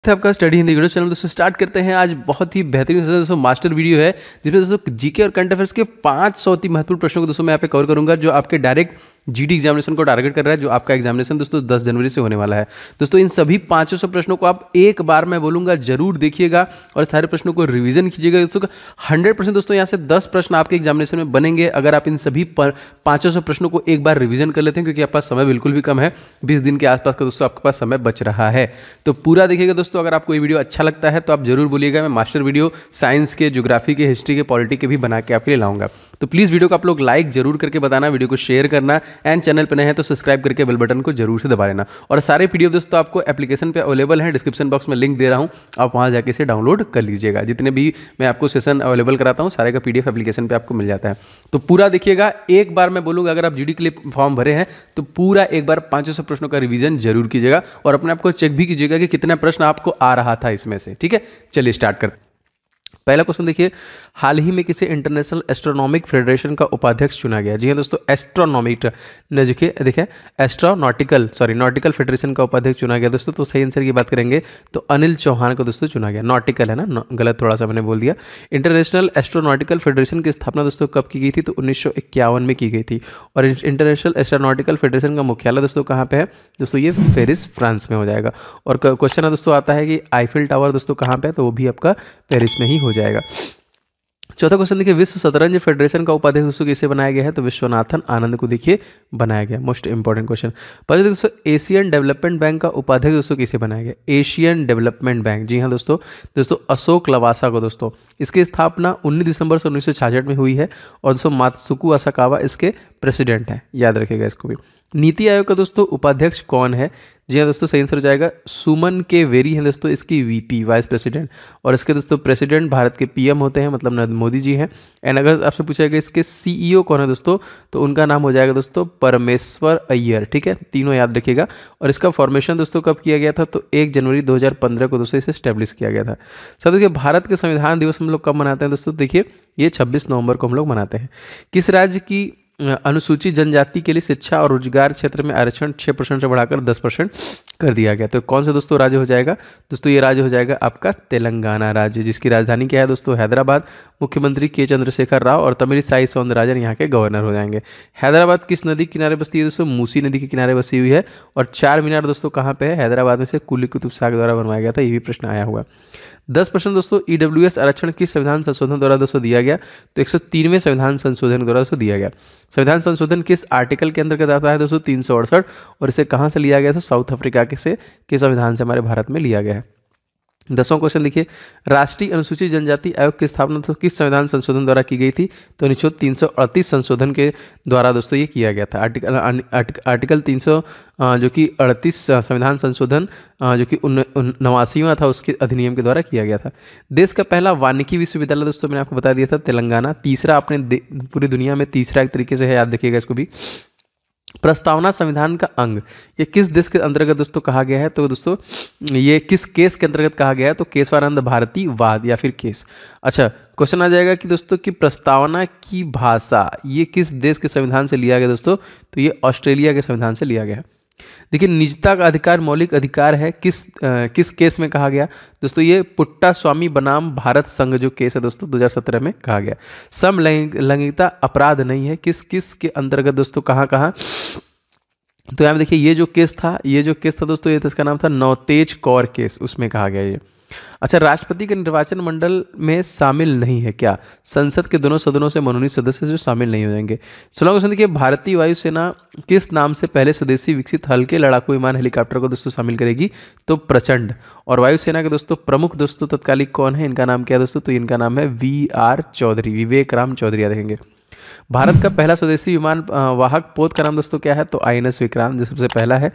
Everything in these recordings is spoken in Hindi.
है आपका स्टडी हिंदी वीडियो चैनल। दोस्तों स्टार्ट करते हैं। आज बहुत ही बेहतरीन से दोस्तों मास्टर वीडियो है जिसमें दोस्तों जीके और करंट अफेयर्स के 500 अति महत्वपूर्ण प्रश्नों को दोस्तों मैं यहाँ पे कवर करूंगा जो आपके डायरेक्ट जीडी एग्जामिनेशन को टारगेट कर रहा है, जो आपका एग्जामिनेशन दोस्तों 10 जनवरी से होने वाला है। दोस्तों इन सभी 500 प्रश्नों को आप एक बार मैं बोलूंगा जरूर देखिएगा और सारे प्रश्नों को रिवीजन कीजिएगा। दोस्तों 100% दोस्तों यहाँ से 10 प्रश्न आपके एग्जामिनेशन में बनेंगे अगर आप इन सभी 500 प्रश्नों को एक बार रिवीजन कर लेते हैं, क्योंकि आपके पास समय बिल्कुल भी कम है, 20 दिन के आसपास का दोस्तों आपके पास समय बच रहा है। तो पूरा देखिएगा दोस्तों। अगर आपको ये वीडियो अच्छा लगता है तो आप जरूर बोलिएगा, मैं मास्टर वीडियो साइंस के, ज्योग्राफी के, हिस्ट्री के, पॉलिटी के भी बना के आपके लिए लाऊंगा। तो प्लीज़ वीडियो को आप लोग लाइक जरूर करके बताना, वीडियो को शेयर करना एंड चैनल पर नए हैं तो सब्सक्राइब करके बेल बटन को जरूर से दबा लेना। और सारे पीडीएफ दोस्तों आपको एप्लीकेशन पे अवेलेबल हैं, डिस्क्रिप्शन बॉक्स में लिंक दे रहा हूं, आप वहां जाके इसे डाउनलोड कर लीजिएगा। जितने भी मैं आपको सेशन अवेलेबल कराता हूं सारे का पीडीएफ एप्लीकेशन पे आपको मिल जाता है। तो पूरा देखिएगा। एक बार मैं बोलूँगा अगर आप जीडी के लिए फॉर्म भरे हैं तो पूरा एक बार 500 प्रश्नों का रिवीजन जरूर कीजिएगा और अपने आप को चेक भी कीजिएगा कि कितना प्रश्न आपको आ रहा था इसमें से। ठीक है, चलिए स्टार्ट करते हैं। पहला क्वेश्चन देखिए, हाल ही में किसे इंटरनेशनल एस्ट्रोनॉमिक फेडरेशन का उपाध्यक्ष चुना गया? जी हाँ दोस्तों, देखिए नॉटिकल फेडरेशन का उपाध्यक्ष चुना गया दोस्तों। तो सही आंसर की बात करेंगे तो अनिल चौहान को दोस्तों चुना गया। नॉटिकल है ना, गलत थोड़ा सा मैंने बोल दिया। इंटरनेशनल एस्ट्रोनॉटिकल फेडरेशन की स्थापना दोस्तों कब की गई थी? तो 1951 में की गई थी। और इंटरनेशनल एस्ट्रोनॉटिकल फेडरेशन का मुख्यालय दोस्तों कहाँ पे है? दोस्तों ये पेरिस, फ्रांस में हो जाएगा। और क्वेश्चन है दोस्तों आता है कि आईफिल टावर दोस्तों कहाँ पे है? तो वो भी आपका पेरिस में ही हो जाएगा। चौथा क्वेश्चन देखिए, विश्व शतरंज फेडरेशन का उपाध्यक्ष दोस्तों किसे बनाया गया है? तो विश्वनाथन आनंद को देखिए बनाया गया। Most important question. पहले दोस्तों, एशियन डेवलपमेंट बैंक का उपाध्यक्ष दोस्तों किसे बनाया गया? एशियन डेवलपमेंट बैंक, जी हाँ दोस्तों अशोक लवासा को दोस्तों। इसकी स्थापना 19 दिसंबर 1966 में हुई है और दोस्तों मात्सुको असाकावा इसके प्रेसिडेंट हैं, याद रखिएगा इसको भी। नीति आयोग का दोस्तों उपाध्यक्ष कौन है? जी हाँ दोस्तों, सही आंसर हो जाएगा सुमन के वेरी हैं दोस्तों इसकी वीपी, वाइस प्रेसिडेंट। और इसके दोस्तों प्रेसिडेंट भारत के पीएम होते हैं, मतलब नरेंद्र मोदी जी हैं। एंड अगर आपसे पूछा जाएगा इसके सीईओ कौन है दोस्तों, तो उनका नाम हो जाएगा दोस्तों परमेश्वर अय्यर। ठीक है, तीनों याद रखिएगा। और इसका फॉर्मेशन दोस्तों कब किया गया था? तो 1 जनवरी 2015 को दोस्तों इसे स्टैब्लिश किया गया था। सर देखिए, भारत के संविधान दिवस हम लोग कब मनाते हैं दोस्तों? देखिए ये 26 नवंबर को हम लोग मनाते हैं। किस राज्य की अनुसूचित जनजाति के लिए शिक्षा और रोजगार क्षेत्र में आरक्षण 6% से बढ़ाकर 10% कर दिया गया? तो कौन सा दोस्तों राज्य हो जाएगा? दोस्तों ये राज्य हो जाएगा आपका तेलंगाना राज्य, जिसकी राजधानी क्या है दोस्तों? हैदराबाद। मुख्यमंत्री के चंद्रशेखर राव और तमिलिसाई सौंदरराजन यहाँ के गवर्नर हो जाएंगे। हैदराबाद किस नदी के किनारे बसती है दोस्तों? मूसी नदी के किनारे बसी हुई है। और 4 मीनार दोस्तों कहाँ पे है? हैदराबाद में से कुली कुतुब शाह के द्वारा बनवाया गया था। ये भी प्रश्न आया हुआ। 10% दोस्तों ईडब्ल्यूएस आरक्षण किस संविधान संशोधन द्वारा दोस्तों दिया गया? तो 103वें संविधान संशोधन द्वारा दोस्तों दिया गया। संविधान संशोधन किस आर्टिकल के अंतर्गत आता है दोस्तों? 368। और इसे कहाँ से लिया गया? तो साउथ अफ्रीका के संविधान से हमारे भारत में लिया गया है। 10वां क्वेश्चन देखिए, राष्ट्रीय अनुसूचित जनजाति आयोग की स्थापना तो किस संविधान संशोधन द्वारा की गई थी? तो अनुच्छेद 338 संशोधन के द्वारा दोस्तों ये किया गया था। आर्टिकल 300 जो कि 38 संविधान संशोधन जो कि 89वां था उसके अधिनियम के द्वारा किया गया था। देश का पहला वानिकी विश्वविद्यालय दोस्तों मैंने आपको बता दिया था तेलंगाना। तीसरा अपने पूरी दुनिया में तीसरा एक तरीके से है, याद रखिएगा इसको भी। प्रस्तावना संविधान का अंग ये किस देश के अंतर्गत दोस्तों कहा गया है? तो दोस्तों ये किस केस के अंतर्गत कहा गया है? तो केशवानंद भारती वाद या फिर केस। अच्छा, क्वेश्चन आ जाएगा कि दोस्तों कि प्रस्तावना की भाषा ये किस देश के संविधान से लिया गया दोस्तों? तो ये ऑस्ट्रेलिया के संविधान से लिया गया है। देखिए, निजता का अधिकार मौलिक अधिकार है, किस केस में कहा गया? दोस्तों ये पुट्टा स्वामी बनाम भारत संघ जो केस है दोस्तों 2017 में कहा गया। समलैंगिकता अपराध नहीं है, किस के अंतर्गत दोस्तों कहाँ? तो यहाँ देखिए ये जो केस था दोस्तों, ये इसका नाम था नवतेज कौर केस, उसमें कहा गया ये। अच्छा, राष्ट्रपति के निर्वाचन मंडल में शामिल नहीं है क्या? संसद के दोनों सदनों से मनोनीत सदस्य जो शामिल नहीं हो जाएंगे। 16वां क्वेश्चन देखिए, भारतीय वायुसेना किस नाम से पहले स्वदेशी विकसित हल्के लड़ाकू विमान हेलीकॉप्टर को दोस्तों शामिल करेगी? तो प्रचंड। और वायुसेना के दोस्तों प्रमुख दोस्तों तत्कालिक कौन है? इनका नाम क्या है दोस्तों? तो इनका नाम है VR चौधरी, विवेक राम चौधरी, याद रखेंगे। भारत का पहला स्वदेशी विमान वाहक पोत का नाम दोस्तों क्या है? तो INS विक्रांत जो सबसे पहला है।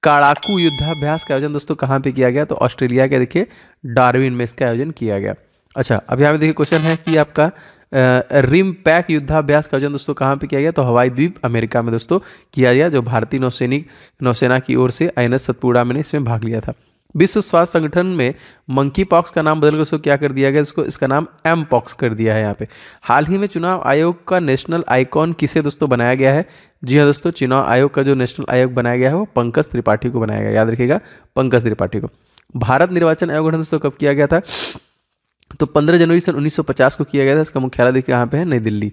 काड़ाकू युद्धाभ्यास का आयोजन दोस्तों कहाँ पे किया गया? तो ऑस्ट्रेलिया के देखिए डार्विन में इसका आयोजन किया गया। अच्छा, अब यहाँ पे देखिए क्वेश्चन है कि आपका रिम पैक युद्धाभ्यास का आयोजन दोस्तों कहाँ पे किया गया? तो हवाई द्वीप अमेरिका में दोस्तों किया गया, जो भारतीय नौसेना की ओर से INS सतपुड़ा में इसमें भाग लिया था। विश्व स्वास्थ्य संगठन में मंकी पॉक्स का नाम बदलकर उसको क्या कर दिया गया? इसका नाम एम पॉक्स कर दिया है यहाँ पे। हाल ही में चुनाव आयोग का नेशनल आइकॉन किसे दोस्तों बनाया गया है? जी हाँ दोस्तों, चुनाव आयोग का जो नेशनल आयोग बनाया गया है वो पंकज त्रिपाठी को बनाया गया, याद रखिएगा पंकज त्रिपाठी को। भारत निर्वाचन आयोग गठन दोस्तों कब किया गया था? तो 15 जनवरी सन 1950 को किया गया था। इसका मुख्यालय देखिए यहाँ पे है नई दिल्ली।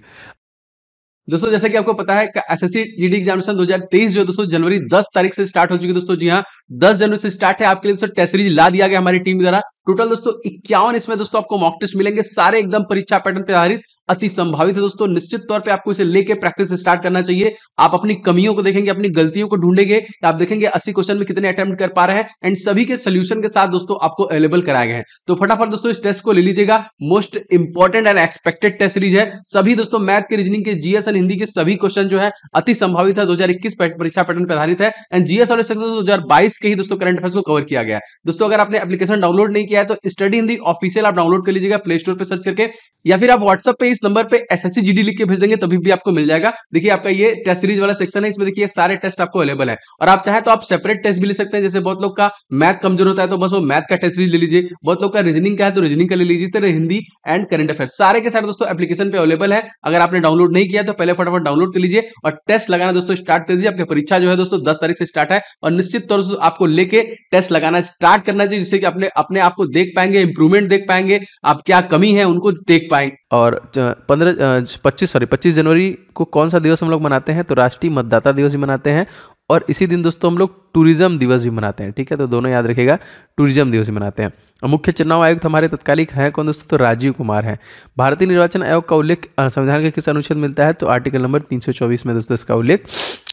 दोस्तों जैसे कि आपको पता है एसएससी जीडी एग्जामिनेशन 2023 जो दोस्तों जनवरी 10 तारीख से स्टार्ट हो चुकी है दोस्तों। जी हाँ, 10 जनवरी से स्टार्ट है। आपके लिए दोस्तों टेस्ट सीरीज ला दिया गया हमारी टीम द्वारा। टोटल दोस्तों 51 इसमें दोस्तों आपको मॉक टेस्ट मिलेंगे, सारे एकदम परीक्षा पैटर्न पे आधारित, अति संभावित है दोस्तों। निश्चित तौर पे आपको इसे लेके प्रैक्टिस स्टार्ट करना चाहिए। आप अपनी कमियों को देखेंगे, अपनी गलतियों को ढूंढेंगे, आप देखेंगे 80 क्वेश्चन में कितने अटेम्प्ट कर पा रहे हैं, एंड सभी के सोल्यूशन के साथ दोस्तों आपको अवेलेबल कराए गए हैं। तो फटाफट दोस्तों इस टेस्ट को ले लीजिएगा। Most important and expected test series है। सभी दोस्तों मैथ के, रीजनिंग के, जीएस एंड हिंदी के सभी क्वेश्चन जो है अति संभावित है, 2021 परीक्षा पैटर्न पर आधारित है। एंड जीएस और 2022 के ही दोस्तों करंट अफेयर्स को कवर किया गया है। दोस्तों अगर आपने एप्लीकेशन डाउनलोड नहीं किया है तो स्टडी हिंदी ऑफिशियल आप डाउनलोड कर लीजिएगा प्ले स्टोर पे सर्च करके, या फिर आप व्हाट्सएप पे इस नंबर पे एसएससी जीडी लिख के भेज देंगे तभी भी आपको मिल जाएगा। देखिए आपका ये टेस्ट सीरीज वाला सेक्शन है, इसमें देखिए सारे टेस्ट आपको अवेलेबल है। और आप चाहे तो आप सेपरेट टेस्ट भी ले सकते हैं। जैसे बहुत लोग का मैथ कमजोर होता है तो बस वो मैथ का टेस्ट सीरीज ले लीजिए, बहुत लोग का रीजनिंग का है तो रीजनिंग का ले लीजिए। इस तरह हिंदी एंड करंट अफेयर सारे के सारे दोस्तों एप्लीकेशन पे अवेलेबल है। अगर आपने डाउनलोड नहीं किया तो पहले फटाफट डाउनलोड कर लीजिए और टेस्ट लगाना दोस्तों स्टार्ट कर दीजिए। आपकी परीक्षा जो है दोस्तों 10 तारीख से स्टार्ट है और निश्चित तौर से आपको लेके टेस्ट लगाना स्टार्ट करना चाहिए, जिससे कि अपने आप को देख पाएंगे, इंप्रूवमेंट देख पाएंगे, आप क्या कमी है उनको देख पाएंगे। और 25 जनवरी को कौन सा दिवस हम लोग मनाते हैं? तो राष्ट्रीय मतदाता दिवस भी मनाते हैं। और इसी दिन दोस्तों हम लोग टूरिज्म दिवस भी मनाते हैं। ठीक है, तो दोनों याद रखिएगा, टूरिज्म दिवस भी मनाते हैं। और मुख्य चुनाव आयुक्त हमारे तत्कालिक हैं कौन दोस्तों? तो राजीव कुमार हैं। भारतीय निर्वाचन आयोग का उल्लेख संविधान के किस अनुच्छेद मिलता है? तो आर्टिकल नंबर 324 में दोस्तों इसका उल्लेख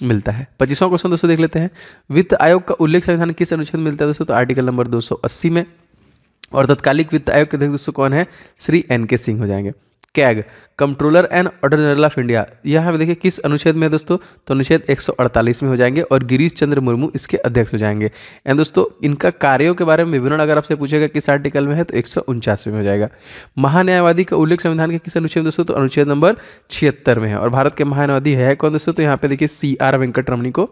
मिलता है। 25वां क्वेश्चन दोस्तों देख लेते हैं। वित्त आयोग का उल्लेख संविधान किस अनुच्छेद में मिलता है दोस्तों? तो आर्टिकल नंबर 280 में। और तत्कालिक वित्त आयोग के अध्यक्ष दोस्तों कौन है? श्री एन.के. सिंह हो जाएंगे। CAG controller and auditor general of India, यहाँ पे देखिए किस अनुच्छेद में है दोस्तों? तो अनुच्छेद 148 में हो जाएंगे। और गिरीश चंद्र मुर्मू इसके अध्यक्ष हो जाएंगे। एंड दोस्तों इनका कार्यों के बारे में विवरण अगर आपसे पूछेगा किस आर्टिकल में है तो 149 में हो जाएगा। महान्यायवादी का उल्लेख संविधान के किस अनुच्छेद में दोस्तों? तो अनुच्छेद नंबर 76 में है। और भारत के महान्यायवादी है कौन दोस्तों? तो यहाँ पे देखिए CR वेंकटरमणी को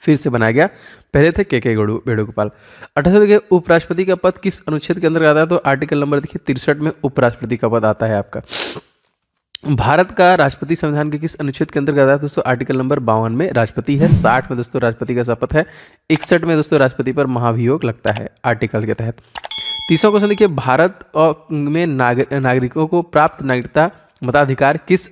फिर से बनाया गया, पहले थे के वेणुगोपाल। 28 देखिए उपराष्ट्रपति का पद किस अनुच्छेद के अंदर आता है? तो आर्टिकल नंबर देखिए 63 में उपराष्ट्रपति का पद आता है आपका। भारत का राष्ट्रपति संविधान के किस अनुच्छेद के अंतर्गत आता है दोस्तों? आर्टिकल नंबर 52 में राष्ट्रपति है। 60 में दोस्तों राष्ट्रपति का शपथ है। 61 में दोस्तों राष्ट्रपति पर महाभियोग लगता है आर्टिकल के तहत। 30वां क्वेश्चन देखिए, भारत में नागरिकों को प्राप्त नागरिकता मताधिकार किस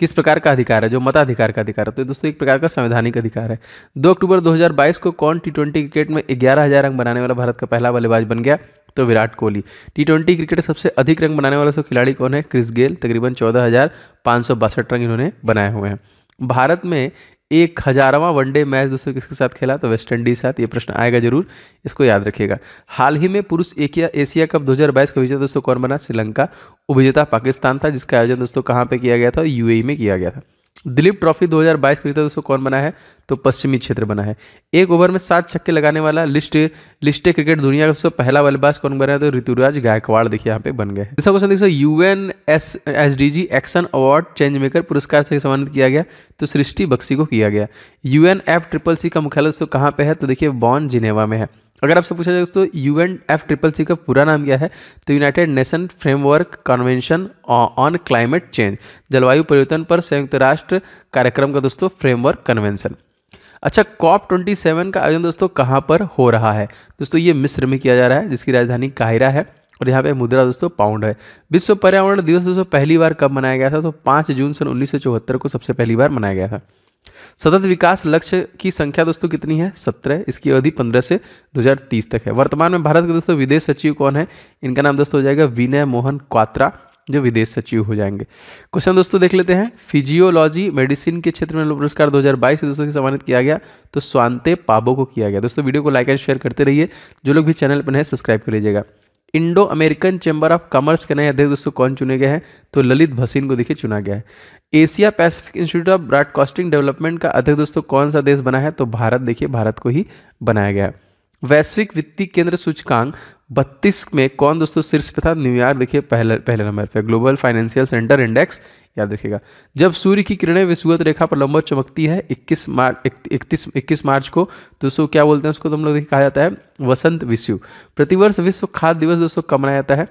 प्रकार का अधिकार है? जो मताधिकार का अधिकार है तो दोस्तों एक प्रकार का संवैधानिक अधिकार है। 2 अक्टूबर 2022 को कौन T20 क्रिकेट में 11,000 रन बनाने वाला भारत का पहला बल्लेबाज बन गया? तो विराट कोहली। T20 क्रिकेट सबसे अधिक रन बनाने वाला खिलाड़ी कौन है? क्रिस गेल, तकरीबन 14,562 रन इन्होंने बनाए हुए हैं। भारत में 1000वां वनडे मैच दोस्तों किसके साथ खेला? तो वेस्ट इंडीज साथ। ये प्रश्न आएगा जरूर, इसको याद रखिएगा। हाल ही में पुरुष एशिया कप 2022 का विजेता दोस्तों कौन बना? श्रीलंका। उपविजेता पाकिस्तान था, जिसका आयोजन दोस्तों कहाँ पे किया गया था? UAE में किया गया था। दिलीप ट्रॉफी 2022 का विजेता दोस्तों कौन बना है? तो पश्चिमी क्षेत्र बना है। एक ओवर में 7 छक्के लगाने वाला लिस्टे क्रिकेट दुनिया का दोस्तों पहला बल्लेबाज कौन बना है? तो ऋतुराज गायकवाड़ देखिए यहाँ पे बन गए। दूसरा क्वेश्चन देखिए, UNSDG action award change maker पुरस्कार से सम्मानित किया गया? तो सृष्टि बख्शी को किया गया। UNFCCC का मुख्यालय दोस्तों कहाँ पे है? तो देखिए बॉन जिनेवा में है। अगर आपसे पूछा जाए दोस्तों UNFCCC का पूरा नाम क्या है? तो United nation framework convention on climate change, जलवायु परिवर्तन पर संयुक्त राष्ट्र कार्यक्रम का दोस्तों फ्रेमवर्क कन्वेंशन। अच्छा, COP27 का आयोजन दोस्तों कहाँ पर हो रहा है? दोस्तों ये मिस्र में किया जा रहा है, जिसकी राजधानी काहिरा है और यहाँ पे मुद्रा दोस्तों पाउंड है। विश्व पर्यावरण दिवस दोस्तों पहली बार कब मनाया गया था? तो 5 जून सन 1974 को सबसे पहली बार मनाया गया था। सतत विकास लक्ष्य की संख्या दोस्तों कितनी है? 17। इसकी अवधि 15 से 2030 तक है। वर्तमान में भारत के दोस्तों विदेश सचिव कौन है? इनका नाम दोस्तों हो जाएगा विनय मोहन क्वात्रा, जो विदेश सचिव हो जाएंगे। क्वेश्चन दोस्तों देख लेते हैं। फिजियोलॉजी मेडिसिन के क्षेत्र में नोबेल पुरस्कार 2022 से दोस्तों सम्मानित किया गया? तो स्वांते पाबो को किया गया। दोस्तों वीडियो को लाइक एंड शेयर करते रहिए। जो लोग भी चैनल पर हैं सब्सक्राइब कर लीजिएगा। Indo American chamber of commerce के नए अध्यक्ष दोस्तों कौन चुने गए हैं? तो ललित भसीन को देखिए चुना गया है। Asia Pacific institute of broadcasting development का अध्यक्ष दोस्तों कौन सा देश बना है? तो भारत देखिए भारत को ही बनाया गया है। वैश्विक वित्तीय केंद्र सूचकांक 32 में कौन दोस्तों शीर्ष पे था? न्यूयॉर्क देखिए पहले नंबर पे। ग्लोबल फाइनेंशियल सेंटर इंडेक्स याद रखिएगा। जब सूर्य की किरणें विषुवत रेखा पर लंबवत चमकती है 21 मार्च को, दोस्तों क्या बोलते हैं उसको? तो हम लोग कहा जाता है वसंत विषु। प्रतिवर्ष विश्व खाद्य दिवस दोस्तों कब मनाया जाता है?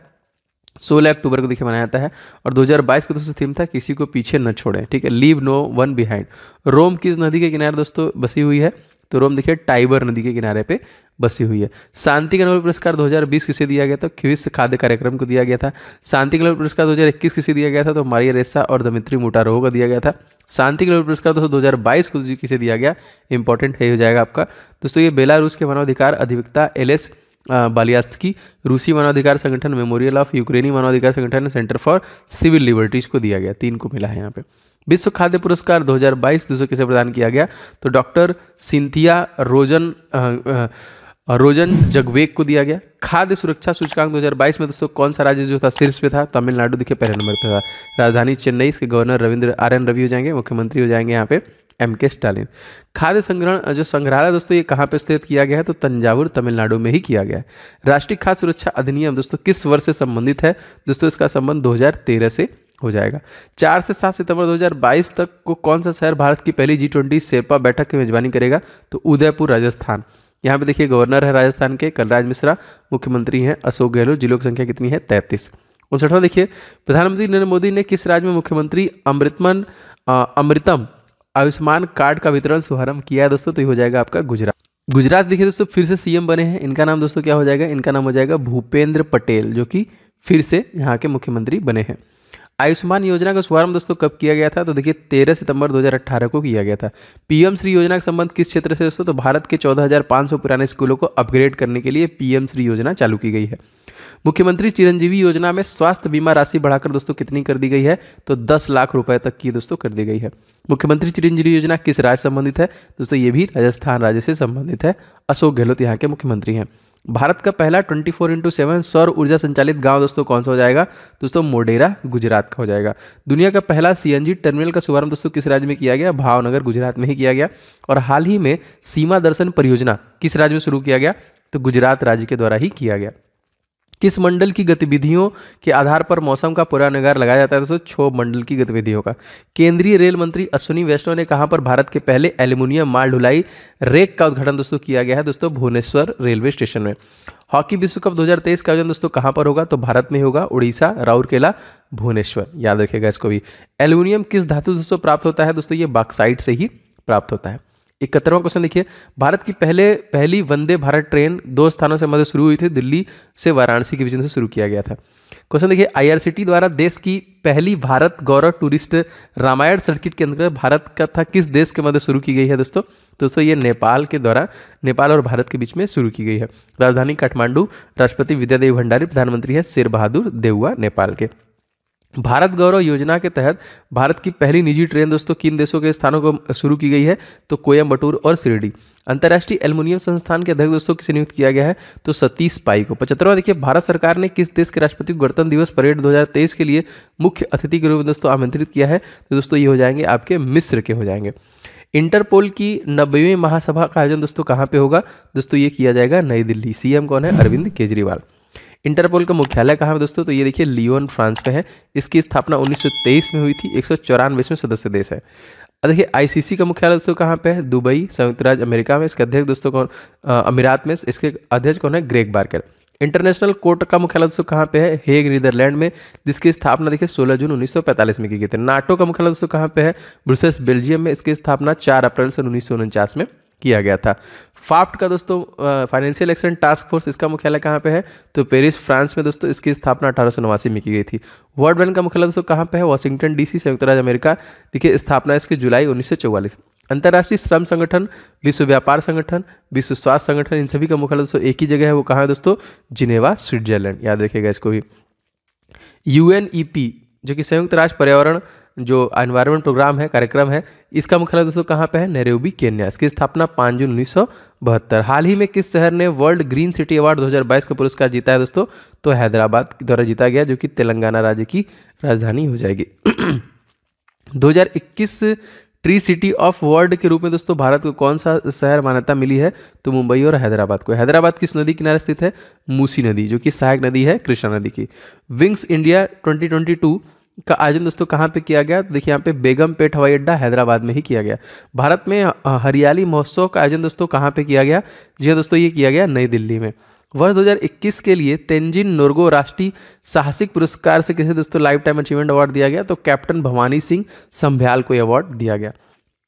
16 अक्टूबर को देखिए मनाया जाता है। और 2022 का दोस्तों थीम था किसी को पीछे न छोड़ें। ठीक है, लीव नो वन बिहाइंड। रोम किस नदी के किनारे दोस्तों बसी हुई है? तो रोम देखिए टाइबर नदी के किनारे पे बसी हुई है। शांति का नोबेल पुरस्कार 2020 किसे दिया गया था? क्विज खाद्य कार्यक्रम को दिया गया था। शांति का नोबेल पुरस्कार 2021 किसे दिया गया था? तो मारिया रेसा और दमित्री मोटारोव को दिया गया था। शांति का नोबेल पुरस्कार दोस्तों 2022 को किसे दिया गया? इंपॉर्टेंट है हो जाएगा आपका दोस्तों, ये बेलारूस के मानवाधिकार अधिवक्ता एलेस बालियात्स्की, रूसी मानवाधिकार संगठन मेमोरियल ऑफ यूक्रेनी मानवाधिकार संगठन सेंटर फॉर सिविल लिबर्टीज को दिया गया। 3 को मिला है यहाँ पे। विश्व खाद्य पुरस्कार 2022 दोस्तों किसे प्रदान किया गया? तो डॉक्टर सिंथिया रोजन जगवेक को दिया गया। खाद्य सुरक्षा सूचकांक 2022 में दोस्तों कौन सा राज्य जो था शीर्ष पे था? तमिलनाडु देखिए पहले नंबर पे था। राजधानी चेन्नई, इसके गवर्नर रविंद्र RN रवि हो जाएंगे, मुख्यमंत्री हो जाएंगे यहाँ पे MK स्टालिन। खाद्य संग्रहण जो संग्रहालय दोस्तों ये कहाँ पे स्थित किया गया है? तो तंजावुर तमिलनाडु में ही किया गया है। राष्ट्रीय खाद्य सुरक्षा अधिनियम दोस्तों किस वर्ष से संबंधित है? दोस्तों इसका संबंध 2013 से हो जाएगा। 4 से 7 सितंबर 2022 तक को कौन सा शहर भारत की पहली G20 शेरपा बैठक की मेजबानी करेगा? तो उदयपुर राजस्थान। यहाँ पे देखिए गवर्नर है राजस्थान के कलराज मिश्रा, मुख्यमंत्री हैं अशोक गहलोत। जिलों की संख्या कितनी है? 33। 59वां देखिए प्रधानमंत्री नरेंद्र मोदी ने किस राज्य में मुख्यमंत्री अमृतम आयुष्मान कार्ड का वितरण शुभारंभ किया है दोस्तों? तो ये हो जाएगा आपका गुजरात। गुजरात देखिए दोस्तों फिर से CM बने हैं। इनका नाम दोस्तों क्या हो जाएगा? इनका नाम हो जाएगा भूपेंद्र पटेल, जो कि फिर से यहाँ के मुख्यमंत्री बने हैं। आयुष्मान योजना का शुभारंभ दोस्तों कब किया गया था? तो देखिए 13 सितंबर 2018 को किया गया था। PM श्री योजना का संबंध किस क्षेत्र से दोस्तों? तो भारत के 14,500 पुराने स्कूलों को अपग्रेड करने के लिए PM श्री योजना चालू की गई है। मुख्यमंत्री चिरंजीवी योजना में स्वास्थ्य बीमा राशि बढ़ाकर दोस्तों कितनी कर दी गई है? तो 10 लाख रुपए तक की दोस्तों कर दी गई है। मुख्यमंत्री चिरंजीवी योजना किस राज्य से संबंधित है? दोस्तों ये भी राजस्थान राज्य से संबंधित है। अशोक गहलोत यहाँ के मुख्यमंत्री हैं। भारत का पहला 24x7 सौर ऊर्जा संचालित गांव दोस्तों कौन सा हो जाएगा? दोस्तों मोढेरा गुजरात का हो जाएगा। दुनिया का पहला CNG टर्मिनल का शुभारंभ दोस्तों किस राज्य में किया गया? भावनगर गुजरात में ही किया गया। और हाल ही में सीमा दर्शन परियोजना किस राज्य में शुरू किया गया? तो गुजरात राज्य के द्वारा ही किया गया। किस मंडल की गतिविधियों के आधार पर मौसम का पूर्वानुमान लगाया जाता है दोस्तों? क्षोभ मंडल की गतिविधियों का। केंद्रीय रेल मंत्री अश्विनी वैष्णव ने कहां पर भारत के पहले एल्यूमिनियम माल ढुलाई रेक का उद्घाटन दोस्तों किया गया है? दोस्तों भुवनेश्वर रेलवे स्टेशन में। हॉकी विश्व कप 2023 का आयोजन दोस्तों कहां पर होगा? तो भारत में होगा, उड़ीसा, राउरकेला, भुवनेश्वर, याद रखिएगा इसको भी। एल्यूमिनियम किस धातु दोस्तों प्राप्त होता है? दोस्तों ये बॉक्साइट से ही प्राप्त होता है। 71वां क्वेश्चन देखिए भारत की पहली वंदे भारत ट्रेन 2 स्थानों से मध्य शुरू हुई थी, दिल्ली से वाराणसी के बीच से शुरू किया गया था। क्वेश्चन देखिए IRCT द्वारा देश की पहली भारत गौरव टूरिस्ट रामायण सर्किट के अंतर्गत भारत का था किस देश के मध्य शुरू की गई है दोस्तों ये नेपाल के द्वारा, नेपाल और भारत के बीच में शुरू की गई है। राजधानी काठमांडू, राष्ट्रपति विद्यादेवी भंडारी, प्रधानमंत्री है शेर बहादुर देउवा नेपाल के। भारत गौरव योजना के तहत भारत की पहली निजी ट्रेन दोस्तों किन देशों के स्थानों को शुरू की गई है? तो कोयम्बटूर और शिरडी। अंतर्राष्ट्रीय एल्युमिनियम संस्थान के अध्यक्ष दोस्तों किसे नियुक्त किया गया है? तो सतीश पाई को। 75वां देखिए भारत सरकार ने किस देश के राष्ट्रपति को गणतंत्र दिवस परेड 2023 के लिए मुख्य अतिथि के रूप में दोस्तों आमंत्रित किया है? तो दोस्तों ये हो जाएंगे आपके मिस्र के हो जाएंगे। इंटरपोल की 90वीं महासभा का आयोजन दोस्तों कहाँ पे होगा? दोस्तों ये किया जाएगा नई दिल्ली। CM कौन है? अरविंद केजरीवाल। इंटरपोल का मुख्यालय कहाँ है दोस्तों? तो ये देखिए लियोन फ्रांस में है। इसकी स्थापना 1923 में हुई थी। 194 में सदस्य देश है। देखिए ICC का मुख्यालय दोस्तों कहाँ पे है? दुबई, संयुक्त राज्य अमेरिका में। इसके अध्यक्ष दोस्तों कौन? अमीरात में। इसके अध्यक्ष कौन है? Greg Barker. इंटरनेशनल कोर्ट का मुख्यालय दोस्तों कहाँ पे है? हेग नीदरलैंड में, जिसकी स्थापना देखिए 16 जून 1945 में की गई थी। नाटो का मुख्यालय दोस्तों कहाँ पे है? ब्रुसेल्स बेल्जियम में। इसकी स्थापना 4 अप्रैल 1949 में किया गया था। फाफ्ट का दोस्तों फाइनेंशियल एक्शन टास्क फोर्स, इसका मुख्यालय कहाँ पे है? तो पेरिस फ्रांस में दोस्तों। इसकी स्थापना 1889 में की गई थी। वर्ल्ड बैंक का मुख्यालय दोस्तों कहाँ पे है? वाशिंगटन DC, संयुक्त राज्य अमेरिका। देखिए स्थापना इसकी जुलाई 1944। अंतर्राष्ट्रीय श्रम संगठन, विश्व व्यापार संगठन, विश्व स्वास्थ्य संगठन, इन सभी का मुख्यालय दोस्तों एक ही जगह है। वो कहाँ है दोस्तों? जिनेवा, स्विट्जरलैंड, याद रखिएगा इसको भी। UNEP जो कि संयुक्त राष्ट्र पर्यावरण जो एनवायरनमेंट प्रोग्राम है, कार्यक्रम है, इसका मुख्यालय दोस्तों कहाँ पे है? Nairobi, Kenya. इसकी स्थापना 5 जून 1972। हाल ही में किस शहर ने वर्ल्ड ग्रीन सिटी अवार्ड 2022 का पुरस्कार जीता है दोस्तों? तो हैदराबाद द्वारा जीता गया, जो कि तेलंगाना राज्य की राजधानी हो जाएगी। 2021 ट्री सिटी ऑफ वर्ल्ड के रूप में दोस्तों भारत को कौन सा शहर मान्यता मिली है? तो मुंबई और हैदराबाद को। हैदराबाद किस नदी किनारे स्थित है? मूसी नदी, जो कि सहायक नदी है कृष्णा नदी की। विंग्स इंडिया 2022 का आयोजन दोस्तों कहाँ पे किया गया? देखिए यहाँ पे बेगमपेट हवाई अड्डा हैदराबाद में ही किया गया। भारत में हरियाली महोत्सव का आयोजन दोस्तों कहाँ पे किया गया? जी हाँ दोस्तों, ये किया गया नई दिल्ली में। वर्ष 2021 के लिए तेंजिन नोर्गे राष्ट्रीय साहसिक पुरस्कार से किसे दोस्तों लाइफ टाइम अचीवमेंट अवार्ड दिया गया? तो कैप्टन भवानी सिंह संभ्याल को अवार्ड दिया गया।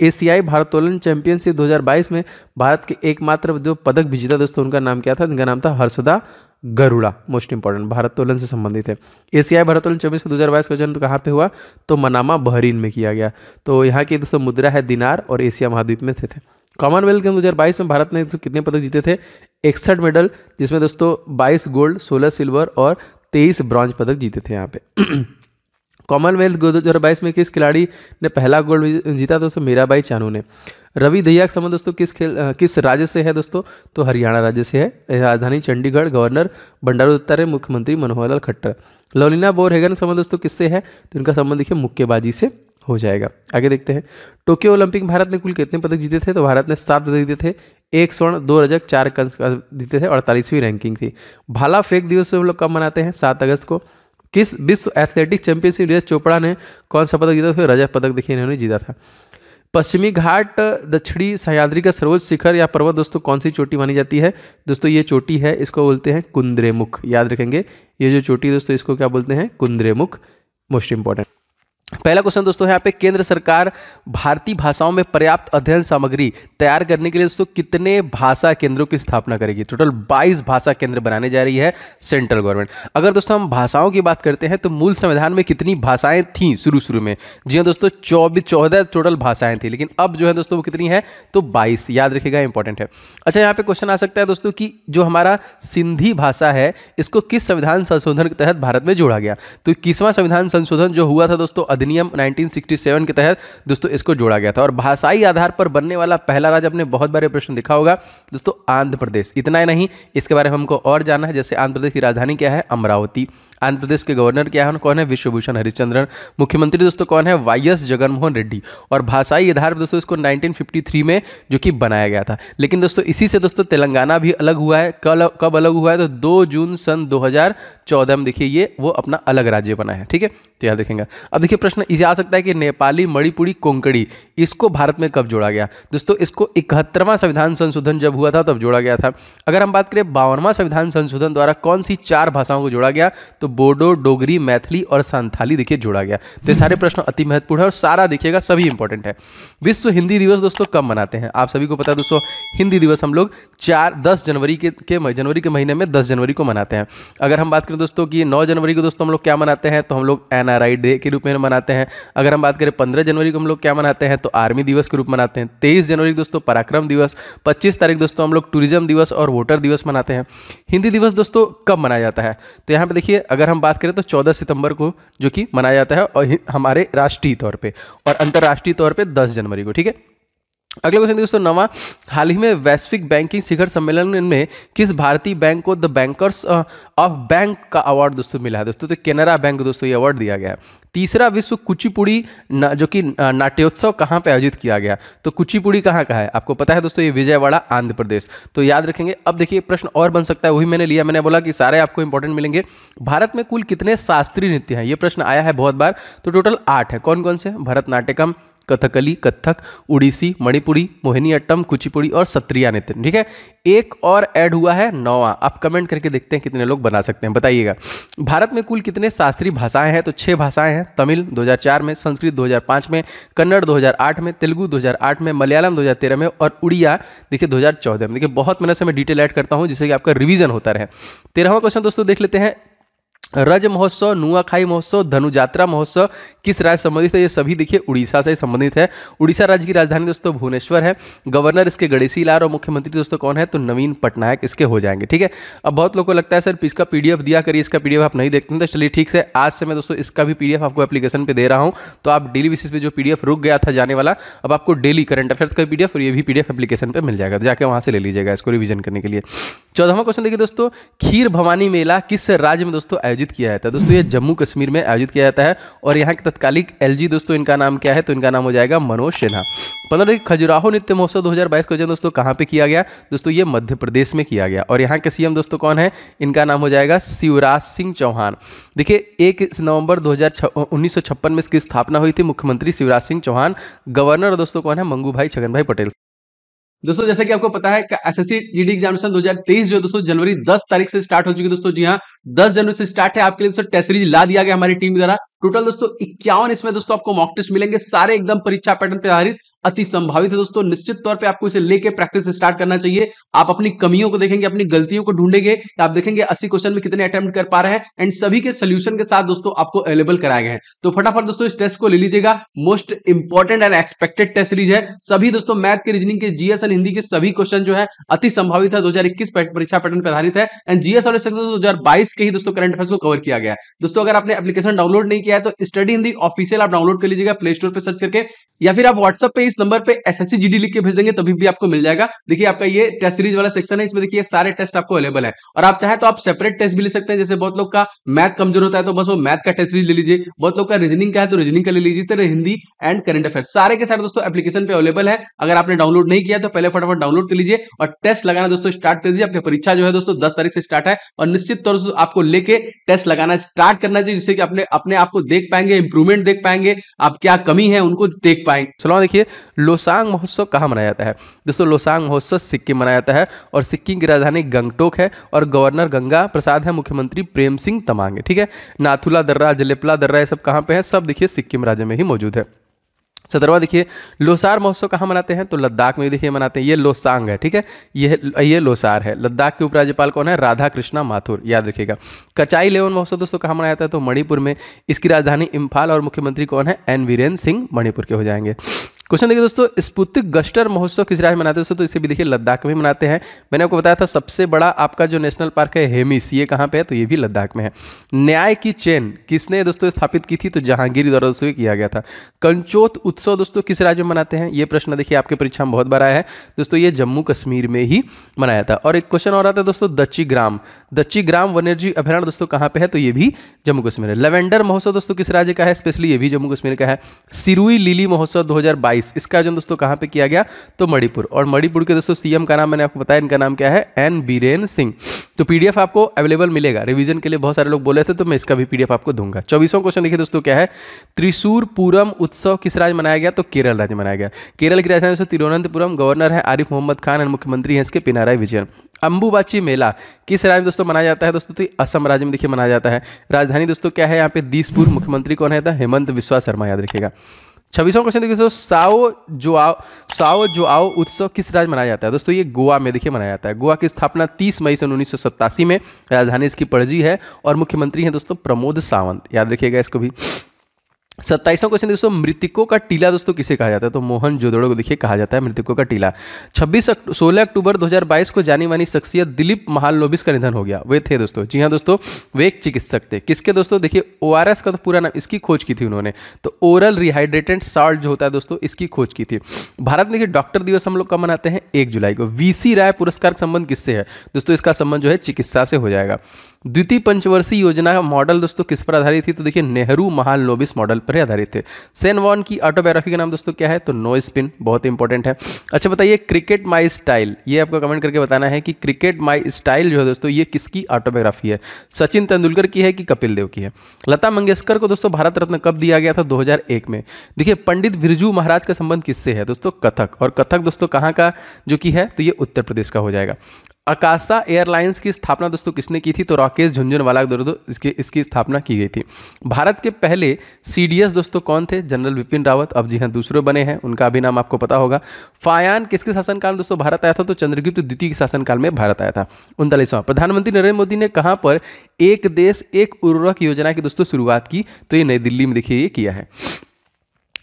एशियाई भारोत्तोलन चैंपियनशिप 2022 में भारत के एकमात्र जो पदक विजेता दोस्तों उनका नाम क्या था? उनका नाम था हर्षदा गरुड़ा। मोस्ट इंपॉर्टेंट, भारोत्तोलन से संबंधित है। एशियाई भारोत्तोलन चैंपियनशिप 2022 का जन्म कहाँ पे हुआ? तो मनामा बहरीन में किया गया। तो यहाँ की दोस्तों मुद्रा है दिनार और एशिया महाद्वीप में स्थित है। कॉमनवेल्थ गेम 2022 में भारत ने कितने पदक जीते थे? 61 मेडल, जिसमें दोस्तों 22 गोल्ड, 16 सिल्वर और 23 ब्रॉन्ज पदक जीते थे यहाँ पे। कॉमनवेल्थ 2022 में किस खिलाड़ी ने पहला गोल्ड जीता? दोस्तों मीराबाई चानू ने। रवि दहिया का संबंध दोस्तों किस राज्य से है दोस्तों? तो हरियाणा राज्य से है। राजधानी चंडीगढ़, गवर्नर बंडारू दत्तात्रेय, मुख्यमंत्री मनोहर लाल खट्टर। लवलीना बोरगोहेन का संबंध दोस्तों किससे है? तो इनका संबंध देखिए मुक्केबाजी से हो जाएगा। आगे देखते हैं, टोक्यो ओलंपिक भारत ने कुल कितने पदक जीते थे? तो भारत ने 7 पदक जीते थे, 1 स्वर्ण, 2 रजत, 4 कंस्य जीते थे, 48वीं रैंकिंग थी। भाला फेंक दिवस हम लोग कब मनाते हैं? 7 अगस्त को। किस विश्व एथलेटिक चैंपियनशिप नीरज चोपड़ा ने कौन सा पदक जीता था? रजत पदक देखिए इन्होंने जीता था। पश्चिमी घाट दक्षिणी सह्याद्री का सर्वोच्च शिखर या पर्वत दोस्तों कौन सी चोटी मानी जाती है? दोस्तों ये चोटी है, इसको बोलते हैं कुंद्रेमुख। याद रखेंगे, ये जो चोटी दोस्तों इसको क्या बोलते हैं? कुंद्रेमुख। Most important. पहला क्वेश्चन दोस्तों यहाँ पे, केंद्र सरकार भारतीय भाषाओं में पर्याप्त अध्ययन सामग्री तैयार करने के लिए दोस्तों कितने भाषा केंद्रों की स्थापना करेगी? टोटल 22 भाषा केंद्र बनाने जा रही है सेंट्रल गवर्नमेंट। अगर दोस्तों हम भाषाओं की बात करते हैं तो मूल संविधान में कितनी भाषाएं थीं शुरू में? जी हाँ दोस्तों, 14 टोटल भाषाएं थी, लेकिन अब जो है दोस्तों वो कितनी है? तो 22। याद रखिएगा, इंपॉर्टेंट है। अच्छा, यहाँ पे क्वेश्चन आ सकता है दोस्तों कि जो हमारा सिंधी भाषा है इसको किस संविधान संशोधन के तहत भारत में जोड़ा गया? तो 21वां संविधान संशोधन जो हुआ था दोस्तों, अधिनियम 1967 के तहत दोस्तों इसको जोड़ा गया था। और भाषाई आधार पर बनने वाला पहला राज्य, आपने बहुत बार प्रश्न देखा होगा दोस्तों, आंध्र प्रदेश। इतना ही नहीं, इसके बारे में हमको और जानना है। जैसे आंध्र प्रदेश की राजधानी क्या है? अमरावती। आंध्र प्रदेश के गवर्नर क्या है? कौन है? विश्वभूषण हरिश्चंद्रन। मुख्यमंत्री दोस्तों कौन है? वाईएस जगनमोहन रेड्डी। और भाषाई आधार पर दोस्तों इसको 1953 में जो कि बनाया गया था। लेकिन दोस्तों इसी से दोस्तों तेलंगाना भी अलग हुआ है। कब अलग हुआ है? तो 2 जून सन 2014 में देखिए ये वो अपना अलग राज्य बना है। ठीक है, तो याद रखेंगे। अब देखिए प्रश्न इसे आ सकता है कि नेपाली, मणिपुरी, कोंकणी इसको भारत में कब जोड़ा गया? दोस्तों इसको 71वां संविधान संशोधन जब हुआ था तब जोड़ा गया था। अगर हम बात करें 52वां संविधान संशोधन द्वारा कौन सी 4 भाषाओं को जोड़ा गया? तो बोडो, डोगरी, मैथिली और संथाली देखिए जोड़ा गया। तो ये सारे प्रश्न अति महत्वपूर्ण है और सारा देखिएगा सभी इंपॉर्टेंट है। विश्व हिंदी दिवस दोस्तों कब मनाते हैं? आप सभी को पता है दोस्तों, हिंदी दिवस हम लोग 10 जनवरी जनवरी के महीने में 10 जनवरी को मनाते हैं। अगर हम बात करें दोस्तों कि 9 जनवरी को दोस्तों हम लोग क्या मनाते हैं? तो हम लोग NRI डे के रूप में मनाते हैं। अगर हम बात करें 15 जनवरी को हम लोग क्या मनाते हैं? तो आर्मी दिवस के रूप में मनाते हैं। 23 जनवरी दोस्तों पराक्रम दिवस। 25 तारीख दोस्तों हम लोग टूरिज्म दिवस और वोटर दिवस मनाते हैं। हिंदी दिवस दोस्तों कब मनाया जाता है? तो यहाँ पे देखिए, अगर हम बात करें तो 14 सितंबर को जो कि मनाया जाता है, और हमारे राष्ट्रीय तौर पे, और अंतर्राष्ट्रीय तौर पे 10 जनवरी को। ठीक है, अगला क्वेश्चन दोस्तों 9वां, हाल ही में वैश्विक बैंकिंग शिखर सम्मेलन में किस भारतीय बैंक को द बैंकर्स ऑफ बैंक का अवार्ड दोस्तों मिला है? दोस्तों तो केनरा बैंक को दोस्तों ये अवार्ड दिया गया है। तीसरा, विश्व कुचिपुड़ी जो कि नाट्योत्सव कहाँ पे आयोजित किया गया? तो कुचिपुड़ी कहाँ का है? आपको पता है दोस्तों, ये विजयवाड़ा, आंध्र प्रदेश। तो याद रखेंगे। अब देखिए प्रश्न और बन सकता है, वही मैंने लिया, मैंने बोला कि सारे आपको इंपॉर्टेंट मिलेंगे। भारत में कुल कितने शास्त्रीय नृत्य हैं? ये प्रश्न आया है बहुत बार। तो टोटल 8 है। कौन कौन से? भरतनाट्यम, कथकली, कथक, उड़ीसी, मणिपुरी, मोहिनीअट्टम, कुचिपुड़ी और सत्रिया नृत्य। ठीक है, एक और ऐड हुआ है 9वां। आप कमेंट करके देखते हैं कितने लोग बना सकते हैं, बताइएगा। भारत में कुल कितने शास्त्रीय भाषाएं हैं? तो 6 भाषाएं हैं। तमिल 2004 में, संस्कृत 2005 में, कन्नड़ 2008 में, तेलुगु 2008 में, मलयालम 2013 में और उड़िया देखिए 2014 में। देखिए बहुत मेहनत से मैं डिटेल ऐड करता हूँ जिससे कि आपका रिवीजन होता रहे। 13वां क्वेश्चन दोस्तों देख लेते हैं, रज महोत्सव, नुआखाई महोत्सव, धनुजात्रा महोत्सव किस राज्य से संबंधित है? ये सभी देखिए उड़ीसा से संबंधित है। उड़ीसा राज्य की राजधानी दोस्तों भुवनेश्वर है। गवर्नर इसके गणेशी लाल और मुख्यमंत्री दोस्तों कौन है? तो नवीन पटनायक इसके हो जाएंगे। ठीक है, अब बहुत लोगों को लगता है सर इसका PDF दिया करिए, इसका PDF आप नहीं देखते हैं। तो चलिए ठीक से, आज से मैं दोस्तों इसका भी PDF आपको एप्लीकेशन पे दे रहा हूँ। तो आप डेली बेसिस पे जो PDF रुक गया था जाने वाला, अब आपको डेली करंट अफेयर्स का PDF और ये भी PDF एप्लीकेशन पे मिल जाएगा। तो जाके वहाँ से ले लीजिएगा इसको रिविजन करने के लिए। 14वां क्वेश्चन देखिए दोस्तों, खीर भवानी मेला किस राज्य में दोस्तों आयोजित किया जाता है? दोस्तों ये जम्मू कश्मीर में आयोजित किया जाता है। और यहाँ के तत्कालिक LG दोस्तों इनका नाम क्या है? तो इनका नाम हो जाएगा मनोज सिन्हा। 15 खजुराहो नृत्य महोत्सव 2022 का दोस्तों कहाँ पे किया गया? दोस्तों ये मध्य प्रदेश में किया गया। और यहाँ के CM दोस्तों कौन है? इनका नाम हो जाएगा शिवराज सिंह चौहान। देखिए 1 नवंबर 1956 में इसकी स्थापना हुई थी। मुख्यमंत्री शिवराज सिंह चौहान। गवर्नर दोस्तों कौन है? मंगू भाई छगन भाई पटेल। दोस्तों जैसा कि आपको पता है कि SSC GD एग्जामिनेशन 2023 जो दोस्तों जनवरी 10 तारीख से स्टार्ट हो चुकी है दोस्तों। जी हाँ, 10 जनवरी से स्टार्ट है। आपके लिए दोस्तों टेस्ट सीरीज ला दिया गया हमारी टीम द्वारा। टोटल दोस्तों 51 इसमें दोस्तों आपको मॉक टेस्ट मिलेंगे, सारे एकदम परीक्षा पैटर्न पे आधारित। अति संभावित है दोस्तों। निश्चित तौर पे आपको इसे लेके प्रैक्टिस स्टार्ट करना चाहिए। आप अपनी कमियों को देखेंगे, अपनी गलतियों को ढूंढेंगे, आप देखेंगे 80 क्वेश्चन में कितने अटेम्प्ट कर पा रहे हैं एंड सभी के सोल्यूशन के साथ दोस्तों आपको अवेलेबल कराए गए हैं। तो फटाफट दोस्तों इस टेस्ट को ले लीजिएगा। Most important and expected test series है। सभी दोस्तों मैथ के, रीजनिंग के, जीएस एंड हिंदी के सभी क्वेश्चन जो है अति संभावित है 2021 परीक्षा पैटर्न पर आधारित है एंड जीएस और 2022 के ही दोस्तों करंट अफेयर्स को कवर किया गया है। दोस्तों अगर आपने एप्लीकेशन डाउनलोड नहीं किया है तो स्टडी हिंदी ऑफिशियल आप डाउनलोड कर लीजिएगा प्ले स्टोर पर सर्च करके, या फिर आप व्हाट्सएप पे इस नंबर पे एसएससी जीडी लिख के भेज देंगे तभी भी आपको मिल जाएगा। देखिए आपका ये टेस्ट सीरीज वाला सेक्शन है, इसमें देखिए सारे टेस्ट आपको अवेलेबल है और आप चाहे तो आप सेपरेट टेस्ट भी ले सकते हैं। जैसे बहुत लोग का मैथ कमजोर होता है तो बस वो मैथ का टेस्ट सीरीज ले लीजिए, बहुत लोग का रीजनिंग का है तो रीजनिंग का ले लीजिए, इस तरह हिंदी एंड करंट अफेयर्स सारे के सारे दोस्तों एप्लीकेशन पे अवेलेबल है। अगर आपने डाउनलोड नहीं किया तो पहले फटाफट डाउनलोड कर लीजिए और टेस्ट लगाना दोस्तों स्टार्ट कर दीजिए। आपकी परीक्षा जो है दोस्तों 10 तारीख से स्टार्ट है और निश्चित तौर से आपको लेके टेस्ट लगाना स्टार्ट करना चाहिए, जिससे कि अपने आप को देख पाएंगे, इंप्रूवमेंट देख पाएंगे, आप क्या कमी है उनको देख पाएंगे। चलो देखिए लोसांग महोत्सव कहाँ मनाया जाता है। दोस्तों लोसांग महोत्सव सिक्किम मनाया जाता है और सिक्किम की राजधानी गंगटोक है और गवर्नर गंगा प्रसाद है, मुख्यमंत्री प्रेम सिंह तमांग है। ठीक है, नाथुला दर्रा, जलेपला दर्रा, ये सब कहाँ पे है, सब देखिए सिक्किम राज्य में ही मौजूद है। 17वां देखिए लोसार महोत्सव कहाँ मनाते हैं, तो लद्दाख में देखिए मनाते हैं। ये लोसांग है, ठीक है, ये लोसार है। लद्दाख के उपराज्यपाल कौन है, राधा कृष्णा माथुर, याद रखिएगा। कचाई लेवन महोत्सव दोस्तों कहाँ मनाया जाता है, तो मणिपुर में। इसकी राजधानी इम्फाल और मुख्यमंत्री कौन है, एन वीरेन सिंह, मणिपुर के हो जाएंगे। क्वेश्चन देखिए दोस्तों, स्पुतनिक गस्टर महोत्सव किस राज्य में मनाते हैं दोस्तों, तो इसे भी देखिए लद्दाख में मनाते हैं। मैंने आपको बताया था सबसे बड़ा आपका जो नेशनल पार्क है हेमिस, ये कहाँ पे है, तो ये भी लद्दाख में है। न्याय की चेन किसने दोस्तों स्थापित की थी, तो जहांगीर द्वारा दोस्तों किया गया था। कंचोत उत्सव दोस्तों किस राज्य में मनाते हैं, ये प्रश्न देखिए आपके परीक्षा में बहुत बार आया है दोस्तों, ये जम्मू कश्मीर में ही मनाया था। और एक क्वेश्चन और आता है दोस्तों, दच्ची ग्राम वन्यजीव अभयारण्य दोस्तों कहाँ पे है, तो ये भी जम्मू कश्मीर है। लेवेंडर महोत्सव दोस्तों किस राज्य का है, स्पेशली ये भी जम्मू कश्मीर का है। सिरुई लिली महोत्सव 2022, इसका आयोजन दोस्तों कहाँ पे किया गया, तो मणिपुर। और मणिपुर के दोस्तों सीएम का नाम मैंने आपको बताया, इनका नाम क्या है, एन बीरेन सिंह। तो पीडीएफ आपको अवेलेबल मिलेगा रिवीजन के लिए, बहुत सारे लोग बोले थे तो मैं इसका भी पीडीएफ आपको दूंगा। 24वां क्वेश्चन देखिए दोस्तों क्या है, त्रिशूर पूरम उत्सव किस राज्य मनाया गया, तो केरल राज्य मनाया गया। केरल की राजधानी दोस्तों तिरुवनंतपुरम, गवर्नर है आरिफ मोहम्मद खान और मुख्यमंत्री है इसके पिनाराई विजयन। अंबुबाची मेला किस राज्य में दोस्तों मनाया जाता है दोस्तों, तो असम राज्य में देखिए मनाया जाता है। राजधानी दोस्तों क्या है यहाँ पे, दिसपुर, मुख्यमंत्री कौन है, हेमंत बिस्वा शर्मा, याद रखिएगा। 26वां क्वेश्चन देखिए दोस्तों, साओ जोआओ उत्सव किस राज्य मनाया जाता है दोस्तों, ये गोवा में देखिए मनाया जाता है। गोवा की स्थापना 30 मई सन 1987 में, राजधानी इसकी पणजी है और मुख्यमंत्री हैं दोस्तों प्रमोद सावंत, याद रखिएगा इसको भी। 27वां क्वेश्चन दोस्तों, मृतकों का टीला दोस्तों किसे कहा जाता है, तो मोहनजोदड़ो को देखिए कहा जाता है मृतकों का टीला। 16 अक्टूबर 2022 को जानी मानी शख्सियत दिलीप महालनोबिस का निधन हो गया। वे थे दोस्तों, जी हाँ दोस्तों, वे एक चिकित्सक थे। किसके दोस्तों, देखिए ओआरएस का तो पूरा नाम, इसकी खोज की थी उन्होंने, तो ओरल रिहाइड्रेटेंट साल्ट जो होता है दोस्तों, इसकी खोज की थी। भारत में देखिए डॉक्टर दिवस हम लोग कब मनाते हैं, 1 जुलाई को। वीसी राय पुरस्कार का संबंध किससे है दोस्तों, इसका संबंध जो है चिकित्सा से हो जाएगा। द्वितीय पंचवर्षीय योजना का मॉडल दोस्तों किस पर आधारित थी, तो देखिए नेहरू महालनोबिस मॉडल पर आधारित थे। सेन वॉन की ऑटोबायोग्राफी का नाम दोस्तों क्या है, तो नो स्पिन, बहुत इंपॉर्टेंट है। अच्छा बताइए, क्रिकेट माई स्टाइल, ये आपको कमेंट करके बताना है कि क्रिकेट माई स्टाइल जो है दोस्तों ये किसकी ऑटोबायोग्राफी है, सचिन तेंदुलकर की है कि कपिल देव की है। लता मंगेशकर को दोस्तों भारत रत्न कब दिया गया था, 2001 में। देखिए पंडित बिरजू महाराज का संबंध किससे है दोस्तों, कथक, और कथक दोस्तों कहाँ का जो की है, तो ये उत्तर प्रदेश का हो जाएगा। आकाशा एयरलाइंस की स्थापना दोस्तों किसने की थी, तो राकेश झुनझुनवाला द्वारा इसकी स्थापना की गई थी। भारत के पहले सीडीएस दोस्तों कौन थे, जनरल विपिन रावत, अब जी हाँ दूसरे बने हैं, उनका भी नाम आपको पता होगा। फायान किसके शासनकाल में दोस्तों भारत आया था, तो चंद्रगुप्त द्वितीय के शासनकाल में भारत आया था। 39वां, प्रधानमंत्री नरेंद्र मोदी ने कहां पर एक देश एक उर्वरक योजना की दोस्तों शुरुआत की, तो ये नई दिल्ली में देखिए ये किया है।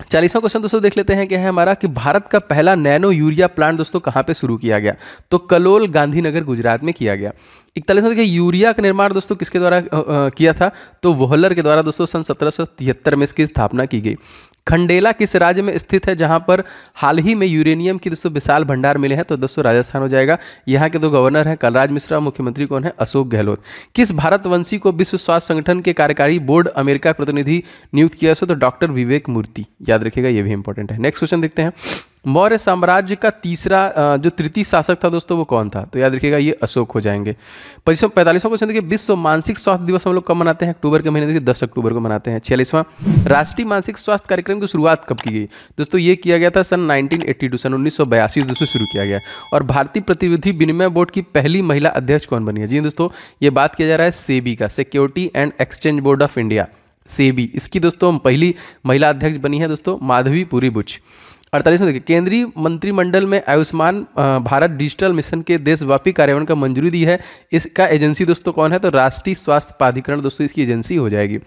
40वां क्वेश्चन दोस्तों देख लेते हैं क्या है हमारा, कि भारत का पहला नैनो यूरिया प्लांट दोस्तों कहाँ पे शुरू किया गया, तो कलोल गांधीनगर गुजरात में किया गया। 41वां देखिए, यूरिया का निर्माण दोस्तों किसके द्वारा किया था, तो वोहलर के द्वारा दोस्तों सन 1773 में इसकी स्थापना की गई। खंडेला किस राज्य में स्थित है जहां पर हाल ही में यूरेनियम की दोस्तों विशाल भंडार मिले हैं, तो दोस्तों राजस्थान हो जाएगा। यहाँ के दो गवर्नर हैं कलराज मिश्रा, मुख्यमंत्री कौन है, अशोक गहलोत। किस भारतवंशी को विश्व स्वास्थ्य संगठन के कार्यकारी बोर्ड अमेरिका प्रतिनिधि नियुक्त किया, तो डॉक्टर विवेक मूर्ति, याद रखिएगा ये भी इंपॉर्टेंट है। नेक्स्ट क्वेश्चन देखते हैं, मौर्य साम्राज्य का जो तृतीय शासक था दोस्तों वो कौन था, तो याद रखिएगा ये अशोक हो जाएंगे। 45वां क्वेश्चन देखिए, विश्व मानसिक स्वास्थ्य दिवस हम लोग कब मनाते हैं, अक्टूबर के महीने देखिए 10 अक्टूबर को मनाते हैं। 46वां, राष्ट्रीय मानसिक स्वास्थ्य कार्यक्रम की शुरुआत कब की गई, दोस्तों ये किया गया था सन 1982, सन 1982 दोस्तों शुरू किया गया। और भारतीय प्रतिनिधि विनिमय बोर्ड की पहली महिला अध्यक्ष कौन बनी है, जी दोस्तों ये बात किया जा रहा है सेबी का, security and exchange board of India, SEBI, इसकी दोस्तों पहली महिला अध्यक्ष बनी है दोस्तों माधवी पुरी बुच। 48 में देखिए, केंद्रीय मंत्रिमंडल में आयुष्मान भारत डिजिटल मिशन के देशव्यापी कार्यान्वयन का मंजूरी दी है। इसका एजेंसी दोस्तों कौन है? तो राष्ट्रीय स्वास्थ्य प्राधिकरण दोस्तों इसकी एजेंसी हो जाएगी।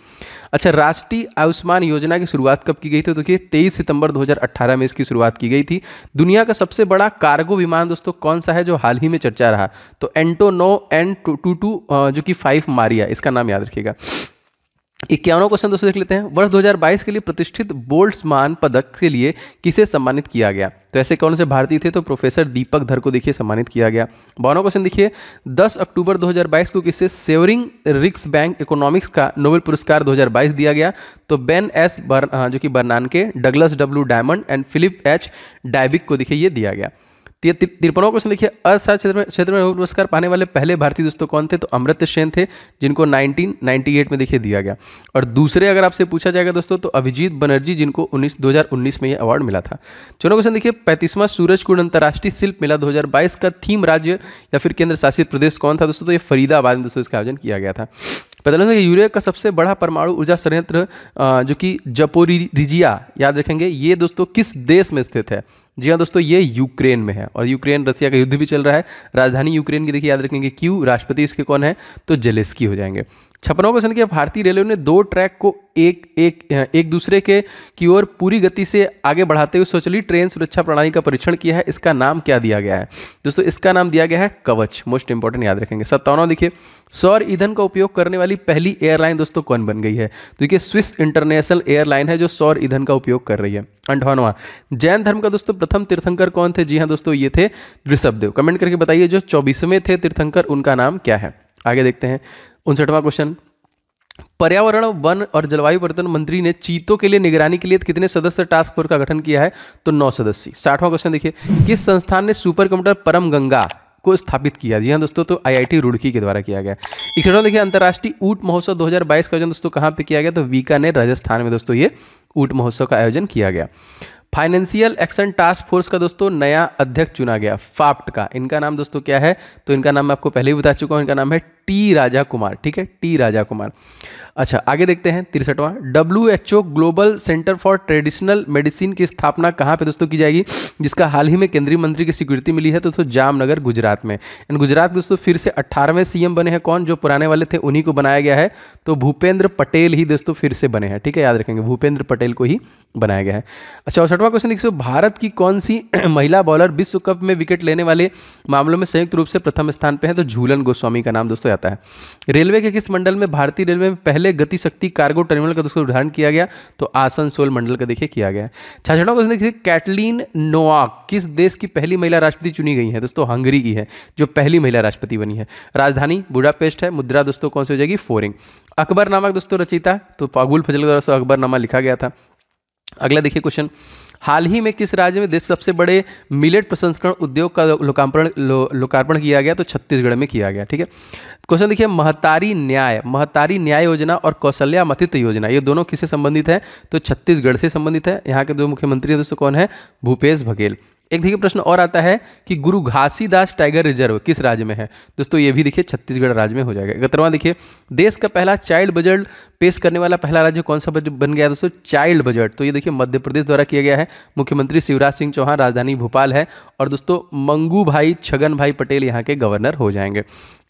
अच्छा, राष्ट्रीय आयुष्मान योजना की शुरुआत कब की गई थी? तो देखिए 23 सितंबर 2018 में इसकी शुरुआत की गई थी। दुनिया का सबसे बड़ा कार्गो विमान दोस्तों कौन सा है जो हाल ही में चर्चा रहा? तो एंटोनोव N22 जो कि 5 मारिया, इसका नाम याद रखिएगा। 51वां क्वेश्चन दोस्तों देख लेते हैं। वर्ष 2022 के लिए प्रतिष्ठित बोल्ट्जमान पदक के लिए किसे सम्मानित किया गया? तो ऐसे कौन से भारतीय थे? तो प्रोफेसर दीपक धर को देखिए सम्मानित किया गया। 52वां क्वेश्चन देखिए, 10 अक्टूबर 2022 को किसे सेवरिंग रिक्स बैंक इकोनॉमिक्स का नोबेल पुरस्कार 2022 दिया गया? तो बेन एस जो कि Bernanke, Douglas W Diamond and Philip H Dybvig को देखिए ये दिया गया। 53वां क्वेश्चन देखिए, अर्थशास्त्र क्षेत्र में नोबेल पुरस्कार पाने वाले पहले भारतीय दोस्तों कौन थे? तो अमर्त्य सेन थे, जिनको 1998 में देखिए दिया गया। और दूसरे अगर आपसे पूछा जाएगा दोस्तों तो अभिजीत बनर्जी, जिनको 2019 में ये अवार्ड मिला था। 14वां क्वेश्चन देखिए, 35वां सूरजकुंड अंतर्राष्ट्रीय शिल्प मेला 2022 का थीम राज्य या फिर केंद्र शासित प्रदेश कौन था दोस्तों? तो ये फरीदाबाद में दोस्तों इसका आयोजन किया गया था। पता लगा यूरेनियम का सबसे बड़ा परमाणु ऊर्जा संयंत्र जो कि जपोरिजिया, याद रखेंगे, ये दोस्तों किस देश में स्थित है? जी हाँ दोस्तों, ये यूक्रेन में है और यूक्रेन रसिया का युद्ध भी चल रहा है। राजधानी यूक्रेन की देखिए याद रखेंगे क्यू, राष्ट्रपति इसके कौन है? तो जेलेस्की हो जाएंगे। 56वां क्वेश्चन किया, भारतीय रेलवे ने 2 ट्रैक को एक दूसरे के की ओर पूरी गति से आगे बढ़ाते हुए स्वचालित ट्रेन सुरक्षा प्रणाली का परीक्षण किया है। इसका नाम क्या दिया गया है? दोस्तों इसका नाम दिया गया है कवच, मोस्ट इंपॉर्टेंट याद रखेंगे। 57वां देखिए, सौर ईंधन का उपयोग करने वाली पहली एयरलाइन दोस्तों कौन बन गई है? तो देखिए स्विस इंटरनेशनल एयरलाइन है जो सौर ईंधन का उपयोग कर रही है। 58वां, जैन धर्म का दोस्तों प्रथम तीर्थंकर कौन थे? जी हाँ दोस्तों, ये थे ऋषभदेव। कमेंट करके बताइए जो 24वें थे तीर्थंकर, उनका नाम क्या है? आगे देखते हैं 59वां क्वेश्चन, पर्यावरण, वन और जलवायु परिवर्तन मंत्री ने चीतों के लिए निगरानी के लिए कितने सदस्य टास्क फोर्स का गठन किया है? तो 9 सदस्य। 60वां क्वेश्चन देखिए, किस संस्थान ने सुपर कंप्यूटर परम गंगा को स्थापित किया? जी हाँ दोस्तों, तो IIT रुड़की के द्वारा किया गया। 61वां देखिए, अंतर्राष्ट्रीय ऊंट महोत्सव 2022 का आयोजन दोस्तों कहाँ पे किया गया? तो बीकानेर राजस्थान में दोस्तों ये ऊंट महोत्सव का आयोजन किया गया। फाइनेंशियल एक्शन टास्क फोर्स का दोस्तों नया अध्यक्ष चुना गया, फाफ्ट का। इनका नाम दोस्तों क्या है? तो इनका नाम मैं आपको पहले ही बता चुका हूँ, इनका नाम है टी राजा कुमार। ठीक है, टी राजा कुमार। अच्छा आगे देखते हैं 63वां, WHO global centre for traditional medicine की स्थापना कहाँ पे दोस्तों की जाएगी? जिसका हाल ही में केंद्रीय मंत्री की स्वीकृति मिली है दोस्तों जामनगर गुजरात में। एंड गुजरात दोस्तों फिर से 18वें CM बने हैं। कौन? जो पुराने वाले थे उन्हीं को बनाया गया है, तो भूपेंद्र पटेल ही दोस्तों फिर से बने हैं। ठीक है, याद रखेंगे भूपेंद्र पटेल को ही बनाया गया है। अच्छा 64वां क्वेश्चन देखिए, भारत की कौन सी महिला बॉलर विश्व कप में विकेट लेने वाले मामलों में संयुक्त रूप से प्रथम स्थान पे है? तो झूलन गोस्वामी का नाम दोस्तों आता है। रेलवे के किस मंडल में भारतीय रेलवे में पहले गति शक्ति कार्गो टर्मिनल का दोस्तों उद्घाटन किया गया? तो आसनसोल मंडल का देखिए किया गया है। 66वां क्वेश्चन देखिए, कैटलीन नोवाक किस देश की पहली महिला राष्ट्रपति चुनी गई है? दोस्तों हंगरी की है जो पहली महिला राष्ट्रपति बनी है। राजधानी बुडापेस्ट है। मुद्रा दोस्तों कौन सी हो जाएगी? फोरिंग। अकबर नामक दोस्तों रचयिता, तो अबुल फजल के द्वारा अकबरनामा लिखा गया था। अगला देखिए क्वेश्चन, हाल ही में किस राज्य में देश सबसे बड़े मिलेट प्रसंस्करण उद्योग का लोकार्पण किया गया? तो छत्तीसगढ़ में किया गया। ठीक है, क्वेश्चन देखिए, महतारी न्याय योजना और कौशल्या मथित योजना ये दोनों किससे संबंधित है? तो छत्तीसगढ़ से संबंधित है। यहाँ के दो मुख्यमंत्री दोस्तों कौन है? भूपेश बघेल। एक देखिए प्रश्न और आता है कि गुरु घासीदास टाइगर रिजर्व किस राज्य में है? दोस्तों ये भी देखिए छत्तीसगढ़ राज्य में हो जाएगा। 71वां देखिए, देश का पहला चाइल्ड बजट पेश करने वाला पहला राज्य कौन सा बन गया दोस्तों? Child budget. तो ये देखिए मध्य प्रदेश द्वारा किया गया है। मुख्यमंत्री शिवराज सिंह चौहान, राजधानी भोपाल है। और दोस्तों मंगू भाई छगन भाई पटेल यहाँ के गवर्नर हो जाएंगे।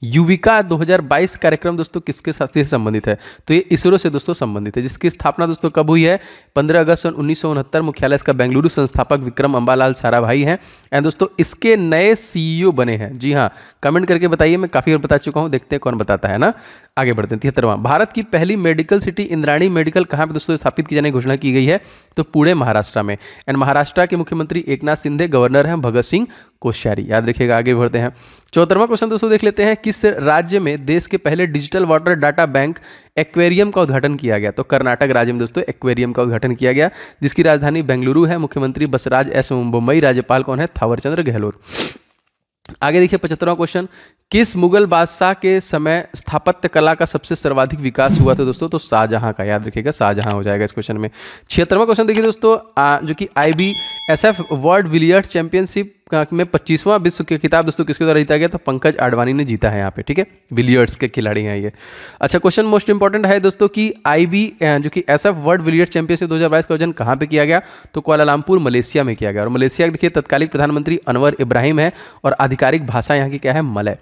युविका 2022 कार्यक्रम दोस्तों किसके साथ से संबंधित है? तो ये इसरो से दोस्तों संबंधित है, जिसकी स्थापना दोस्तों कब हुई है? 15 अगस्त 1969। मुख्यालय इसका बेंगलुरु, संस्थापक विक्रम अंबालाल साराभाई हैं। एंड दोस्तों इसके नए CEO बने हैं। जी हाँ, कमेंट करके बताइए, मैं काफ़ी बार बता चुका हूँ, देखते हैं कौन बताता है ना। आगे बढ़ते हैं 73वां, भारत की पहली मेडिकल सिटी इंद्राणी मेडिकल कहाँ पे दोस्तों स्थापित की जाने की घोषणा की गई है? तो पुणे महाराष्ट्र में। एंड महाराष्ट्र के मुख्यमंत्री एकनाथ शिंदे, गवर्नर हैं भगत सिंह कोश्यारी। याद रखिएगा। आगे बढ़ते हैं 74वां क्वेश्चन दोस्तों देख लेते हैं, किस राज्य में देश के पहले digital water data bank aquarium का उद्घाटन किया गया? तो कर्नाटक राज्य में दोस्तों एक्वेरियम का उद्घाटन किया गया, जिसकी राजधानी बेंगलुरु है। मुख्यमंत्री बसराज एस मुंबई, राज्यपाल कौन है? थावरचंद्र गहलोत। आगे देखिए 75वां क्वेश्चन, किस मुगल बादशाह के समय स्थापत्य कला का सबसे सर्वाधिक विकास हुआ था दोस्तों? तो शाहजहां का। याद रखिएगा शाहजहां हो जाएगा इस क्वेश्चन में। 76वां क्वेश्चन देखिए दोस्तों, जो कि IBSF वर्ल्ड बिलियर्ड्स चैंपियनशिप में 25वां विश्व के खिताब दोस्तों किसके द्वारा जीता गया? तो पंकज आडवाणी ने जीता है यहाँ पे, ठीक है। बिलियर्ड्स के खिलाड़ी हैं ये। अच्छा, क्वेश्चन मोस्ट इंपॉर्टेंट है दोस्तों कि IB जो कि SF वर्ल्ड बिलियर्ड्स चैंपियनशिप 2022 का आयोजन कहाँ पे किया गया? तो कुआलालंपुर मलेशिया में किया गया। और मलेशिया के देखिए तत्कालीन प्रधानमंत्री अनवर इब्राहिम है और आधिकारिक भाषा यहाँ की क्या है? मलय।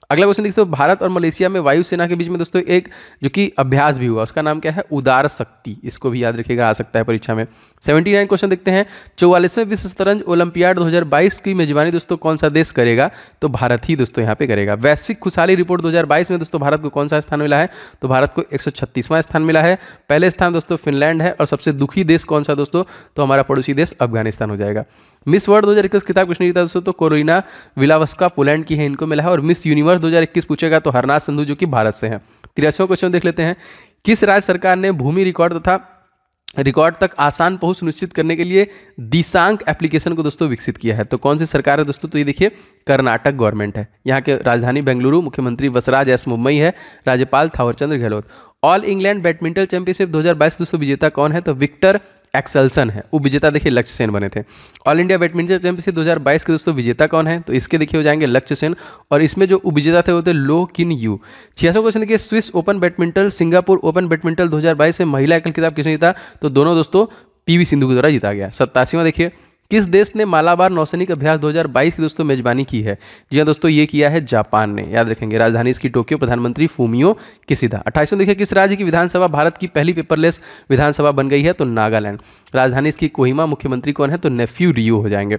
अगला क्वेश्चन देखते हो, भारत और मलेशिया में वायुसेना के बीच में दोस्तों एक जो कि अभ्यास भी हुआ, उसका नाम क्या है? उदार शक्ति। इसको भी याद रखिएगा, आ सकता है परीक्षा में। 79 क्वेश्चन देखते हैं, 44वें विश्व शतरंज ओलंपियाड 2022 की मेजबानी दोस्तों कौन सा देश करेगा? तो भारत ही दोस्तों यहाँ पे करेगा। वैश्विक खुशहाली रिपोर्ट 2022 में दोस्तों भारत को कौन सा स्थान मिला है? तो भारत को 136वां स्थान मिला है। पहले स्थान दोस्तों फिनलैंड है। और सबसे दुखी देश कौन सा दोस्तों? तो हमारा पड़ोसी देश अफगानिस्तान हो जाएगा। मिस वर्ल्ड 2021 खिताब किसने जीता दोस्तों? तो कोरिना विलावस्का पोलैंड की है, इनको मिला है। और मिस यूनिवर्स 2021 पूछेगा तो हरनाथ संधू जो कि भारत से हैं। 83वां क्वेश्चन देख लेते हैं, किस राज्य सरकार ने भूमि रिकॉर्ड तथा रिकॉर्ड तक आसान पहुंच सुनिश्चित करने के लिए दिशांक एप्लीकेशन को दोस्तों विकसित किया है? तो कौन सी सरकार है दोस्तों? तो ये देखिए कर्नाटक गवर्नमेंट है। यहाँ के राजधानी बेंगलुरु, मुख्यमंत्री वसराज एस मुंबई है, राज्यपाल Thawarchandra Gehlot. All England badminton championship 2022 दोस्तों विजेता कौन है? तो विक्टर एक्सेल्सन है। उपविजेता देखिए लक्ष्य सेन बने थे। ऑल इंडिया बैडमिंटन चैंपियनशिप 2022 के दोस्तों विजेता कौन है? तो इसके देखिए हो जाएंगे लक्ष्य सेन। और इसमें जो उपविजेता थे वो थे लो किन यू। 66वां क्वेश्चन देखिए, Swiss open badminton Singapore open badminton 2022 में महिला एकल खिताब किसने जीता? तो दोनों दोस्तों PV सिंधु के द्वारा जीता गया। 87वां देखिए, किस देश ने मालाबार नौसैनिक अभ्यास 2022 की दोस्तों मेजबानी की है? जी हाँ दोस्तों, ये किया है जापान ने, याद रखेंगे। राजधानी इसकी टोक्यो, प्रधानमंत्री फूमियो किशिदा। 28वां देखिए, किस राज्य की विधानसभा भारत की पहली पेपरलेस विधानसभा बन गई है? तो नागालैंड। राजधानी इसकी कोहिमा, मुख्यमंत्री कौन है? तो नेफ्यू रियो हो जाएंगे।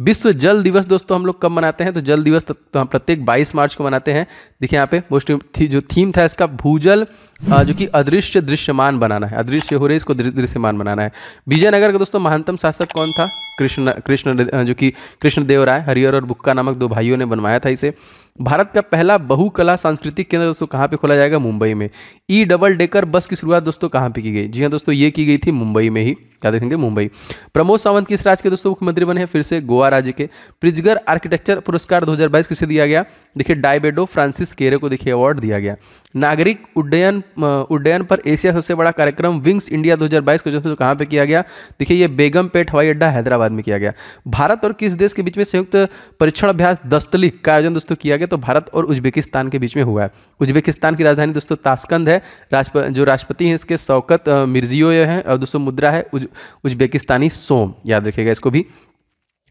विश्व जल दिवस दोस्तों हम लोग कब मनाते हैं? तो जल दिवस तो हम प्रत्येक 22 मार्च को मनाते हैं। देखिए यहाँ पे मोस्ट जो थीम था इसका भूजल जो कि अदृश्य दृश्यमान बनाना है। अदृश्य हो रहे इसको दृश्यमान बनाना है। विजयनगर का दोस्तों महानतम शासक कौन था? कृष्ण जो कि कृष्णदेव राय। हरिहर और बुक्का नामक दो भाइयों ने बनवाया था इसे। भारत का पहला बहुकला सांस्कृतिक केंद्र दोस्तों कहाँ पे खोला जाएगा? मुंबई में। ई डबल डेकर बस की शुरुआत दोस्तों कहाँ पे की गई? जी हाँ दोस्तों, ये की गई थी मुंबई में ही, याद रखेंगे मुंबई। प्रमोद सावंत किस राज्य के दोस्तों मुख्यमंत्री बने हैं? फिर से गोवा राज्य के। प्रिजगर आर्किटेक्चर पुरस्कार 2022 किसे दिया गया? देखिए डाइबेडो फ्रांसिस केरे को देखिए अवार्ड दिया गया। नागरिक उड्डयन पर एशिया सबसे बड़ा कार्यक्रम विंग्स इंडिया 2022 को जो कहाँ पे किया गया? देखिए ये बेगमपेट हवाई अड्डा हैदराबाद में किया गया। भारत और किस देश के बीच में संयुक्त परीक्षण अभ्यास दस्तलिक का आयोजन दोस्तों किया गया? तो भारत और उज्बेकिस्तान के बीच में हुआ है। उज्बेकिस्तान की राजधानी दोस्तों ताशकंद है। जो राष्ट्रपति हैं इसके शौकत मिर्जियोयेव हैं। और दोस्तों मुद्रा है उज्बेकिस्तानी सोम, याद रखिएगा इसको भी।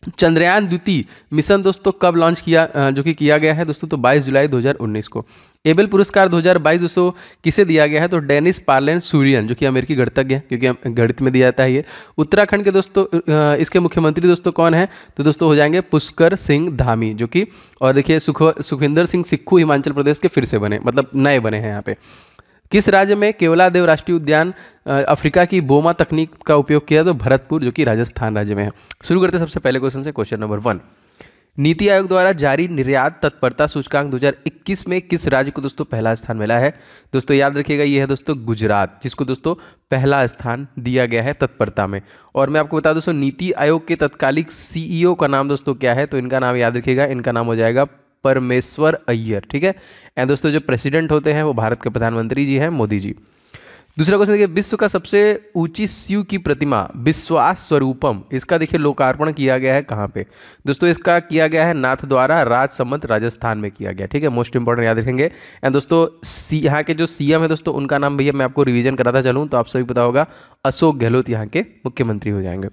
चंद्रयान द्वितीय मिशन दोस्तों कब लॉन्च किया जो कि किया गया है दोस्तों? तो 22 जुलाई 2019 को। एबेल पुरस्कार 2022 दोस्तों किसे दिया गया है? तो डेनिस पार्लेन सूरियन जो कि अमेरिकी गणितज्ञ है, क्योंकि गणित में दिया जाता है ये। उत्तराखंड के दोस्तों इसके मुख्यमंत्री दोस्तों कौन है? तो दोस्तों हो जाएंगे पुष्कर सिंह धामी जो कि, और देखिए सुखविंदर सिंह सिक्खू हिमाचल प्रदेश के फिर से बने, मतलब नए बने हैं यहाँ पे। किस राज्य में केवलादेव राष्ट्रीय उद्यान अफ्रीका की बोमा तकनीक का उपयोग किया? तो भरतपुर जो कि राजस्थान राज्य में है। शुरू करते हैं सबसे पहले क्वेश्चन से। क्वेश्चन नंबर 1, नीति आयोग द्वारा जारी निर्यात तत्परता सूचकांक 2021 में किस राज्य को दोस्तों पहला स्थान मिला है? दोस्तों याद रखिएगा ये है दोस्तों गुजरात, जिसको दोस्तों पहला स्थान दिया गया है तत्परता में। और मैं आपको बता दूं दोस्तों नीति आयोग के तत्कालिक CEO का नाम दोस्तों क्या है? तो इनका नाम याद रखिएगा, इनका नाम हो जाएगा परमेश्वर अय्यर, ठीक है। एंड दोस्तों जो प्रेसिडेंट होते हैं वो भारत के प्रधानमंत्री जी हैं, मोदी जी। दूसरा क्वेश्चन देखिए, विश्व का सबसे ऊंची शिव की प्रतिमा विश्वास स्वरूपम, इसका देखिए लोकार्पण किया गया है कहाँ पे? दोस्तों इसका किया गया है नाथद्वारा राजसमंद राजस्थान में किया गया, ठीक है। मोस्ट इंपॉर्टेंट याद रखेंगे। एंड दोस्तों यहाँ के जो CM है दोस्तों उनका नाम भैया मैं आपको रिवीजन कराता चलूँ तो आप सभी पता होगा, अशोक गहलोत यहाँ के मुख्यमंत्री हो जाएंगे।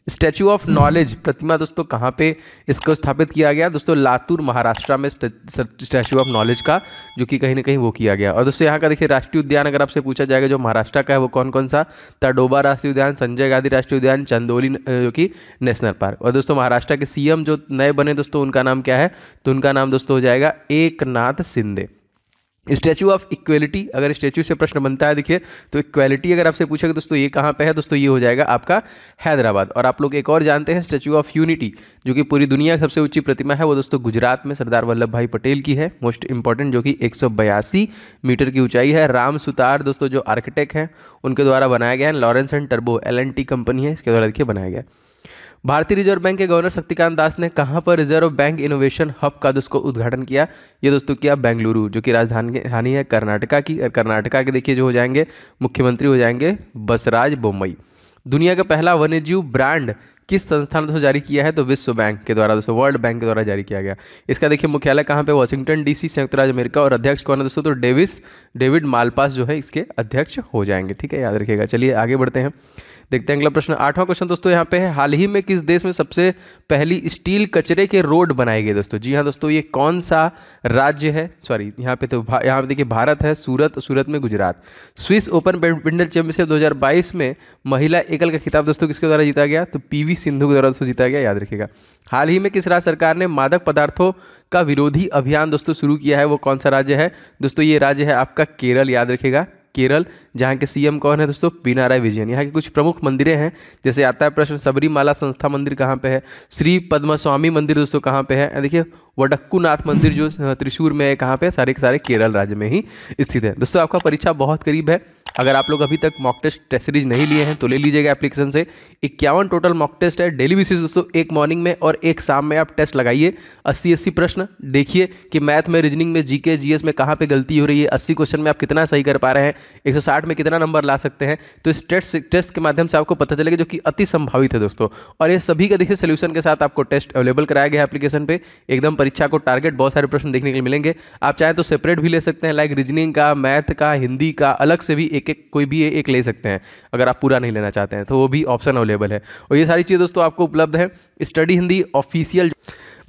स्टैचू ऑफ नॉलेज प्रतिमा दोस्तों कहाँ पे इसको स्थापित किया गया? दोस्तों लातूर महाराष्ट्र में स्टैचू ऑफ नॉलेज का जो कि कहीं ना कहीं वो किया गया। और दोस्तों यहाँ का देखिए राष्ट्रीय उद्यान अगर आपसे पूछा जाएगा जो महाराष्ट्र का है वो कौन कौन सा? तडोबा राष्ट्रीय उद्यान, संजय गांधी राष्ट्रीय उद्यान, चंदोली जो कि नेशनल पार्क। और दोस्तों महाराष्ट्र के CM जो नए बने दोस्तों उनका नाम क्या है? तो उनका नाम दोस्तों हो जाएगा Eknath Shinde. Statue of equality, अगर स्टैचू से प्रश्न बनता है देखिए तो इक्वेलिटी अगर आपसे पूछेगा दोस्तों ये कहाँ पे है? दोस्तों ये हो जाएगा आपका हैदराबाद। और आप लोग एक और जानते हैं स्टैचू ऑफ यूनिटी जो कि पूरी दुनिया की सबसे ऊंची प्रतिमा है वो दोस्तों गुजरात में सरदार वल्लभ भाई पटेल की है, मोस्ट इंपॉर्टेंट, जो कि 182 मीटर की ऊंचाई है। राम सुतार दोस्तों जो आर्किटेक्ट हैं उनके द्वारा बनाया गया है। Lawrence and turbo LNT company है, इसके द्वारा देखिए बनाया गया। भारतीय रिजर्व बैंक के गवर्नर शक्तिकांत दास ने कहां पर रिजर्व बैंक इनोवेशन हब का दोस्तों उद्घाटन किया? ये दोस्तों किया बेंगलुरु जो कि राजधानी है कर्नाटका की। और कर्नाटका के देखिए जो हो जाएंगे मुख्यमंत्री हो जाएंगे बसराज बोम्मई। दुनिया का पहला वन्यजीव ब्रांड किस संस्थान ने दोस्तों जारी किया है? तो विश्व बैंक के द्वारा दोस्तों, वर्ल्ड बैंक के द्वारा जारी किया गया। इसका देखिए मुख्यालय कहाँ पे? वॉशिंगटन डीसी, संयुक्त राज्य अमेरिका। और अध्यक्ष कौन है दोस्तों? तो डेविड मालपास जो है इसके अध्यक्ष हो जाएंगे। ठीक है, याद रखिएगा। चलिए आगे बढ़ते हैं, देखते हैं अगला प्रश्न। 8वां क्वेश्चन दोस्तों यहाँ पे है, हाल ही में किस देश में सबसे पहली स्टील कचरे के रोड बनाए गए? दोस्तों जी हाँ दोस्तों, ये कौन सा राज्य है? सॉरी, यहाँ पे तो यहाँ पे देखिए भारत है, सूरत में Gujarat. Swiss open badminton championship 2022 में महिला एकल का खिताब दोस्तों किसके द्वारा जीता गया? तो पीवी सिंधु के द्वारा दोस्तों जीता गया, याद रखिएगा। हाल ही में किस राज्य सरकार ने मादक पदार्थों का विरोधी अभियान दोस्तों शुरू किया है? वो कौन सा राज्य है? दोस्तों ये राज्य है आपका केरल, याद रखिएगा, केरल, जहाँ के सीएम कौन है दोस्तों? पिनाराई विजयन। यहाँ के कुछ प्रमुख मंदिरें हैं, जैसे आता है प्रश्न, सबरीमाला संस्था मंदिर कहाँ पे है? श्री पद्मस्वामी मंदिर दोस्तों कहाँ पे है? देखिए वडक्कूनाथ मंदिर जो त्रिशूर में है, कहाँ पे? सारे के सारे केरल राज्य में ही स्थित है। दोस्तों आपका परीक्षा बहुत करीब है, अगर आप लोग अभी तक मॉक टेस्ट सीरीज नहीं लिए हैं तो ले लीजिएगा एप्लीकेशन से। 51 टोटल मॉक टेस्ट है डेली बेसिस दोस्तों, एक मॉर्निंग में और एक शाम में आप टेस्ट लगाइए। 80 प्रश्न, देखिए कि मैथ में, रीजनिंग में, जीके जीएस में कहाँ पे गलती हो रही है, 80 क्वेश्चन में आप कितना सही कर पा रहे हैं, 160 में कितना नंबर ला सकते हैं। तो इस टेस्ट के माध्यम से आपको पता चलेगा, जो कि अति संभावित है दोस्तों। और ये सभी का देखिए सोल्यूशन के साथ आपको टेस्ट अवेलेबल कराया गया है एप्लीकेशन पे। एकदम परीक्षा को टारगेट, बहुत सारे प्रश्न देखने के लिए मिलेंगे। आप चाहें तो सेपरेट भी ले सकते हैं, लाइक रीजनिंग का, मैथ का, हिंदी का, अलग से भी एक कोई भी एक ले सकते हैं। अगर आप पूरा नहीं लेना चाहते हैं तो वो भी ऑप्शन अवेलेबल है। और ये सारी चीज़ दोस्तों आपको उपलब्ध है। Study Hindi official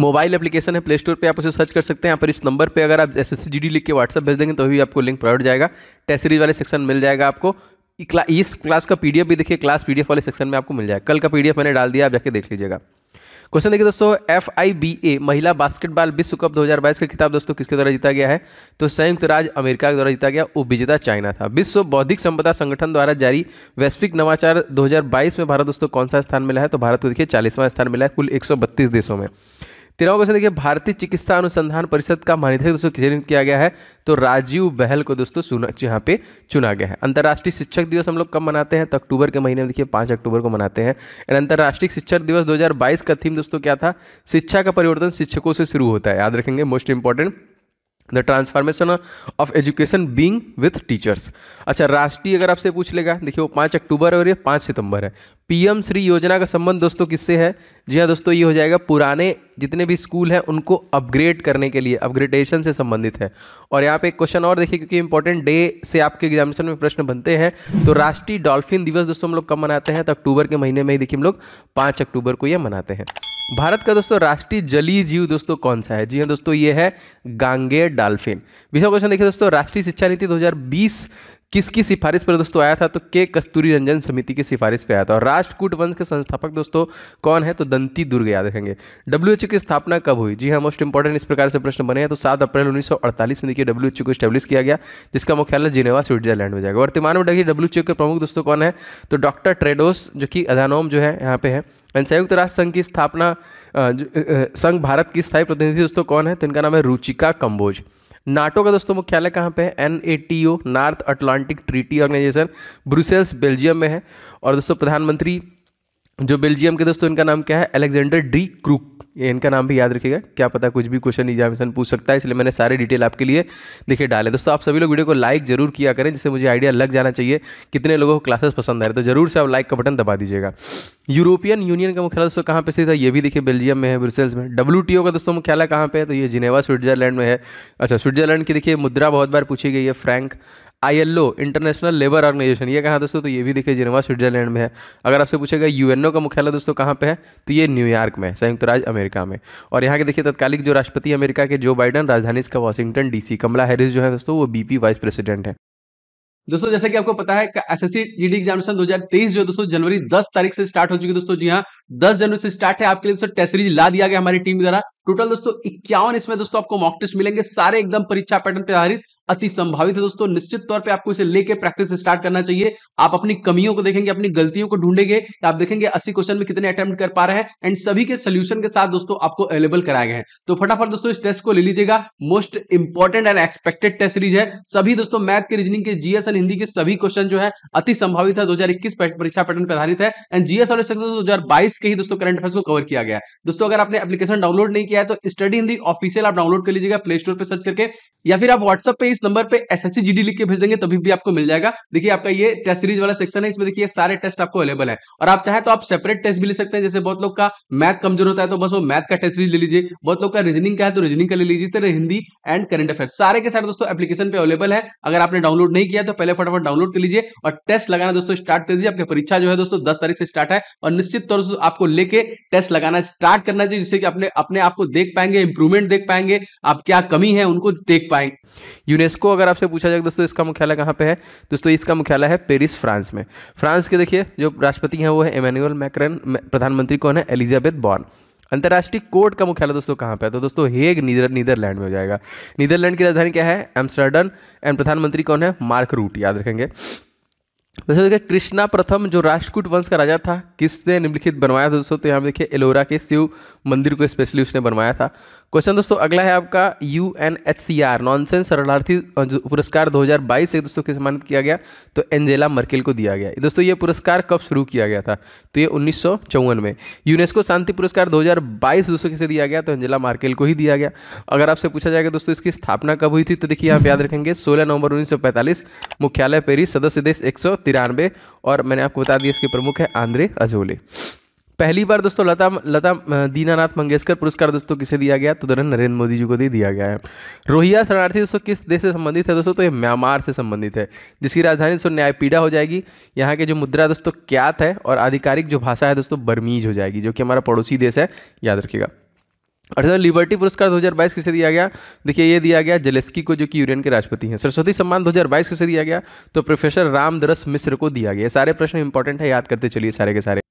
mobile application है, प्ले स्टोर पे आप उसे सर्च कर सकते हैं। यहाँ पर इस नंबर पे अगर आप SSCGD लिख के व्हाट्सअप भेज देंगे तो भी आपको लिंक प्रोवाइड जाएगा, टेस्ट सीरीज वाले सेक्शन मिल जाएगा आपको। इस क्लास का PDF भी देखिए, क्लास PDF वाले सेक्शन में आपको मिल जाएगा। कल का PDF मैंने डाल दिया, आप जाके देख लीजिएगा। क्वेश्चन देखिए दोस्तों, FIBA महिला बास्केटबॉल विश्व कप 2022 का खिताब दोस्तों किसके द्वारा जीता गया है? तो संयुक्त राज्य अमेरिका के द्वारा जीता गया, उपविजेता चाइना था। विश्व बौद्धिक संपदा संगठन द्वारा जारी वैश्विक नवाचार 2022 में भारत दोस्तों कौन सा स्थान मिला है? तो भारत को देखिए 40वां स्थान मिला है कुल 132 देशों में। 13वां क्वेश्चन देखिए, भारतीय चिकित्सा अनुसंधान परिषद का महानिदेशक दोस्तों किसे नियुक्त किया गया है? तो राजीव बहल को दोस्तों यहाँ पे चुना गया है। अंतर्राष्ट्रीय शिक्षक दिवस हम लोग कब मनाते हैं? तो अक्टूबर के महीने में देखिए 5 अक्टूबर को मनाते हैं। अंतर्राष्ट्रीय शिक्षक दिवस 2022 का थीम दोस्तों क्या था? शिक्षा का परिवर्तन शिक्षकों से शुरू होता है, याद रखेंगे, most important, the transformation of education being with teachers. अच्छा, राष्ट्रीय अगर आपसे पूछ लेगा, देखिए वो 5 अक्टूबर है और ये 5 सितंबर है। PM श्री योजना का संबंध दोस्तों किससे है? जी हाँ दोस्तों, ये हो जाएगा पुराने जितने भी स्कूल हैं उनको अपग्रेड करने के लिए, अपग्रेडेशन से संबंधित है। और यहाँ पे एक क्वेश्चन और देखिए, क्योंकि इंपॉर्टेंट डे से आपके एग्जामिनेशन में प्रश्न बनते हैं। तो राष्ट्रीय डॉल्फिन दिवस दोस्तों हम लोग कब मनाते हैं? तो अक्टूबर के महीने में ही देखिए हम लोग 5 अक्टूबर को ये मनाते हैं। भारत का दोस्तों राष्ट्रीय जलीय जीव दोस्तों कौन सा है? जी हाँ दोस्तों, ये है गांगेय डॉल्फिन। 20वां क्वेश्चन देखिए दोस्तों, राष्ट्रीय शिक्षा नीति 2020 किसकी सिफारिश पर दोस्तों आया था? तो के कस्तूरी रंजन समिति की सिफारिश पे आया था। और राष्ट्रकूट वंश के संस्थापक दोस्तों कौन है? तो दंती दुर्ग, याद रखेंगे। WHO की स्थापना कब हुई? जी हाँ, मोस्ट इंपॉर्टेंट इस प्रकार से प्रश्न बने हैं। तो 7 अप्रैल 1948 में देखिए WHO को स्टैब्लिश किया गया, जिसका मुख्यालय जिनेवा स्विट्जरलैंड में जाएगा। वर्तमान में देखिए WHO के प्रमुख दोस्तों कौन है? तो डॉक्टर टेड्रोस, जो कि अधानोम जो है यहाँ पे है। संयुक्त राष्ट्र संघ की स्थापना, संघ भारत की स्थायी प्रतिनिधि दोस्तों कौन है? तो इनका नाम है रुचिका कंबोज। नाटो का दोस्तों मुख्यालय कहाँ पे है? NATO, North Atlantic Treaty Organization, Brussels, Belgium में है। और दोस्तों प्रधानमंत्री जो बेल्जियम के दोस्तों, इनका नाम क्या है? अलेक्जेंडर डी क्रूक, ये इनका नाम भी याद रखिएगा, क्या पता कुछ भी क्वेश्चन एग्जामिनेशन पूछ सकता है, इसलिए मैंने सारे डिटेल आपके लिए देखिए डाले। दोस्तों आप सभी लोग वीडियो को लाइक जरूर किया करें, जिससे मुझे आइडिया लग जाना चाहिए कितने लोगों को क्लासेस पसंद आ रहे हैं। तो जरूर से आप लाइक का बटन दबा दीजिएगा। यूरोपियन यूनियन का मुख्यालय दोस्तों कहाँ पे स्थित है? ये भी देखिए बेल्जियम में है, ब्रुसेल्स में। WTO का दोस्तों मुख्यालय कहाँ पे है? तो ये जिनेवा स्विट्जरलैंड में है। अच्छा, स्विट्जरलैंड की देखिए मुद्रा बहुत बार पूछी गई है, franc. ILO International Labour Organization, ये कहाँ दोस्तों? तो ये भी देखिए जिनेवा स्विट्जरलैंड में है। अगर आपसे पूछेगा UNO का मुख्यालय दोस्तों कहाँ पे है? तो ये न्यूयॉर्क में है, संयुक्त राज्य अमेरिका में। और यहाँ के देखिए तत्कालिक जो राष्ट्रपति अमेरिका के जो बाइडन, राजधानी इसका वॉशिंगटन DC। कमला हैरिस जो है दोस्तों वो BP वाइस प्रेसिडेंट है। दोस्तों जैसे कि आपको पता है SSC GD एग्जामिनेशन 2023 जो दोस्तों जनवरी 10 तारीख से स्टार्ट हो चुकी है दोस्तों। जी हाँ, 10 जनवरी से स्टार्ट है। आपके लिए दोस्तों टेस्ट सीरीज ला दिया गया हमारी टीम द्वारा। टोटल दोस्तों 51 इसमें दोस्तों आपको मॉक टेस्ट मिलेंगे, सारे एकदम परीक्षा पैटर्न पे आधारित, अति संभावित है दोस्तों। निश्चित तौर पे आपको इसे लेके प्रैक्टिस स्टार्ट करना चाहिए। आप अपनी कमियों को देखेंगे, अपनी गलतियों को ढूंढेंगे, आप देखेंगे 80 क्वेश्चन में कितने अटेम्प्ट कर पा रहे हैं, एंड सभी के सोल्यूशन के साथ दोस्तों आपको अवेलेबल कराए गए हैं। तो फटाफट दोस्तों इस टेस्ट को ले लीजिएगा। Most important and expected test series है। सभी दोस्तों मैथ के, रीजनिंग के, GS एंड हिंदी के सभी क्वेश्चन जो है अति संभावित है, 2021 परीक्षा पैटर्न पर आधारित है। एंड GS वाले सेक्शन 2022 के ही दोस्तों करंट अफेयर्स को कवर किया गया है। दोस्तों अगर आपने एप्लीकेशन डाउनलोड नहीं किया है तो स्टडी हिंदी ऑफिशियल आप डाउनलोड कर लीजिएगा प्ले स्टोर पर सर्च करके, या फिर आप व्हाट्सएप पे इस नंबर पे SSC GD लिख के भेज देंगे तभी भी आपको मिल जाएगा। देखिए आपका ये टेस्ट सीरीज वाला सेक्शन है, इसमें देखिए सारे टेस्ट आपको अवेलेबल है और आप चाहे तो आप सेपरेट टेस्ट भी ले सकते हैं। जैसे बहुत लोग का मैथ कमजोर होता है तो बस वो मैथ का टेस्ट सीरीज ले लीजिए, बहुत लोग का रीजनिंग का है तो रीजनिंग का ले लीजिए। इस तरह हिंदी एंड करंट अफेयर्स सारे के सारे दोस्तों एप्लीकेशन पे अवेलेबल है। अगर आपने डाउनलोड नहीं किया तो पहले फटाफट डाउनलोड कर लीजिए और टेस्ट लगाना दोस्तों स्टार्ट कर दीजिए। आपकी परीक्षा जो है दोस्तों 10 तारीख से स्टार्ट है और निश्चित तौर से आपको लेके टेस्ट लगाना स्टार्ट करना चाहिए, जिससे कि अपने आप को देख पाएंगे, इंप्रूवमेंट देख पाएंगे, आप क्या कमी है उनको देख पाएंगे। यूनेस्को अगर आपसे पूछा जाए दोस्तों इसका मुख्यालय कहाँ पे है, दोस्तों इसका मुख्यालय है पेरिस फ्रांस में। फ्रांस के देखिए जो राष्ट्रपति हैं वो है इमैनुअल मैक्रॉन, प्रधानमंत्री कौन है, एलिजाबेथ बॉर्न। अंतर्राष्ट्रीय कोर्ट का मुख्यालय दोस्तों कहाँ पे है, तो दोस्तों हेग नीदरलैंड में हो जाएगा। नीदरलैंड की राजधानी क्या है, एम्स्टर्डम, एंड प्रधानमंत्री कौन है, मार्क रूट, याद रखेंगे। वैसे देखिए कृष्णा प्रथम जो राष्ट्रकूट वंश का राजा था किसने निम्नलिखित बनवाया था दोस्तों, तो यहाँ पे देखिए एलोरा के शिव मंदिर को स्पेशली उसने बनवाया था। क्वेश्चन दोस्तों अगला है आपका UNHCR नॉनसेंस शरणार्थी पुरस्कार 2022 से दोस्तों किसे सम्मानित किया गया, तो एंजेला मर्केल को दिया गया। दोस्तों ये पुरस्कार कब शुरू किया गया था, तो ये 1954 में। यूनेस्को शांति पुरस्कार 2022 दोस्तों किसे दिया गया, तो एंजेला मर्केल को ही दिया गया। अगर आपसे पूछा जाएगा दोस्तों इसकी स्थापना कब हुई थी, तो देखिए आप याद रखेंगे 16 नवंबर 1945, मुख्यालय पेरिस, सदस्य देश 193 और मैंने आपको बता दिया इसके प्रमुख है आंद्रे अजोले। पहली बार दोस्तों लता दीनानाथ मंगेशकर पुरस्कार दोस्तों किसे दिया गया, तो नरेंद्र मोदी जी को दिया गया है। रोहिंग्या शरणार्थी दोस्तों किस देश से संबंधित है दोस्तों, तो ये म्यांमार से संबंधित है, जिसकी राजधानी दोस्तों न्यायपीड़ा हो जाएगी। यहाँ के जो मुद्रा दोस्तों क्यात है और आधिकारिक जो भाषा है दोस्तों बर्मीज हो जाएगी, जो कि हमारा पड़ोसी देश है, याद रखिएगा। और लिबर्टी पुरस्कार 2022 किसे दिया गया, देखिए ये दिया गया जेलेस्की को, जो कि यूक्रेन के राष्ट्रपति हैं। सरस्वती सम्मान 2022 किसे दिया गया, तो प्रोफेसर रामदरस मिश्र को दिया गया। सारे प्रश्न इंपॉर्टेंट है, याद करते चलिए सारे के सारे।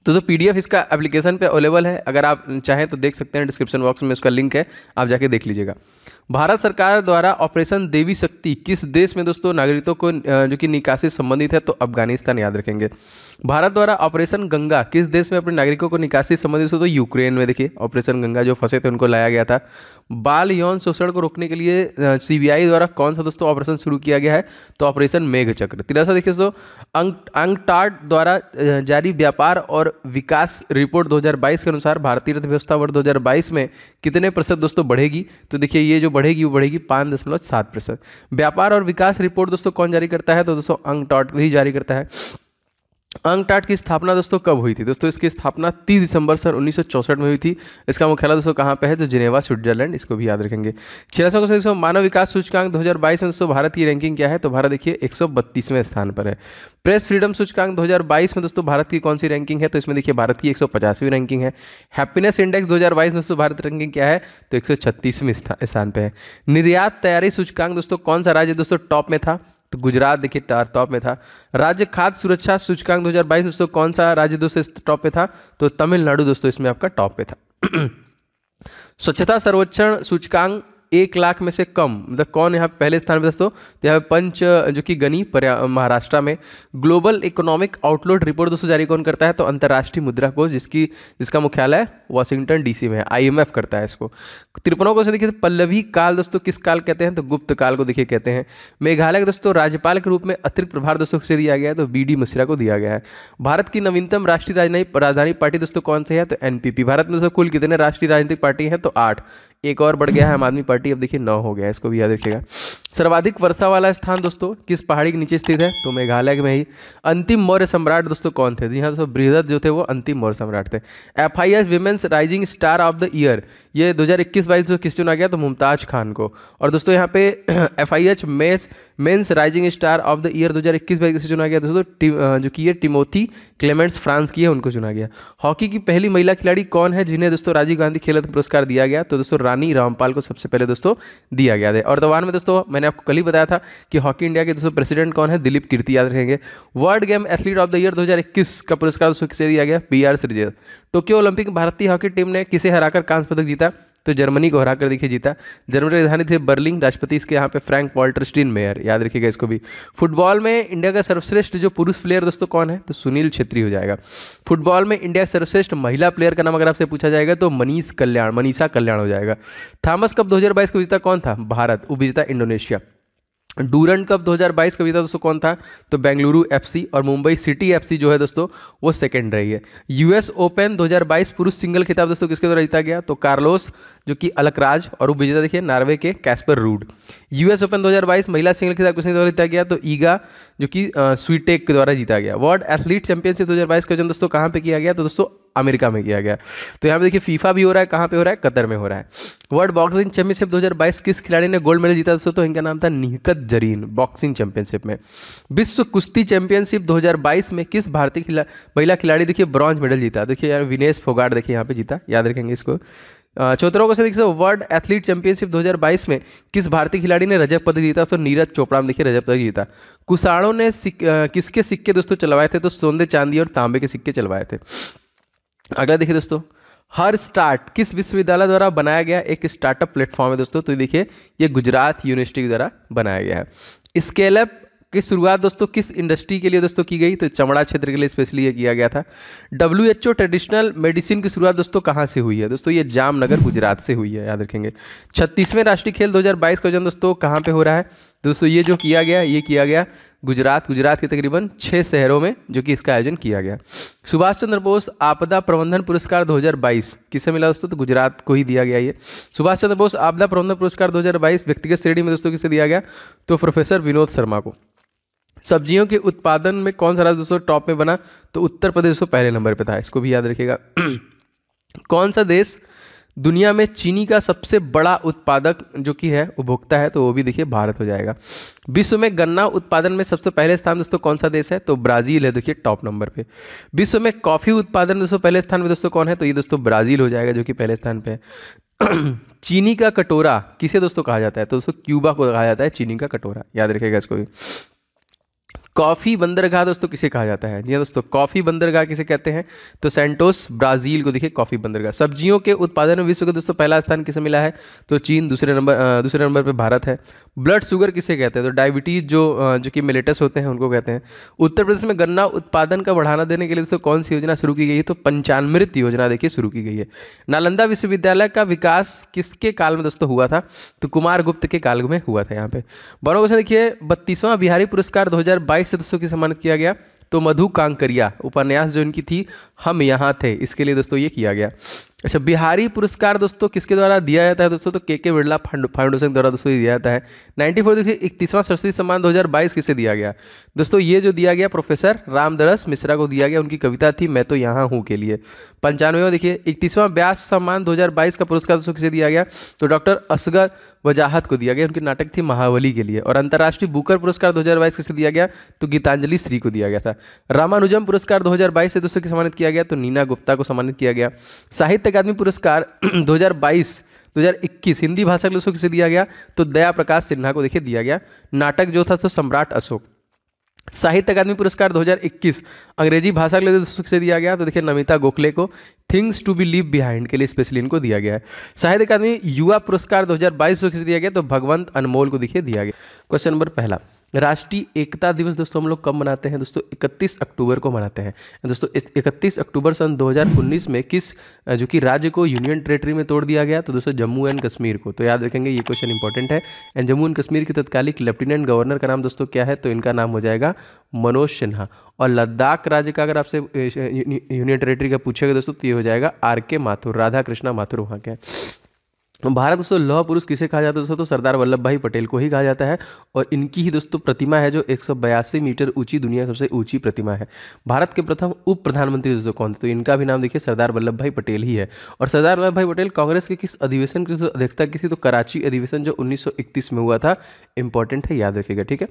तो PDF इसका एप्लीकेशन पे अवेलेबल है, अगर आप चाहें तो देख सकते हैं, डिस्क्रिप्शन बॉक्स में उसका लिंक है, आप जाके देख लीजिएगा। भारत सरकार द्वारा ऑपरेशन देवी शक्ति किस देश में दोस्तों नागरिकों को जो कि निकासी संबंधित है, तो अफगानिस्तान, याद रखेंगे। भारत द्वारा ऑपरेशन गंगा किस देश में अपने नागरिकों को निकासी संबंधित हो, तो यूक्रेन में। देखिए ऑपरेशन गंगा जो फंसे थे उनको लाया गया था। बाल यौन शोषण को रोकने के लिए CBI द्वारा कौन सा दोस्तों ऑपरेशन शुरू किया गया है, तो ऑपरेशन मेघचक्र। 13 देखिए दोस्तों अंगटाड द्वारा जारी व्यापार और विकास रिपोर्ट 2022 के अनुसार भारतीय अर्थव्यवस्था वर्ष 2022 में कितने प्रतिशत दोस्तों बढ़ेगी, तो देखिए ये जो बढ़ेगी वो बढ़ेगी 5.7%। व्यापार और विकास रिपोर्ट दोस्तों कौन जारी करता है, तो दोस्तों अंगटाड ही जारी करता है। अंगटाड की स्थापना दोस्तों कब हुई थी, दोस्तों इसकी स्थापना 30 दिसंबर सन 1964 में हुई थी। इसका मुख्यालय दोस्तों कहाँ पे है, तो जिनेवा स्विट्जरलैंड, इसको भी याद रखेंगे। 600 दोस्तों मानव विकास सूचकांक 2022 में दोस्तों भारत की रैंकिंग क्या है, तो भारत देखिए 132वें स्थान पर है। प्रेस फ्रीडम सूचकांक 2022 में दोस्तों भारत की कौन सी रैंकिंग है, तो इसमें देखिए भारत की 150वीं रैंकिंग है। हैप्पीनेस इंडेक्स 2022 में दोस्तों भारत रैंकिंग क्या है, तो 136वें स्थान पे है। निर्यात तैयारी सूचकांक दोस्तों कौन सा राज्य दोस्तों टॉप में था, तो गुजरात देखिए टॉप में था। राज्य खाद्य सुरक्षा सूचकांक 2022 दोस्तों कौन सा राज्य दोस्तों टॉप पे था, तो तमिलनाडु दोस्तों इसमें आपका टॉप पे था। स्वच्छता सर्वेक्षण सूचकांक 1 लाख में से कम मतलब कौन यहाँ पे पहले स्थान पे दोस्तों, तो यहाँ पे पंच जो कि गनी महाराष्ट्र में। ग्लोबल इकोनॉमिक आउटलुक रिपोर्ट दोस्तों जारी कौन करता है, तो अंतर्राष्ट्रीय मुद्रा कोष, जिसका मुख्यालय वाशिंगटन DC में है, IMF करता है इसको। 53 को से देखिए पल्लवी काल दोस्तों किस काल कहते हैं, तो गुप्त काल को देखिए कहते हैं। मेघालय के दोस्तों राज्यपाल के रूप में अतिरिक्त प्रभार दोस्तों किसे दिया गया है, तो BD मिश्रा को दिया गया है। भारत की नवीनतम राष्ट्रीय राजधानी पार्टी दोस्तों कौन सी है, तो NPP। भारत में दोस्तों कुल कितने राष्ट्रीय राजनीतिक पार्टी हैं, तो 8, एक और बढ़ गया है आम आदमी पार्टी, अब देखिए 9 हो गया है, इसको भी याद रखिएगा। सर्वाधिक वर्षा वाला स्थान दोस्तों किस पहाड़ी के नीचे स्थित है, तो मेघालय में ही। अंतिम मौर्य सम्राट दोस्तों कौन थे, जी हाँ दोस्तों बृहद जो थे वो अंतिम मौर्य सम्राट थे। FIH women's rising star of the year ये 2021-22 जो किस चुना गया, तो मुमताज खान को। और दोस्तों यहाँ पे FIH men's rising star of the year 2021-22 किसे चुना गया दोस्तों, जो कि ये टिमोथी क्लेमेंट्स फ्रांस की है, उनको चुना गया। हॉकी की पहली महिला खिलाड़ी कौन है जिन्हें दोस्तों राजीव गांधी खेल रत्न पुरस्कार दिया गया, तो दोस्तों रानी रामपाल को सबसे पहले दोस्तों दिया गया है। और दवान में दोस्तों मैंने आपको कल ही बताया था कि हॉकी इंडिया के दोस्तों प्रेसिडेंट कौन है, दिलीप कीर्ति, याद रखेंगे। World game athlete of the year 2021 का पुरस्कार दोस्तों किसे दिया गया, PR श्रीजेश। टोक्यो ओलंपिक भारतीय हॉकी टीम ने किसे हराकर कांस्य पदक जीता, तो जर्मनी को हराकर देखिए जीता। जर्मनी की राजधानी थे बर्लिन, राष्ट्रपति इसके यहाँ पे फ्रैंक वॉल्टर स्टीनमेयर, याद रखिएगा इसको भी। फुटबॉल में इंडिया का सर्वश्रेष्ठ जो पुरुष प्लेयर दोस्तों कौन है, तो सुनील छेत्री हो जाएगा। फुटबॉल में इंडिया सर्वश्रेष्ठ महिला प्लेयर का नाम अगर आपसे पूछा जाएगा तो मनीषा कल्याण हो जाएगा। थॉमस कप 2022 का विजेता कौन था, भारत, उपविजेता इंडोनेशिया। डूरंड कप 2022 का विजेता दोस्तों कौन था? तो बेंगलुरु एफसी, और मुंबई सिटी एफसी जो है दोस्तों वो सेकंड रही है। यूएस ओपन 2022 पुरुष सिंगल खिताब दोस्तों किसके द्वारा जीता गया? तो कार्लोस जो कि अलकराज, और वो विजेता देखिए नॉर्वे के कैस्पर रूड। यूएस ओपन 2022 महिला सिंगल खिताब किसके द्वारा जीता गया? तो ईगा जो कि स्वीटेक के द्वारा जीता गया। वर्ल्ड एथलीट चैंपियनशिप 2022 का आयोजन दोस्तों कहाँ पे किया गया? तो दोस्तों अमेरिका में किया गया। तो यहाँ पे देखिए फीफा भी हो रहा है, कहाँ पे हो रहा है? कतर में हो रहा है। वर्ल्ड बॉक्सिंग चैंपियनशिप 2022 किस खिलाड़ी ने गोल्ड मेडल जीता दोस्तों? तो इनका नाम था निहकत जरीन, बॉक्सिंग चैंपियनशिप में। विश्व कुश्ती चैंपियनशिप 2022 में किस भारतीय महिला खिलाड़ी देखिए ब्रॉन्ज मेडल जीता? देखिए यार विनेश फोगाट देखिए यहाँ पे जीता, याद रखेंगे इसको। चौथा क्वेश्चन देखिए, वर्ल्ड एथलीट चैंपियनशिप 2022 में किस भारतीय खिलाड़ी ने रजत पदक जीता? तो नीरज चोपड़ा ने देखिए रजत पदक जीता। कुशाणों ने किसके सिक्के दोस्तों चलवाए थे? तो सोने चांदी और तांबे के सिक्के चलवाए थे। अगला देखिए दोस्तों, हर स्टार्ट किस विश्वविद्यालय द्वारा बनाया गया एक स्टार्टअप प्लेटफॉर्म है दोस्तों? तो देखिए ये गुजरात यूनिवर्सिटी के द्वारा बनाया गया है। स्केलअप की शुरुआत दोस्तों किस इंडस्ट्री के लिए दोस्तों की गई? तो चमड़ा क्षेत्र के लिए स्पेशली ये किया गया था। WHO ट्रेडिशनल मेडिसिन की शुरुआत दोस्तों कहाँ से हुई है? दोस्तों ये जामनगर गुजरात से हुई है, याद रखेंगे। 36वें राष्ट्रीय खेल 2022 का आयोजन दोस्तों कहाँ पे हो रहा है? दोस्तों ये जो किया गया, ये किया गया गुजरात के तकरीबन 6 शहरों में जो कि इसका आयोजन किया गया। सुभाष चंद्र बोस आपदा प्रबंधन पुरस्कार 2022 किसे मिला दोस्तों? तो गुजरात को ही दिया गया ये। सुभाष चंद्र बोस आपदा प्रबंधन पुरस्कार 2022 व्यक्तिगत श्रेणी में दोस्तों किसे दिया गया? तो प्रोफेसर विनोद शर्मा को। सब्जियों के उत्पादन में कौन सा राज्य दोस्तों टॉप में बना? तो उत्तर प्रदेश दोस्तों पहले नंबर पे था, इसको भी याद रखिएगा। कौन सा देश दुनिया में चीनी का सबसे बड़ा उत्पादक जो कि है उपभोक्ता है? तो वो भी देखिए भारत हो जाएगा। विश्व में गन्ना उत्पादन में सबसे पहले स्थान दोस्तों कौन सा देश है? तो ब्राजील है, देखिए टॉप नंबर पे। विश्व में कॉफी उत्पादन दोस्तों पहले स्थान में दोस्तों कौन है? तो ये दोस्तों ब्राजील हो जाएगा जो कि पहले स्थान पे है। चीनी का कटोरा किसे दोस्तों कहा जाता है? तो दोस्तों क्यूबा को कहा जाता है चीनी का कटोरा, याद रखिएगा इसको भी। कॉफ़ी बंदरगाह दोस्तों किसे कहा जाता है? जी हाँ दोस्तों, कॉफ़ी बंदरगाह किसे कहते हैं? तो सेंटोस ब्राज़ील को देखिए कॉफ़ी बंदरगाह। सब्जियों के उत्पादन में विश्व का दोस्तों पहला स्थान किसे मिला है? तो चीन, दूसरे नंबर पे भारत है। ब्लड शुगर किसे कहते हैं? तो डायबिटीज़ जो कि मिलेटस होते हैं उनको कहते हैं। उत्तर प्रदेश में गन्ना उत्पादन का बढ़ावा देने के लिए दोस्तों कौन सी योजना शुरू की गई है? तो पंचामृत योजना देखिए शुरू की गई है। नालंदा विश्वविद्यालय का विकास किसके काल में दोस्तों हुआ था? तो कुमारगुप्त के काल में हुआ था यहाँ पे। बारहवां क्वेश्चन देखिए, 32वां बिहारी पुरस्कार 2022 से दोस्तों की सम्मानित किया गया? तो मधु कांकरिया उपन्यास जो इनकी थी हम यहाँ थे, इसके लिए दोस्तों ये किया गया। अच्छा, बिहारी पुरस्कार दोस्तों किसके द्वारा दिया जाता है दोस्तों? तो के बिरला फाउंडेशन द्वारा दोस्तों दिया जाता है। 94 देखिए 31वां सरस्वती सम्मान 2022 किसे दिया गया? दोस्तों ये जो दिया गया प्रोफेसर रामदरस मिश्रा को दिया गया, उनकी कविता थी मैं तो यहाँ हूँ के लिए। 95वां देखिए 31वां व्यास सम्मान 2022 का पुरस्कार दोस्तों किसे दिया गया? तो डॉक्टर असगर वजाहत को दिया गया, उनकी नाटक थी महाबली के लिए। और अंतर्राष्ट्रीय बुकर पुरस्कार 2022 किसे दिया गया? तो गीतांजलि श्री को दिया गया था। रामानुजम पुरस्कार 2022 से दोस्तों की सम्मानित किया गया? तो नीना गुप्ता को सम्मानित किया गया। साहित्य अकादमी पुरस्कार 2021 हिंदी भाषा के लोगों किसे दिया गया? तो दया प्रकाश सिन्हा को देखिए दिया गया। नाटक जो था तो सम्राट अशोक। साहित्य अकादमी पुरस्कार 2021 अंग्रेजी भाषा के लिए दोस्तों किसे दिया गया? तो देखिए नमिता गोखले को things to be leave behind के लिए स्पेशली इनको दिया गया है। साहित्य अकादमी युवा पुरस्कार 2022 को किसे दिया गया? तो भगवंत अनमोल को देखिए दिया गया। क्वेश्चन नंबर पहला, राष्ट्रीय एकता दिवस दोस्तों हम लोग कब मनाते हैं? दोस्तों 31 अक्टूबर को मनाते हैं। दोस्तों 31 अक्टूबर सन 2019 में किस जो कि राज्य को यूनियन टेरिटरी में तोड़ दिया गया? तो दोस्तों जम्मू एंड कश्मीर को। तो याद रखेंगे ये क्वेश्चन इंपॉर्टेंट है। एंड जम्मू एंड कश्मीर के तत्कालिक लेफ्टिनेंट गवर्नर का नाम दोस्तों क्या है? तो इनका नाम हो जाएगा मनोज सिन्हा। और लद्दाख राज्य का अगर आपसे यूनियन टेरिटरी का पूछेगा दोस्तों तो ये हो जाएगा RK माथुर, राधा कृष्णा माथुर वहाँ के। भारत दोस्तों लौह पुरुष किसे कहा जाता है दोस्तों? तो सरदार वल्लभ भाई पटेल को ही कहा जाता है। और इनकी ही दोस्तों प्रतिमा है जो 182 मीटर ऊंची, दुनिया सबसे ऊंची प्रतिमा है। भारत के प्रथम उप प्रधानमंत्री दोस्तों कौन थे? तो इनका भी नाम देखिए सरदार वल्लभ भाई पटेल ही है। और सरदार वल्लभ भाई पटेल कांग्रेस के किस अधिवेशन की अध्यक्षता की थी? तो कराची अधिवेशन जो 1931 में हुआ था, इंपॉर्टेंट है, याद रखिएगा, ठीक है।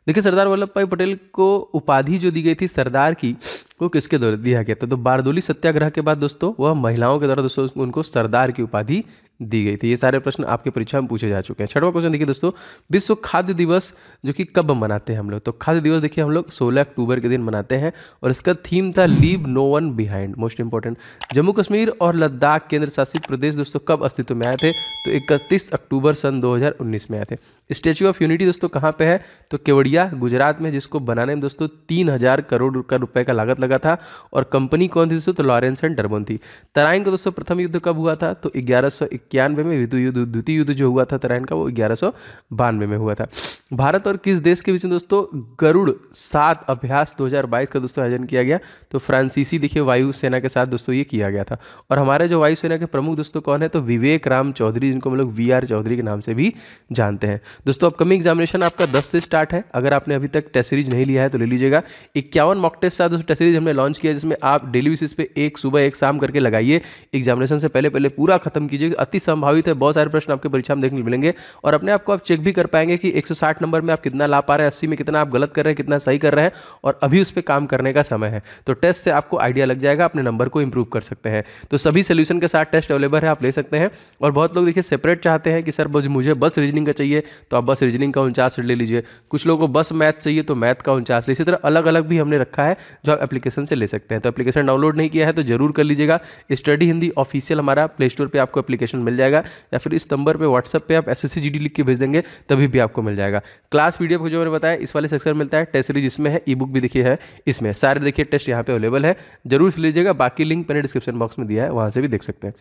देखिए सरदार वल्लभ भाई पटेल को उपाधि जो दी गई थी सरदार की, वो किसके द्वारा दिया गया था? तो बारदोली सत्याग्रह के बाद दोस्तों वह महिलाओं के द्वारा दोस्तों उनको सरदार की उपाधि दी गई थी। ये सारे प्रश्न आपके परीक्षा में पूछे जा चुके हैं। छठवां क्वेश्चन देखिए दोस्तों, विश्व खाद्य दिवस जो कि कब मनाते हैं हम लोग? तो खाद्य दिवस देखिए हम लोग 16 अक्टूबर के दिन मनाते हैं। और इसका थीम था leave no one behind, most important. Jammu Kashmir और लद्दाख केंद्र शासित प्रदेश दोस्तों कब अस्तित्व में आए थे? तो 31 अक्टूबर सन 2019 में आए थे। स्टैच्यू ऑफ यूनिटी दोस्तों कहाँ पे है? तो केवड़िया गुजरात में, जिसको बनाने में दोस्तों 3000 करोड़ रुपए का लागत लगा था। और कंपनी कौन थी दोस्तों? तो लॉरेंस एंड टर्बोन थी। तराइन का दोस्तों प्रथम युद्ध कब हुआ था? तो 1151 1191 में, द्वितीय युद्ध जो हुआ था तराइन का वो 1192 में हुआ था। भारत और किस देश के बीच में दोस्तों गरुड़ 7 अभ्यास 2022 का दोस्तों आयोजन किया गया? तो फ्रांसीसी देखिए वायुसेना के साथ दोस्तों ये किया गया था। और हमारे जो वायुसेना के प्रमुख दोस्तों कौन है? तो विवेक राम चौधरी, जिनको हम लोग VR चौधरी के नाम से भी जानते हैं। दोस्तों अपकमिंग एग्जामिनेशन आपका 10 से स्टार्ट है। अगर आपने अभी तक टेस्ट सीरीज नहीं लिया है तो ले लीजिएगा। 51 मॉक टेस्ट साथ दोस्तों टेस्ट सीरीज हमने लॉन्च किया, जिसमें आप डेली बेसिस पे एक सुबह एक शाम करके लगाइए। एग्जामिनेशन से पहले पूरा खत्म कीजिए। अति संभावित है बहुत सारे प्रश्न आपके परीक्षा में देखने को मिलेंगे, और अपने आप को आप चेक भी कर पाएंगे कि 160 नंबर में आप कितना ला पा रहे हैं, 80 में कितना आप गलत कर रहे हैं, कितना सही कर रहे हैं, और अभी उस पर काम करने का समय है। तो टेस्ट से आपको आइडिया लग जाएगा, अपने नंबर को इंप्रूव कर सकते हैं। तो सभी सोल्यूशन के साथ टेस्ट अवेलेबल है, आप ले सकते हैं। और बहुत लोग देखिए सेपरेट चाहते हैं कि सर मुझे बस रीजनिंग का चाहिए, तो आप बस रीजनिंग का 49 ले लीजिए। कुछ लोगों को बस मैथ चाहिए तो मैथ का 49। इसी तरह अलग अलग भी हमने रखा है जो आप एप्लीकेशन से ले सकते हैं। तो एप्लीकेशन डाउनलोड नहीं किया है तो जरूर कर लीजिएगा। स्टडी हिंदी ऑफिशियल हमारा प्ले स्टोर पर आपको एप्लीकेशन मिल जाएगा, या फिर इस नंबर पर व्हाट्सएप पे आप SSC GD लिख के भेज देंगे तभी भी आपको मिल जाएगा। क्लास PDF को जो मैंने बताया इस वाले सेक्शन मिलता है, टेस्ट सीरीज इसमें है, ई बुक भी देखिए है इसमें, सारे देखिए टेस्ट यहाँ पे अवेलेबल है, जरूर लीजिएगा। बाकी लिंक मैंने डिस्क्रिप्शन बॉक्स में दिया है, वहां से भी देख सकते हैं।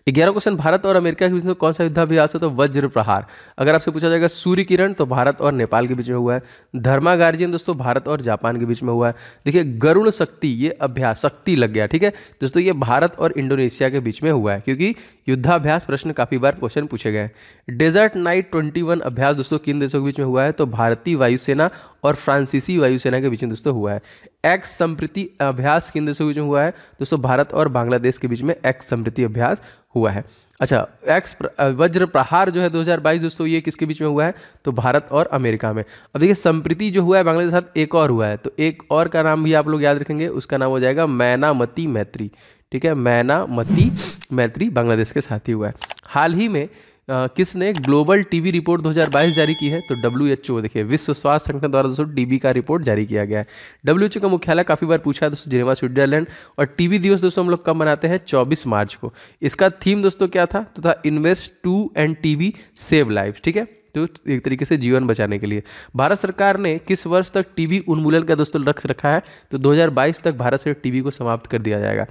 11 क्वेश्चन, भारत और अमेरिका के बीच में कौन सा युद्धाभ्यास है? तो वज्र प्रहार। अगर आपसे पूछा जाएगा सूर्य किरण, तो भारत और नेपाल के बीच में हुआ है। धर्मा गार्जियन दोस्तों भारत और जापान के बीच में हुआ है। देखिए गरुण शक्ति, ये अभ्यास शक्ति लग गया, ठीक है दोस्तों, ये भारत और इंडोनेशिया के बीच में हुआ है, क्योंकि युद्धाभ्यास प्रश्न काफी बार क्वेश्चन पूछे गए। डेजर्ट नाइट 21 अभ्यास दोस्तों किन देशों के बीच में हुआ है? तो भारतीय वायुसेना और फ्रांसीसी वायुसेना के बीच में दोस्तों हुआ है। एक्स संप्रति अभ्यास किन देशों के बीच में हुआ है? दोस्तों भारत और बांग्लादेश के बीच में एक्स संप्रति अभ्यास हुआ है। अच्छा, वज्र प्रहार जो है 2022 दोस्तों, ये किसके बीच में हुआ है? तो भारत और अमेरिका में। अब देखिए संप्रति जो हुआ है बांग्लादेश के साथ, एक और हुआ है, तो एक और का नाम भी आप लोग याद रखेंगे, उसका नाम हो जाएगा मैनामती मैत्री। ठीक है, मैनामती मैत्री बांग्लादेश के साथ ही हुआ है। हाल ही में किसने ग्लोबल टीबी रिपोर्ट 2022 जारी की है? तो WHO, देखिए विश्व स्वास्थ्य संगठन द्वारा दोस्तों टीबी का रिपोर्ट जारी किया गया है। WHO का मुख्यालय काफी बार पूछा है दोस्तों, जिनेवा स्विट्जरलैंड। और टीबी दिवस दोस्तों हम लोग कब मनाते हैं? 24 मार्च को। इसका थीम दोस्तों क्या था? तो था invest to end TB save life. ठीक है, तो एक तरीके से जीवन बचाने के लिए भारत सरकार ने किस वर्ष तक टीबी उन्मूलन का दोस्तों लक्ष्य रखा है? तो 2022 तक भारत से टीबी को समाप्त कर दिया जाएगा।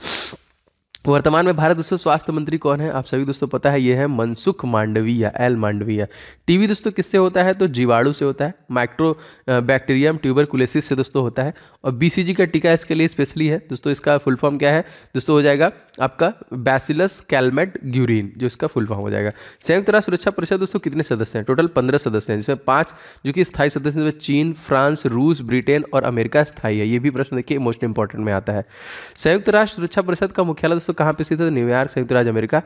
वर्तमान में भारत दोस्तों स्वास्थ्य मंत्री कौन है? आप सभी दोस्तों पता है, ये है मनसुख मांडविया, एल मांडविया। टीबी दोस्तों किससे होता है? तो जीवाणु से होता है, माइक्रो बैक्टीरियम ट्यूबरकुलोसिस से दोस्तों होता है। और BCG का टीका इसके लिए स्पेशली है दोस्तों। इसका फुल फॉर्म क्या है दोस्तों? हो जाएगा आपका बैसिलस कैलमेट ग्यूरिन, जो इसका फुल फॉर्म हो जाएगा। संयुक्त राष्ट्र सुरक्षा परिषद दोस्तों कितने सदस्य हैं? टोटल 15 सदस्य हैं, जिसमें 5 जो कि स्थायी सदस्य हैं, चीन, फ्रांस, रूस, ब्रिटेन और अमेरिका स्थायी है। ये भी प्रश्न देखिए मोस्ट इंपॉर्टेंट में आता है। संयुक्त राष्ट्र सुरक्षा परिषद का मुख्यालय दोस्तों कहाँ पे स्थित है? न्यूयॉर्क, संयुक्त राज्य अमेरिका।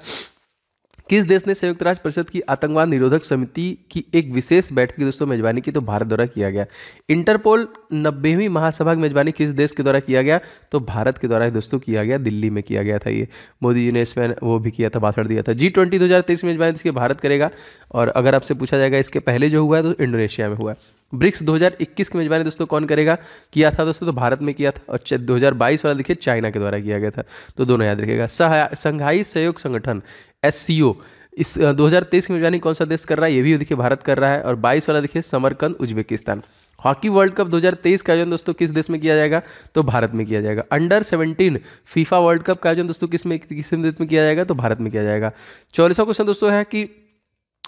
किस देश ने संयुक्त राष्ट्र परिषद की आतंकवाद निरोधक समिति की एक विशेष बैठक की दोस्तों मेजबानी की? तो भारत द्वारा किया गया। इंटरपोल 90वीं महासभा की मेजबानी किस देश के द्वारा किया गया? तो भारत के द्वारा दोस्तों किया गया, दिल्ली में किया गया था। ये मोदी जी ने इसमें वो भी किया था, भाषण दिया था। G20 2023 में मेजबानी इसके भारत करेगा। और अगर आपसे पूछा जाएगा इसके पहले जो हुआ है तो इंडोनेशिया में हुआ है। ब्रिक्स 2021 की मेजबानी दोस्तों कौन करेगा? किया था दोस्तों तो भारत में किया था। और 2022 वाला देखिए चाइना के द्वारा किया गया था, तो दोनों याद रखिएगा। संघाई सहयोग संगठन SCO इस 2023 की मेजबानी कौन सा देश कर रहा है? ये भी देखिए भारत कर रहा है। और 22 वाला देखिए Samarkand Uzbekistan. Hockey world cup 2023 का आयोजन दोस्तों किस देश में किया जाएगा? तो भारत में किया जाएगा। अंडर 17 फीफा वर्ल्ड कप का आयोजन दोस्तों किस देश में किया जाएगा? तो भारत में किया जाएगा। 44वां क्वेश्चन दोस्तों है कि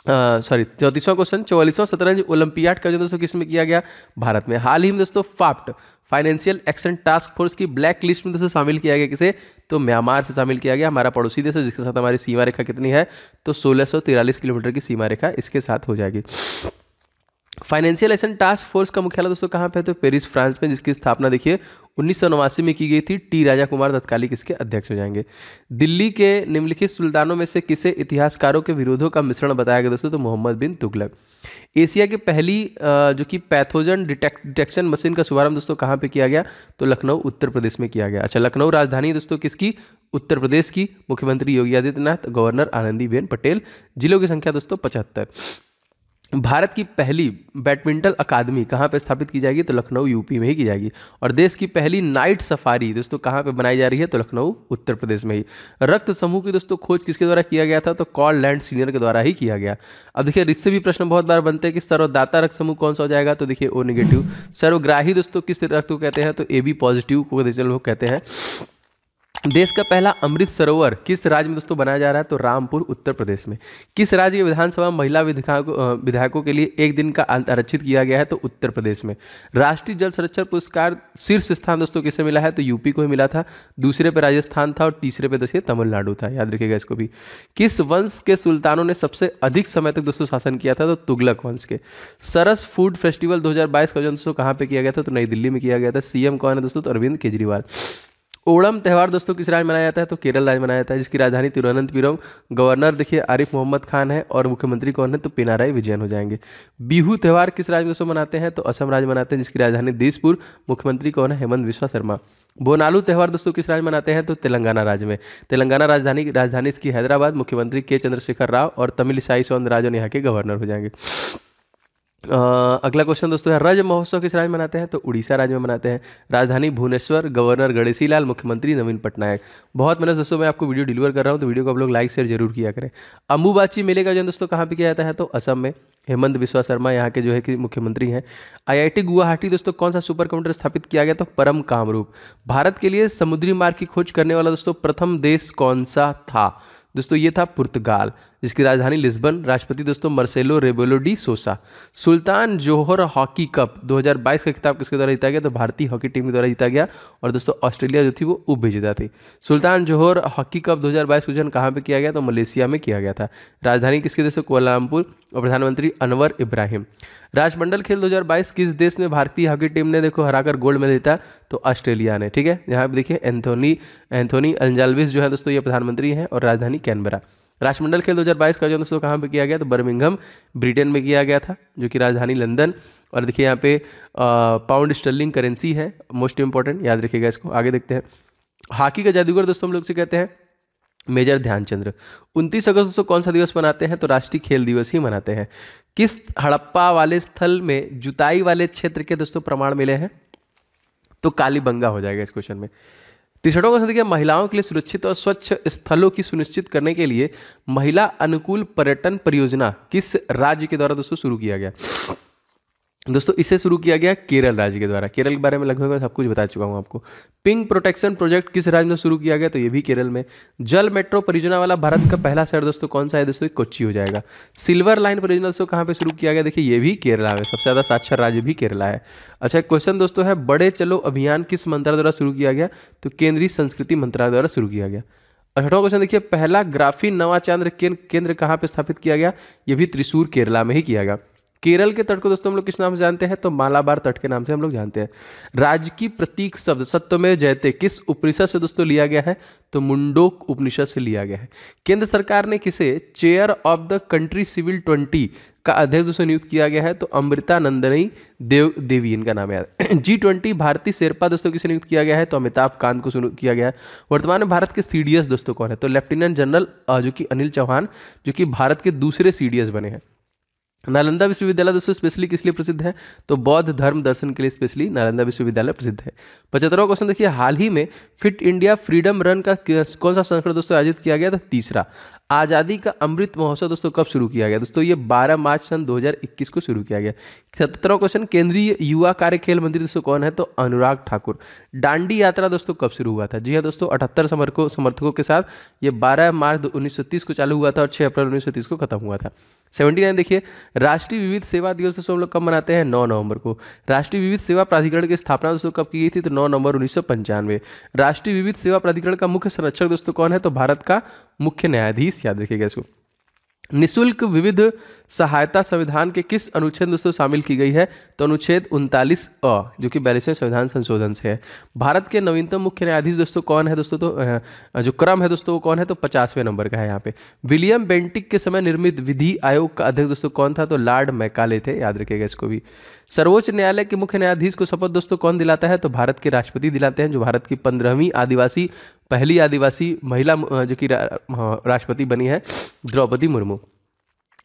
34वां क्वेश्चन, 44वां शतरंज ओलंपियाड का आयोजन दोस्तों किस में किया गया? भारत में। हाल ही में दोस्तों FAFT financial action task force की ब्लैक लिस्ट में दोस्तों शामिल किया गया। किसे? तो म्यांमार से शामिल किया गया, हमारा पड़ोसी देश है, जिसके साथ हमारी सीमा रेखा कितनी है? तो 1643 किलोमीटर की सीमा रेखा इसके साथ हो जाएगी। फाइनेंशियल एक्शन टास्क फोर्स का मुख्यालय दोस्तों कहाँ पे है? तो पेरिस, फ्रांस में, जिसकी स्थापना देखिए 1989 में की गई थी। T राजा कुमार तत्कालिक इसके अध्यक्ष हो जाएंगे। दिल्ली के निम्नलिखित सुल्तानों में से किसे इतिहासकारों के विरोधों का मिश्रण बताया गया दोस्तों? तो मोहम्मद बिन तुगलक। एशिया की पहली जो कि पैथोजन डिटेक्शन मशीन का शुभारंभ दोस्तों कहाँ पे किया गया? तो लखनऊ, उत्तर प्रदेश में किया गया। अच्छा, लखनऊ राजधानी दोस्तों किसकी? उत्तर प्रदेश की। मुख्यमंत्री योगी आदित्यनाथ, गवर्नर आनंदीबेन पटेल। जिलों की संख्या दोस्तों 75। भारत की पहली बैडमिंटन अकादमी कहाँ पे स्थापित की जाएगी? तो लखनऊ UP में ही की जाएगी। और देश की पहली नाइट सफारी दोस्तों कहाँ पे बनाई जा रही है? तो लखनऊ, उत्तर प्रदेश में ही। रक्त समूह की दोस्तों खोज किसके द्वारा किया गया था? तो कॉल लैंड सीनियर के द्वारा ही किया गया। अब देखिए इससे भी प्रश्न बहुत बार बनते हैं कि सर्वदाता रक्त समूह कौन सा हो जाएगा? तो देखिए O-। सर्वग्राही दोस्तों किस रक्त को कहते हैं? तो AB पॉजिटिव को लोग कहते हैं। देश का पहला अमृत सरोवर किस राज्य में दोस्तों बनाया जा रहा है? तो रामपुर उत्तर प्रदेश में। किस राज्य की विधानसभा में महिला विधायकों के लिए एक दिन का आरक्षित किया गया है? तो उत्तर प्रदेश में। राष्ट्रीय जल संरक्षण पुरस्कार शीर्ष स्थान दोस्तों किसे मिला है? तो यूपी को ही मिला था। दूसरे पे राजस्थान था और तीसरे पे दोस्तों तमिलनाडु था, याद रखिएगा इसको भी। किस वंश के सुल्तानों ने सबसे अधिक समय तक दोस्तों शासन किया था? तो तुगलक वंश के। सरस फूड फेस्टिवल 2022 का आयोजन दोस्तों कहाँ पे किया गया था? तो नई दिल्ली में किया गया था। सीएम कौन है दोस्तों? तो अरविंद केजरीवाल। ओणम त्यौहार दोस्तों किस राज्य में मनाया जाता है? तो केरल राज्य में मनाया जाता है, जिसकी राजधानी तिरुवनंतपुरम। गवर्नर देखिए आरिफ मोहम्मद खान है और मुख्यमंत्री कौन है? तो पिनाराई विजयन हो जाएंगे। बिहू त्यौहार किस राज्य में दोस्तों मनाते हैं? तो असम राज्य मनाते हैं, जिसकी राजधानी दिसपुर। मुख्यमंत्री कौन है? हेमंत बिस्वा शर्मा। बोनालू त्यौहार दोस्तों किस राज्य में मनाते हैं? तो तेलंगाना राज्य में। तेलंगाना राजधानी इसकी हैदराबाद। मुख्यमंत्री के चंद्रशेखर राव और तमिलिसाई सौंदरराजन यहाँ के गवर्नर हो जाएंगे। अगला क्वेश्चन दोस्तों है, रज महोत्सव किस राज्य में मनाते हैं? तो उड़ीसा राज्य में मनाते हैं। राजधानी भुवनेश्वर। गवर्नर गणेशी लाल। मुख्यमंत्री नवीन पटनायक। बहुत मेहनत दोस्तों मैं आपको वीडियो डिलीवर कर रहा हूं, तो वीडियो को आप लोग लाइक शेयर जरूर किया करें। अंबुबाची मेले का आयोजन दोस्तों कहाँ पे किया जाता है? तो असम में। हेमंत बिस्वा शर्मा यहाँ के जो है कि मुख्यमंत्री हैं। आईआईटी गुवाहाटी दोस्तों कौन सा सुपर कंप्यूटर स्थापित किया गया? तो परम कामरूप। भारत के लिए समुद्री मार्ग की खोज करने वाला दोस्तों प्रथम देश कौन सा था? दोस्तों ये था पुर्तगाल, जिसकी राजधानी लिस्बन। राष्ट्रपति दोस्तों मार्सेलो रेबेलो डी सोसा। सुल्तान जोहर हॉकी कप 2022 का खिताब किसके द्वारा जीता गया? तो भारतीय हॉकी टीम के द्वारा जीता गया और दोस्तों ऑस्ट्रेलिया जो थी वो उपविजेता थी। सुल्तान जोहर हॉकी कप 2022 का आयोजन कहाँ पे किया गया? तो मलेशिया में किया गया था। राजधानी किसके दोस्तों? कुआलालंपुर। और प्रधानमंत्री अनवर इब्राहिम। राष्ट्रमंडल खेल 2022 किस देश में भारतीय हॉकी टीम ने देखो हराकर गोल्ड मेडल जीता? तो ऑस्ट्रेलिया ने। ठीक है, यहाँ पे देखिए एंथोनी अल्जाल्विस जो है दोस्तों ये प्रधानमंत्री हैं और राजधानी कैनबरा। राष्ट्रमंडल खेल 2022 का आयोजन दोस्तों कहाँ पे किया गया? तो बर्मिंघम ब्रिटेन में किया गया था, जो कि राजधानी लंदन। और देखिए यहाँ पे पाउंड स्टर्लिंग करेंसी है, मोस्ट इंपॉर्टेंट, याद रखिएगा इसको। आगे देखते हैं, हॉकी का जादूगर दोस्तों हम लोग से कहते हैं मेजर ध्यानचंद्र। 29 अगस्त को कौन सा दिवस मनाते हैं? तो राष्ट्रीय खेल दिवस ही मनाते हैं। किस हड़प्पा वाले स्थल में जुताई वाले क्षेत्र के दोस्तों प्रमाण मिले हैं? तो कालीबंगा हो जाएगा इस क्वेश्चन में। 63वां क्वेश्चन देखिए, महिलाओं के लिए सुरक्षित और स्वच्छ स्थलों की सुनिश्चित करने के लिए महिला अनुकूल पर्यटन परियोजना किस राज्य के द्वारा दोस्तों शुरू किया गया? दोस्तों इसे शुरू किया गया केरल राज्य के द्वारा। केरल के बारे में लगभग सब कुछ बता चुका हूं आपको। पिंक प्रोटेक्शन प्रोजेक्ट किस राज्य में शुरू किया गया? तो ये भी केरल में। जल मेट्रो परियोजना वाला भारत का पहला शहर दोस्तों कौन सा है? दोस्तों कोच्चि हो जाएगा। सिल्वर लाइन परियोजना दोस्तों कहाँ पे शुरू किया गया? देखिए ये भी केरला में। सबसे ज्यादा साक्षर राज्य भी केरला है। अच्छा क्वेश्चन दोस्तों है, बड़े चलो अभियान किस मंत्रालय द्वारा शुरू किया गया? तो केंद्रीय संस्कृति मंत्रालय द्वारा शुरू किया गया। 18वां क्वेश्चन देखिए, पहला ग्राफीन नवाचार केंद्र कहाँ पे स्थापित किया गया? ये भी त्रिशूर केरला में ही किया गया। केरल के तट को दोस्तों हम लोग किस नाम से जानते हैं? तो मालाबार तट के नाम से हम लोग जानते हैं। राज्य की प्रतीक शब्द सत्यमेव जयते किस उपनिषद से दोस्तों लिया गया है? तो मुंडोक उपनिषद से लिया गया है। केंद्र सरकार ने किसे chair of the country civil 20 का अध्यक्ष दोस्तों नियुक्त किया गया है? तो अमृता नंदनी देवी इनका नाम है। G20 भारतीय शेरपा दोस्तों किसे नियुक्त किया गया है? तो अमिताभ कांत को किया गया है। वर्तमान में भारत के CDS दोस्तों कौन है? तो लेफ्टिनेंट जनरल जो कि अनिल चौहान, जो कि भारत के दूसरे CDS बने हैं। नालंदा विश्वविद्यालय दोस्तों स्पेशली किस लिए प्रसिद्ध है? तो बौद्ध धर्म दर्शन के लिए स्पेशली नालंदा विश्वविद्यालय प्रसिद्ध है। 75वां क्वेश्चन देखिए, हाल ही में फिट इंडिया फ्रीडम रन का कौन सा संस्करण दोस्तों आयोजित किया गया? तो तीसरा। आज़ादी का अमृत महोत्सव दोस्तों कब शुरू किया गया? दोस्तों ये 12 मार्च सन 2021 को शुरू किया गया। 77वां क्वेश्चन, केंद्रीय युवा कार्य खेल मंत्री दोस्तों कौन है? तो अनुराग ठाकुर। दांडी यात्रा दोस्तों कब शुरू हुआ था? जी हाँ दोस्तों, 78 समर्थकों के साथ ये 12 मार्च 1930 को चालू हुआ था और 6 अप्रैल 1930 को खत्म हुआ था। 79 देखिए, राष्ट्रीय विविध सेवा दिवस दोस्तों हम लोग कब मनाते हैं? 9 नवंबर को। राष्ट्रीय विविध सेवा प्राधिकरण की स्थापना दोस्तों कब की गई थी? तो 9 नवंबर 1995। राष्ट्रीय विविध सेवा प्राधिकरण का मुख्य संरक्षक दोस्तों कौन है? तो भारत का मुख्य न्यायाधीश, याद रखिएगा इसको। निःशुल्क विविध सहायता संविधान के किस अनुच्छेद दोस्तों शामिल की गई है? तो अनुच्छेद 39 जो कि 42वें संविधान संशोधन से है। भारत के नवीनतम मुख्य न्यायाधीश दोस्तों कौन है दोस्तों? तो जो क्रम है दोस्तों वो कौन है? तो 50वें नंबर का है यहाँ पे। विलियम बेंटिक के समय निर्मित विधि आयोग का अध्यक्ष दोस्तों कौन था? तो लॉर्ड मैकाले थे, याद रखिएगा इसको भी। सर्वोच्च न्यायालय के मुख्य न्यायाधीश को शपथ दोस्तों कौन दिलाता है? तो भारत के राष्ट्रपति दिलाते हैं, जो भारत की 15वीं पहली आदिवासी महिला जो कि राष्ट्रपति बनी है, द्रौपदी मुर्मू।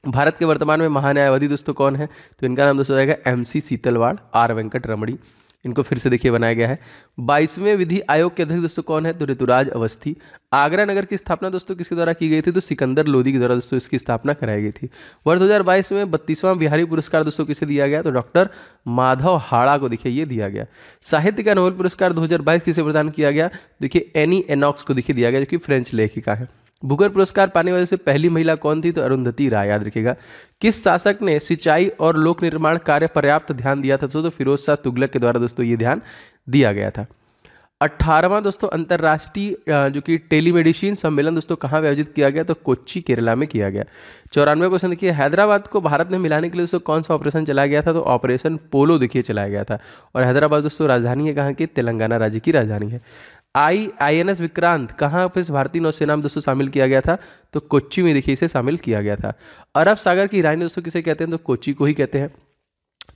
भारत के वर्तमान में महान्यायवादी दोस्तों कौन है? तो इनका नाम दोस्तों रहेगा MC सीतलवाड़, R वेंकट रमणी। इनको फिर से देखिए बनाया गया है। 22वें विधि आयोग के अध्यक्ष दोस्तों कौन है? तो ऋतुराज अवस्थी। आगरा नगर की स्थापना दोस्तों किसके द्वारा की गई थी? तो सिकंदर लोदी के द्वारा दोस्तों इसकी स्थापना कराई गई थी। वर्ष 2022 में 32वां बिहारी पुरस्कार दोस्तों किसे दिया गया? तो डॉक्टर माधव हाड़ा को देखिए ये दिया गया। साहित्य का नोबेल पुरस्कार 2022 किसे प्रदान किया गया? देखिए एनी एनॉक्स को देखिए दिया गया, जो कि फ्रेंच लेखिका है। बुकर पुरस्कार पाने वाले से पहली महिला कौन थी? तो अरुंधति राय, याद रखिएगा। किस शासक ने सिंचाई और लोक निर्माण कार्य पर्याप्त ध्यान दिया था? तो फिरोज शाह तुगलक के द्वारा दोस्तों ये ध्यान दिया गया था। 18वां दोस्तों अंतर्राष्ट्रीय जो कि टेलीमेडिसिन सम्मेलन दोस्तों कहाँ पे आयोजित किया गया? तो कोच्चि केरला में किया गया। 94वां क्वेश्चन देखिए, हैदराबाद को भारत में मिलाने के लिए दोस्तों कौन सा ऑपरेशन चलाया गया था? तो ऑपरेशन पोलो देखिए चलाया गया था। और हैदराबाद दोस्तों राजधानी है कहाँ की? तेलंगाना राज्य की राजधानी है। INS विक्रांत कहाँ पे भारतीय नौसेना में दोस्तों शामिल किया गया था? तो कोच्चि में देखिए इसे शामिल किया गया था। अरब सागर की रानी दोस्तों किसे कहते हैं? तो कोच्चि को ही कहते हैं।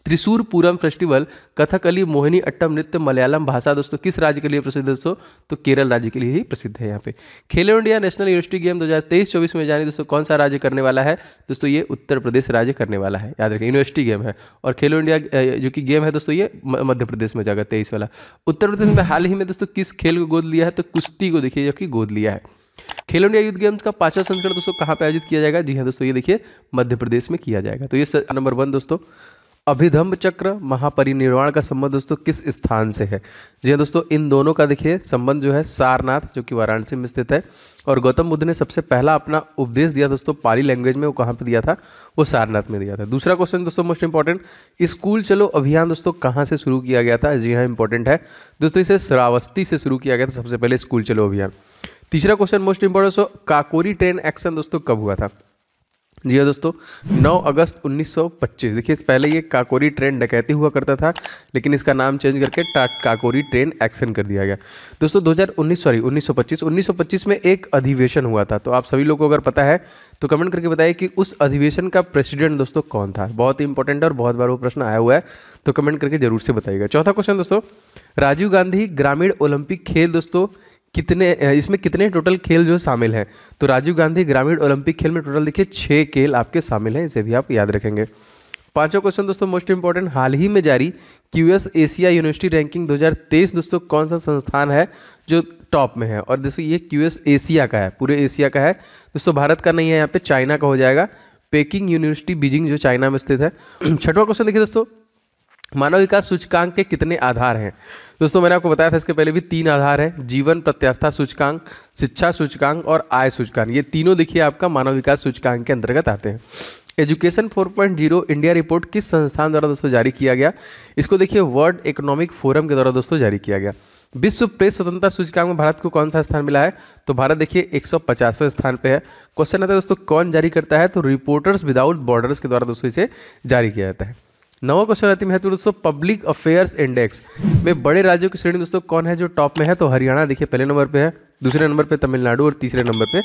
त्रिशूर पूरम फेस्टिवल, कथकली, मोहिनी अट्टम नृत्य, मलयालम भाषा दोस्तों किस राज्य के लिए प्रसिद्ध है दोस्तों? तो केरल राज्य के लिए ही प्रसिद्ध है यहाँ पे। खेलो इंडिया नेशनल यूनिवर्सिटी गेम 2023-24 में जानी दोस्तों कौन सा राज्य करने वाला है? दोस्तों ये उत्तर प्रदेश राज्य करने वाला है, याद रखिए यूनिवर्सिटी गेम है। और खेलो इंडिया जो कि गेम है दोस्तों ये मध्य प्रदेश में जाएगा 23 वाला। उत्तर प्रदेश में हाल ही में दोस्तों किस खेल को गोद लिया है? तो कुश्ती को देखिए जो कि गोद लिया है। खेलो इंडिया यूथ गेम्स का 5वां संस्करण दोस्तों कहाँ पे आयोजित किया जाएगा? जी हाँ दोस्तों ये देखिए मध्य प्रदेश में किया जाएगा। तो ये नंबर 1 दोस्तों। अभिधम्म चक्र महापरिनिर्वाण का संबंध दोस्तों किस स्थान से है? जी हाँ दोस्तों इन दोनों का देखिए संबंध जो है सारनाथ जो कि वाराणसी में स्थित है। और गौतम बुद्ध ने सबसे पहला अपना उपदेश दिया दोस्तों पाली लैंग्वेज में, वो कहाँ पे दिया था? वो सारनाथ में दिया था। दूसरा क्वेश्चन दोस्तों मोस्ट इंपॉर्टेंट, स्कूल चलो अभियान दोस्तों कहाँ से शुरू किया गया था? जी हाँ इंपॉर्टेंट है दोस्तों, इसे श्रावस्ती से शुरू किया गया था सबसे पहले स्कूल चलो अभियान। तीसरा question most important, Kakori train action दोस्तों कब हुआ था? जी हाँ दोस्तों 9 अगस्त 1925। देखिए पहले ये काकोरी ट्रेन डकैती हुआ करता था, लेकिन इसका नाम चेंज करके काकोरी ट्रेन एक्शन कर दिया गया। दोस्तों 1925 में एक अधिवेशन हुआ था। तो आप सभी लोगों को अगर पता है तो कमेंट करके बताइए कि उस अधिवेशन का प्रेसिडेंट दोस्तों कौन था। बहुत ही इंपॉर्टेंट है और बहुत बार वो प्रश्न आया हुआ है, तो कमेंट करके जरूर से बताइएगा। चौथा क्वेश्चन दोस्तों, राजीव गांधी ग्रामीण ओलंपिक खेल दोस्तों कितने, इसमें कितने टोटल खेल जो शामिल हैं? तो राजीव गांधी ग्रामीण ओलंपिक खेल में टोटल देखिए 6 खेल आपके शामिल हैं, इसे भी आप याद रखेंगे। पांचवा क्वेश्चन दोस्तों मोस्ट इंपॉर्टेंट, हाल ही में जारी QS एशिया यूनिवर्सिटी रैंकिंग 2023 दोस्तों कौन सा संस्थान है जो टॉप में है? और दोस्तों ये QS एशिया का है, पूरे एशिया का है दोस्तों, भारत का नहीं है, यहाँ पे चाइना का हो जाएगा। पेकिंग यूनिवर्सिटी बीजिंग जो चाइना में स्थित है। छठवां क्वेश्चन देखिए दोस्तों, मानव विकास सूचकांक के कितने आधार हैं? दोस्तों मैंने आपको बताया था इसके पहले भी 3 आधार हैं, जीवन प्रत्याशा सूचकांक, शिक्षा सूचकांक और आय सूचकांक। ये तीनों देखिए आपका मानव विकास सूचकांक के अंतर्गत आते हैं। एजुकेशन 4.0 इंडिया रिपोर्ट किस संस्थान द्वारा दोस्तों जारी किया गया? इसको देखिए वर्ल्ड इकोनॉमिक फोरम के द्वारा दोस्तों जारी किया गया। विश्व प्रेस स्वतंत्रता सूचकांक में भारत को कौन सा स्थान मिला है? तो भारत देखिए 150वें स्थान पे है। क्वेश्चन आता है दोस्तों कौन जारी करता है? तो रिपोर्टर्स विदाउट बॉर्डर्स के द्वारा दोस्तों इसे जारी किया जाता है। 9वां क्वेश्चन आती है दोस्तों, पब्लिक अफेयर्स इंडेक्स में बड़े राज्यों की श्रेणी दोस्तों कौन है जो टॉप में है? तो हरियाणा देखिए पहले नंबर पे है, दूसरे नंबर पे तमिलनाडु और तीसरे नंबर पे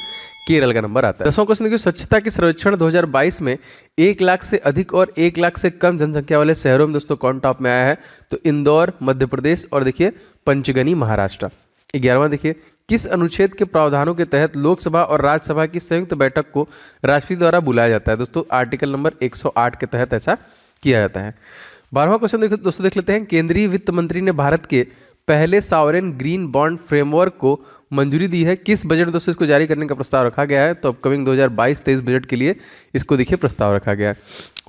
केरल का नंबर आता है। 10वां क्वेश्चन देखिए, स्वच्छता के सर्वेक्षण 2022 में 1 लाख से अधिक और 1 लाख से कम जनसंख्या वाले शहरों में दोस्तों कौन टॉप में आया है? तो इंदौर मध्य प्रदेश और देखिए पंचगनी महाराष्ट्र। 11वां देखिए, किस अनुच्छेद के प्रावधानों के तहत लोकसभा और राज्यसभा की संयुक्त बैठक को राष्ट्रपति द्वारा बुलाया जाता है? दोस्तों आर्टिकल नंबर 108 के तहत ऐसा किया जाता है। 12वां क्वेश्चन दोस्तों देख लेते हैं, केंद्रीय वित्त मंत्री ने भारत के पहले सॉवरेन ग्रीन बॉन्ड फ्रेमवर्क को मंजूरी दी है। किस बजट में दोस्तों इसको जारी करने का प्रस्ताव रखा गया है? तो अपकमिंग 2022-23 बजट के लिए इसको देखिए प्रस्ताव रखा गया है।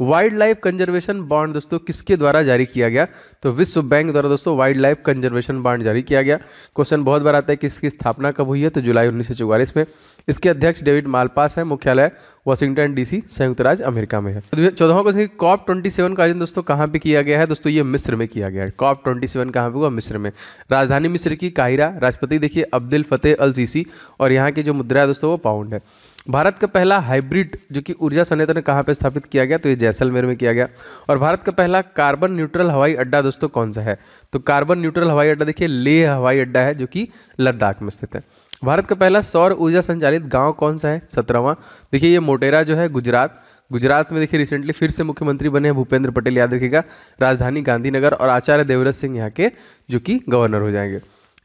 वाइल्ड लाइफ कंजर्वेशन बॉन्ड दोस्तों किसके द्वारा जारी किया गया? तो विश्व बैंक द्वारा दोस्तों वाइल्ड लाइफ कंजर्वेशन बॉन्ड जारी किया गया। क्वेश्चन बहुत बार आता है कि इसकी स्थापना कब हुई है? तो जुलाई 1944 में। इसके अध्यक्ष डेविड मालपास है, मुख्यालय वाशिंगटन DC संयुक्त राज्य अमेरिका में है। 14वां क्वेश्चन, COP27 का आयोजन दोस्तों कहाँ पे किया गया है? दोस्तों ये मिस्र में किया गया है। COP27 कहाँ पे हुआ? मिस्र में। राजधानी मिस्र की काहिरा। राष्ट्रपति देखिए अब्दुल फतेह अल सीसी और यहाँ की जो मुद्रा है दोस्तों वो पाउंड है। भारत का पहला हाइब्रिड जो कि ऊर्जा संयंत्र कहाँ पे स्थापित किया गया? तो ये जैसलमेर में किया गया। और भारत का पहला कार्बन न्यूट्रल हवाई अड्डा दोस्तों कौन सा है? तो कार्बन न्यूट्रल हवाई अड्डा देखिए लेह हवाई अड्डा है जो कि लद्दाख में स्थित है। भारत का पहला सौर ऊर्जा संचालित गांव कौन सा है? 17वां देखिए ये मोटेरा जो है गुजरात में देखिए रिसेंटली फिर से मुख्यमंत्री बने हैं भूपेंद्र पटेल, याद रखिएगा। राजधानी गांधीनगर और आचार्य देवव्रत सिंह यहाँ के जो कि गवर्नर हो जाएंगे।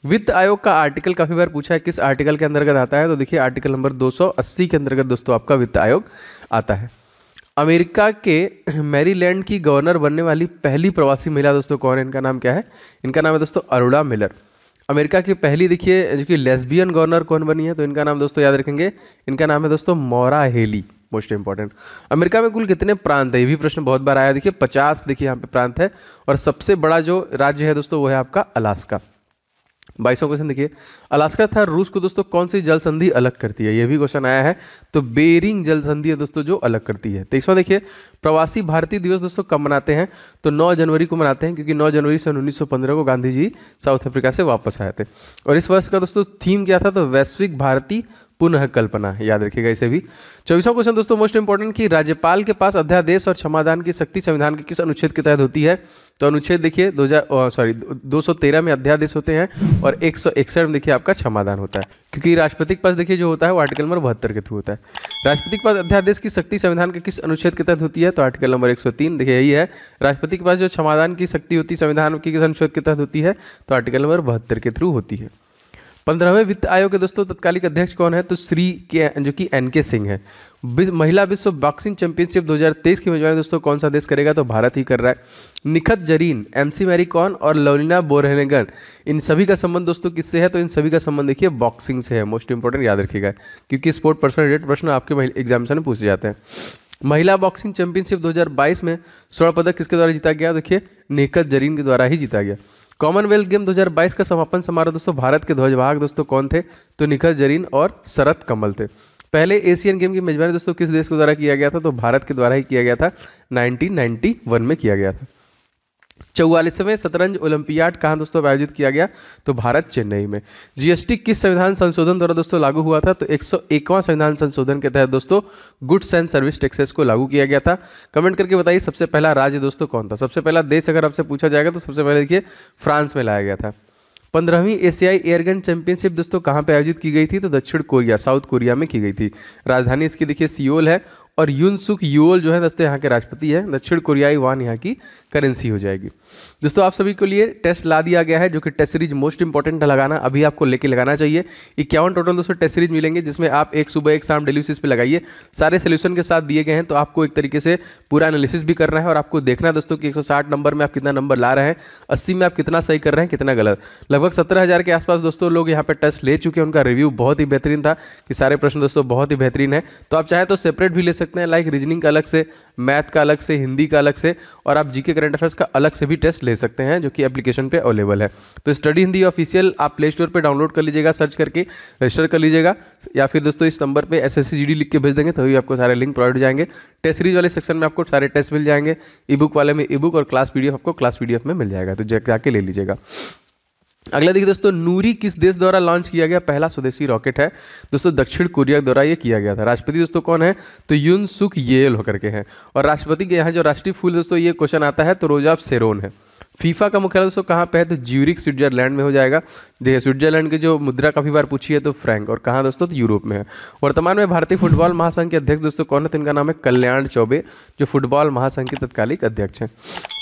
वित्त आयोग का आर्टिकल काफी बार पूछा है, किस आर्टिकल के अंतर्गत आता है? तो देखिए आर्टिकल नंबर 280 के अंतर्गत दोस्तों आपका वित्त आयोग आता है। अमेरिका के मैरीलैंड की गवर्नर बनने वाली पहली प्रवासी महिला दोस्तों कौन है? इनका नाम क्या है? इनका नाम है दोस्तों अरोड़ा मिलर। अमेरिका की पहली देखिए जो कि लेस्बियन गवर्नर कौन बनी है, तो इनका नाम दोस्तों याद रखेंगे, इनका नाम है दोस्तों मौरा हेली, मोस्ट इंपॉर्टेंट। अमेरिका में कुल कितने प्रांत है? ये भी प्रश्न बहुत बार आया। देखिए 50 देखिए यहाँ पे प्रांत है, और सबसे बड़ा जो राज्य है दोस्तों वो है आपका अलास्का। 22वां क्वेश्चन देखिए, अलास्का तथा रूस को दोस्तों कौन सी जल संधि अलग करती है? ये भी क्वेश्चन आया है, तो बेरिंग जल संधि है दोस्तों जो अलग करती है। 23वां देखिए, प्रवासी भारतीय दिवस दोस्तों कब मनाते हैं? तो 9 जनवरी को मनाते हैं, क्योंकि 9 जनवरी सन 1915 को गांधी जी साउथ अफ्रीका से वापस आए थे। और इस वर्ष का दोस्तों थीम क्या था? तो वैश्विक भारतीय पुनः कल्पना, याद रखिएगा इसे भी। 24वां क्वेश्चन दोस्तों मोस्ट इंपॉर्टेंट, कि राज्यपाल के पास अध्यादेश और क्षमादान की शक्ति संविधान के किस अनुच्छेद के तहत होती है? तो अनुच्छेद देखिए 213 में अध्यादेश होते हैं, और 161 में देखिए आपका क्षमादान होता है, क्योंकि राष्ट्रपति के पास देखिए जो होता है वो आर्टिकल नंबर 72 के थ्रू होता है। राष्ट्रपति के पास अध्यादेश की शक्ति संविधान के किस अनुच्छेद के तहत होती है? तो आर्टिकल नंबर 103 देखिए यही है। राष्ट्रपति के पास जो क्षमादान की शक्ति होती है संविधान की किस अनुच्छेद के तहत होती है? तो आर्टिकल नंबर 72 के थ्रू होती है। 15वें वित्त आयोग के दोस्तों तत्कालिक अध्यक्ष कौन है? तो श्री के जो कि NK सिंह है। महिला विश्व बॉक्सिंग चैंपियनशिप 2023 की मेजबानी दोस्तों कौन सा देश करेगा? तो भारत ही कर रहा है। निखत जरीन, MC मैरी कॉम और लवलीना बोरगोहेन, इन सभी का संबंध दोस्तों किससे है? तो इन सभी का संबंध देखिए बॉक्सिंग से है। मोस्ट इंपॉर्टेंट याद रखिएगा, क्योंकि स्पोर्ट पर्सन रिलेटेड प्रश्न आपके एग्जामिनेशन में पूछे जाते हैं। महिला बॉक्सिंग चैंपियनशिप 2022 में स्वर्ण पदक किसके द्वारा जीता गया? देखिए निखत जरीन के द्वारा ही जीता गया। कॉमनवेल्थ गेम 2022 का समापन समारोह दोस्तों भारत के ध्वजवाहक दोस्तों कौन थे? तो निखत जरीन और शरत कमल थे। पहले एशियन गेम की मेजबानी दोस्तों किस देश के द्वारा किया गया था? तो भारत के द्वारा ही किया गया था, 1991 में किया गया था। 44वें शतरंज ओलंपियाड कहाँ दोस्तों आयोजित किया गया? तो भारत चेन्नई में। GST किस संविधान संशोधन द्वारा दोस्तों लागू हुआ था? तो 101वां संविधान संशोधन के तहत दोस्तों गुड्स एंड सर्विस टैक्सेस को लागू किया गया था। कमेंट करके बताइए सबसे पहला राज्य दोस्तों कौन था? सबसे पहला देश अगर आपसे पूछा जाएगा तो सबसे पहले देखिए फ्रांस में लाया गया था। 15वीं एशियाई एयरगन चैंपियनशिप दोस्तों कहाँ पे आयोजित की गई थी? तो दक्षिण कोरिया, साउथ कोरिया में की गई थी। राजधानी इसकी देखिए सियोल है, और यून सुक यूल जो है दोस्तों यहाँ के राष्ट्रपति है। दक्षिण कोरियाई वान यहाँ की करेंसी हो जाएगी। दोस्तों आप सभी के लिए टेस्ट ला दिया गया है, जो कि टेस्ट सीरीज मोस्ट इंपॉर्टेंट लगाना अभी आपको लेके लगाना चाहिए। 51 टोटल दोस्तों टेस्ट सीरीज मिलेंगे, जिसमें आप एक सुबह एक शाम डेली बेसिस पे लगाइए। सारे सोल्यूशन के साथ दिए गए हैं, तो आपको एक तरीके से पूरा एनालिसिस भी करना है, और आपको देखना है दोस्तों कि 160 नंबर में आप कितना नंबर ला रहे हैं, 80 में आप कितना सही कर रहे हैं, कितना गलत। लगभग 17,000 के आसपास दोस्तों लोग यहाँ पे टेस्ट ले चुके हैं। उनका रिव्यू बहुत ही बेहतरीन था, कि सारे प्रश्न दोस्तों बहुत ही बेहतरीन है। तो आप चाहे तो सेपरेट भी ले सकते हैं, लाइक रीजनिंग का अलग से, मैथ का अलग से, हिंदी का अलग से, और आप जीके करंट अफेयर्स का अलग से भी टेस्ट ले सकते हैं, जो कि एप्लीकेशन पे अवेलेबल है। तो स्टडी हिंदी ऑफिशियल आप प्ले स्टोर पे डाउनलोड कर लीजिएगा, सर्च करके रजिस्टर कर लीजिएगा, या फिर दोस्तों इस नंबर पे SSC GD लिख के भेज देंगे, तभी आपको सारे लिंक प्रोवाइड हो जाएंगे। टेस्ट सीरीज वाले सेक्शन में आपको सारे टेस्ट मिल जाएंगे, ई बुक वाले में ई बुक, और क्लास PDF आपको क्लास PDF में मिल जाएगा, तो जाके ले लीजिएगा। अगला देखिए दोस्तों, नूरी किस देश द्वारा लॉन्च किया गया पहला स्वदेशी रॉकेट है? दोस्तों दक्षिण कोरिया द्वारा ये किया गया था। राष्ट्रपति दोस्तों कौन है? तो यून सुक येल होकर के हैं। और राष्ट्रपति के यहाँ जो राष्ट्रीय फूल दोस्तों ये क्वेश्चन आता है तो रोजा ऑफ सेरोन है। फीफा का मुख्यालय दोस्तों कहाँ पे है? तो ज्यूरिख स्विट्जरलैंड में हो जाएगा। देखिए स्विट्जरलैंड की जो मुद्रा काफी बार पूछी है तो फ्रैंक, और कहाँ दोस्तों? तो यूरोप में है। वर्तमान में भारतीय फुटबॉल महासंघ के अध्यक्ष दोस्तों कौन है? तो इनका नाम है कल्याण चौबे, जो फुटबॉल महासंघ के तत्कालिक अध्यक्ष हैं।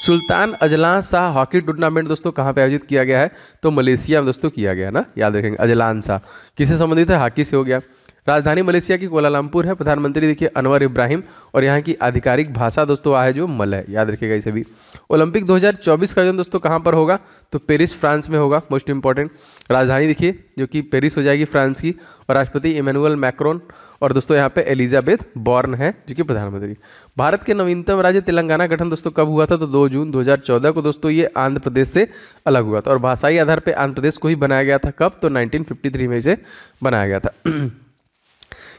Sultan Azlan Shah hockey tournament दोस्तों कहाँ पे आयोजित किया गया है? तो मलेशिया में दोस्तों किया गया ना, याद रखेंगे। अजलान शाह किससे संबंधित है? हॉकी से हो गया। राजधानी मलेशिया की कोलालमपुर है। प्रधानमंत्री देखिए अनवर इब्राहिम, और यहाँ की आधिकारिक भाषा दोस्तों है जो मलय, याद रखिएगा इसे भी। ओलंपिक 2024 का आयोजन दोस्तों कहाँ पर होगा? तो पेरिस फ्रांस में होगा, मोस्ट इंपॉर्टेंट। राजधानी देखिए जो कि पेरिस हो जाएगी फ्रांस की, और राष्ट्रपति इमैनुअल मैक्रोन, और दोस्तों यहाँ पे एलिजाबेथ बॉर्न है जो कि प्रधानमंत्री। भारत के नवीनतम राज्य तेलंगाना गठन दोस्तों कब हुआ था? तो 2 जून 2014 को दोस्तों ये आंध्र प्रदेश से अलग हुआ था, और भाषाई आधार पर आंध्र प्रदेश को ही बनाया गया था। कब? तो 1953 में इसे बनाया गया था।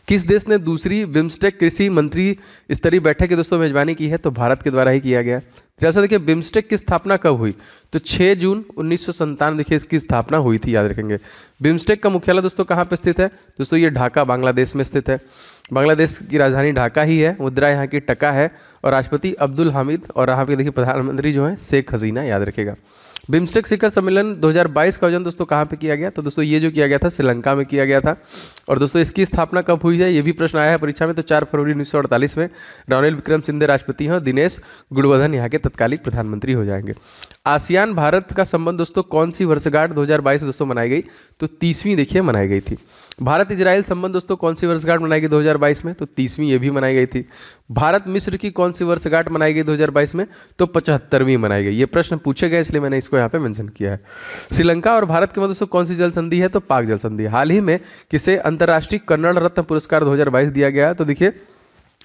किस देश ने दूसरी बिम्स्टेक कृषि मंत्री स्तरीय बैठक की दोस्तों मेजबानी की है? तो भारत के द्वारा ही किया गया। जैसा देखिए बिम्स्टेक की स्थापना कब हुई? तो 6 जून 1997 देखिए इसकी स्थापना हुई थी, याद रखेंगे। बिम्स्टेक का मुख्यालय दोस्तों कहाँ पे स्थित है? दोस्तों ये ढाका बांग्लादेश में स्थित है। बांग्लादेश की राजधानी ढाका ही है। मुद्रा यहाँ की टका है, और राष्ट्रपति अब्दुल हामिद, और यहाँ पे देखिए प्रधानमंत्री जो है शेख हसीना, याद रखेगा। बिम्स्टेक शिखर सम्मेलन 2022 का आयोजन दोस्तों कहाँ पे किया गया? तो दोस्तों ये जो किया गया था श्रीलंका में किया गया था। और दोस्तों इसकी स्थापना कब हुई है, ये भी प्रश्न आया है परीक्षा में। तो 4 फरवरी 1948 में रानिल विक्रमसिंघे राष्ट्रपति हैं और दिनेश गुणवर्धन यहाँ के तत्कालिक प्रधानमंत्री हो जाएंगे। आसियान भारत का संबंध दोस्तों कौन सी वर्षगांठ 2022 में दोस्तों मनाई गई? तो 30वीं देखिए मनाई गई थी। भारत इजराइल संबंध दोस्तों कौन सी वर्षगांठ मनाई गई 2022 में? तो 30वीं ये भी मनाई गई थी। भारत मिस्र की कौन सी वर्षगांठ मनाई गई 2022 में? तो 75वीं मनाई गई। ये प्रश्न पूछे गए इसलिए मैंने इसको यहाँ पे मेंशन किया है। श्रीलंका और भारत के मध्य दोस्तों कौन सी जल संधि है? तो पाक जल संधि। हाल ही में किसे अंतर्राष्ट्रीय कन्नड़ रत्न पुरस्कार 2022 दिया गया है? तो देखिए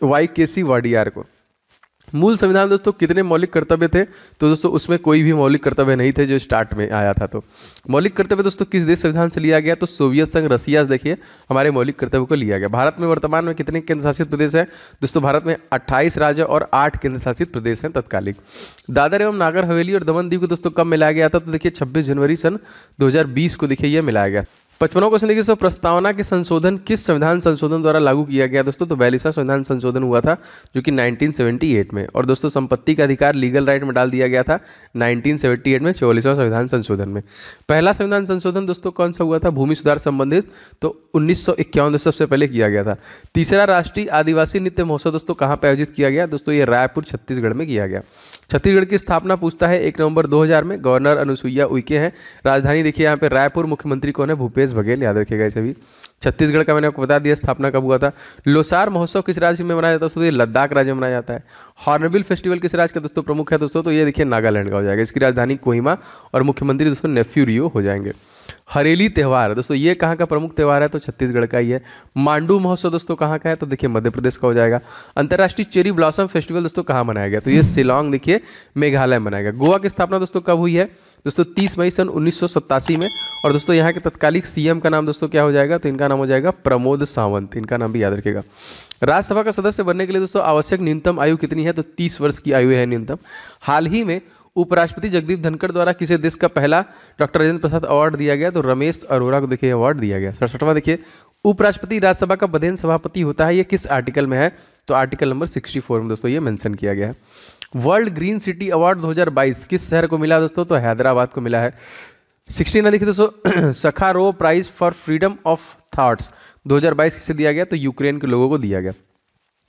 YKC वाडियार को। मूल संविधान दोस्तों कितने मौलिक कर्तव्य थे? तो दोस्तों उसमें कोई भी मौलिक कर्तव्य नहीं थे जो स्टार्ट में आया था। तो मौलिक कर्तव्य दोस्तों किस देश संविधान से लिया गया? तो सोवियत संघ रसिया से देखिए हमारे मौलिक कर्तव्य को लिया गया। भारत में वर्तमान में कितने केंद्र शासित प्रदेश हैं? दोस्तों भारत में 28 राज्य और 8 केंद्र शासित प्रदेश हैं तत्कालिक। दादर एवं नागर हवेली और दमन दीव को दोस्तों कब मिलाया गया था? तो देखिए 26 जनवरी सन 2020 को देखिए यह मिलाया गया। 55वां क्वेश्चन देखिए, प्रस्तावना के संशोधन किस संविधान संशोधन द्वारा लागू किया गया दोस्तों? तो 42वां संविधान संशोधन हुआ था जो कि 1978 में। और दोस्तों संपत्ति का अधिकार लीगल राइट में डाल दिया गया था 1978 में 44वां संविधान संशोधन में। पहला संविधान संशोधन दोस्तों कौन सा हुआ था भूमि सुधार संबंधित? तो 1951 दोस्तों सबसे पहले किया गया था। तीसरा राष्ट्रीय आदिवासी नृत्य महोत्सव दोस्तों कहाँ पर आयोजित किया गया? दोस्तों ये रायपुर छत्तीसगढ़ में किया गया। छत्तीसगढ़ की स्थापना पूछता है 1 नवंबर 2000 में। गवर्नर अनुसुईया उइके हैं। राजधानी देखिए यहाँ पे रायपुर। मुख्यमंत्री कौन है? भूपेश बघेल, याद रखिएगा इसे भी। छत्तीसगढ़ का मैंने आपको बता दिया स्थापना कब हुआ था। लोसार महोत्सव किस राज्य में मनाया जाता है? दोस्तों ये लद्दाख राज्य में मनाया जाता है। हॉर्नबिल फेस्टिवल किस राज्य का दोस्तों प्रमुख है दोस्तों? तो ये देखिए नागालैंड का हो जाएगा। इसकी राजधानी कोहिमा और मुख्यमंत्री दोस्तों नेफ्यू रियो हो जाएंगे। हरेली त्यौहार दोस्तों ये कहाँ का प्रमुख त्यौहार है? तो छत्तीसगढ़ का ही है। मांडू महोत्सव दोस्तों कहाँ का है? तो देखिए मध्य प्रदेश का हो जाएगा। अंतर्राष्ट्रीय चेरी ब्लॉसम फेस्टिवल दोस्तों कहाँ मनाया गया? तो ये शिलांग देखिए मेघालय में मनाया गया। गोवा की स्थापना दोस्तों कब हुई है? दोस्तों 30 मई सन 1987 में। और दोस्तों यहाँ के तत्कालिक CM का नाम दोस्तों क्या हो जाएगा? तो इनका नाम हो जाएगा प्रमोद सावंत। इनका नाम भी याद रखिएगा। राज्यसभा का सदस्य बनने के लिए दोस्तों आवश्यक न्यूनतम आयु कितनी है? तो 30 वर्ष की आयु है न्यूनतम। हाल ही में उपराष्ट्रपति जगदीप धनखड़ द्वारा किसे देश का पहला डॉक्टर राजेंद्र प्रसाद अवार्ड दिया गया? तो रमेश अरोरा को देखिए अवार्ड दिया गया। 67वां देखिए, उपराष्ट्रपति राज्यसभा का बदेन सभापति होता है, ये किस आर्टिकल में है? तो आर्टिकल नंबर 64 में दोस्तों ये मेंशन किया गया है। वर्ल्ड ग्रीन सिटी अवार्ड 2022 किस शहर को मिला दोस्तों? तो हैदराबाद को मिला है। 69 देखिए दोस्तों, Sakharov Prize for Freedom of Thoughts 2022 किसे दिया गया? तो यूक्रेन के लोगों को दिया गया।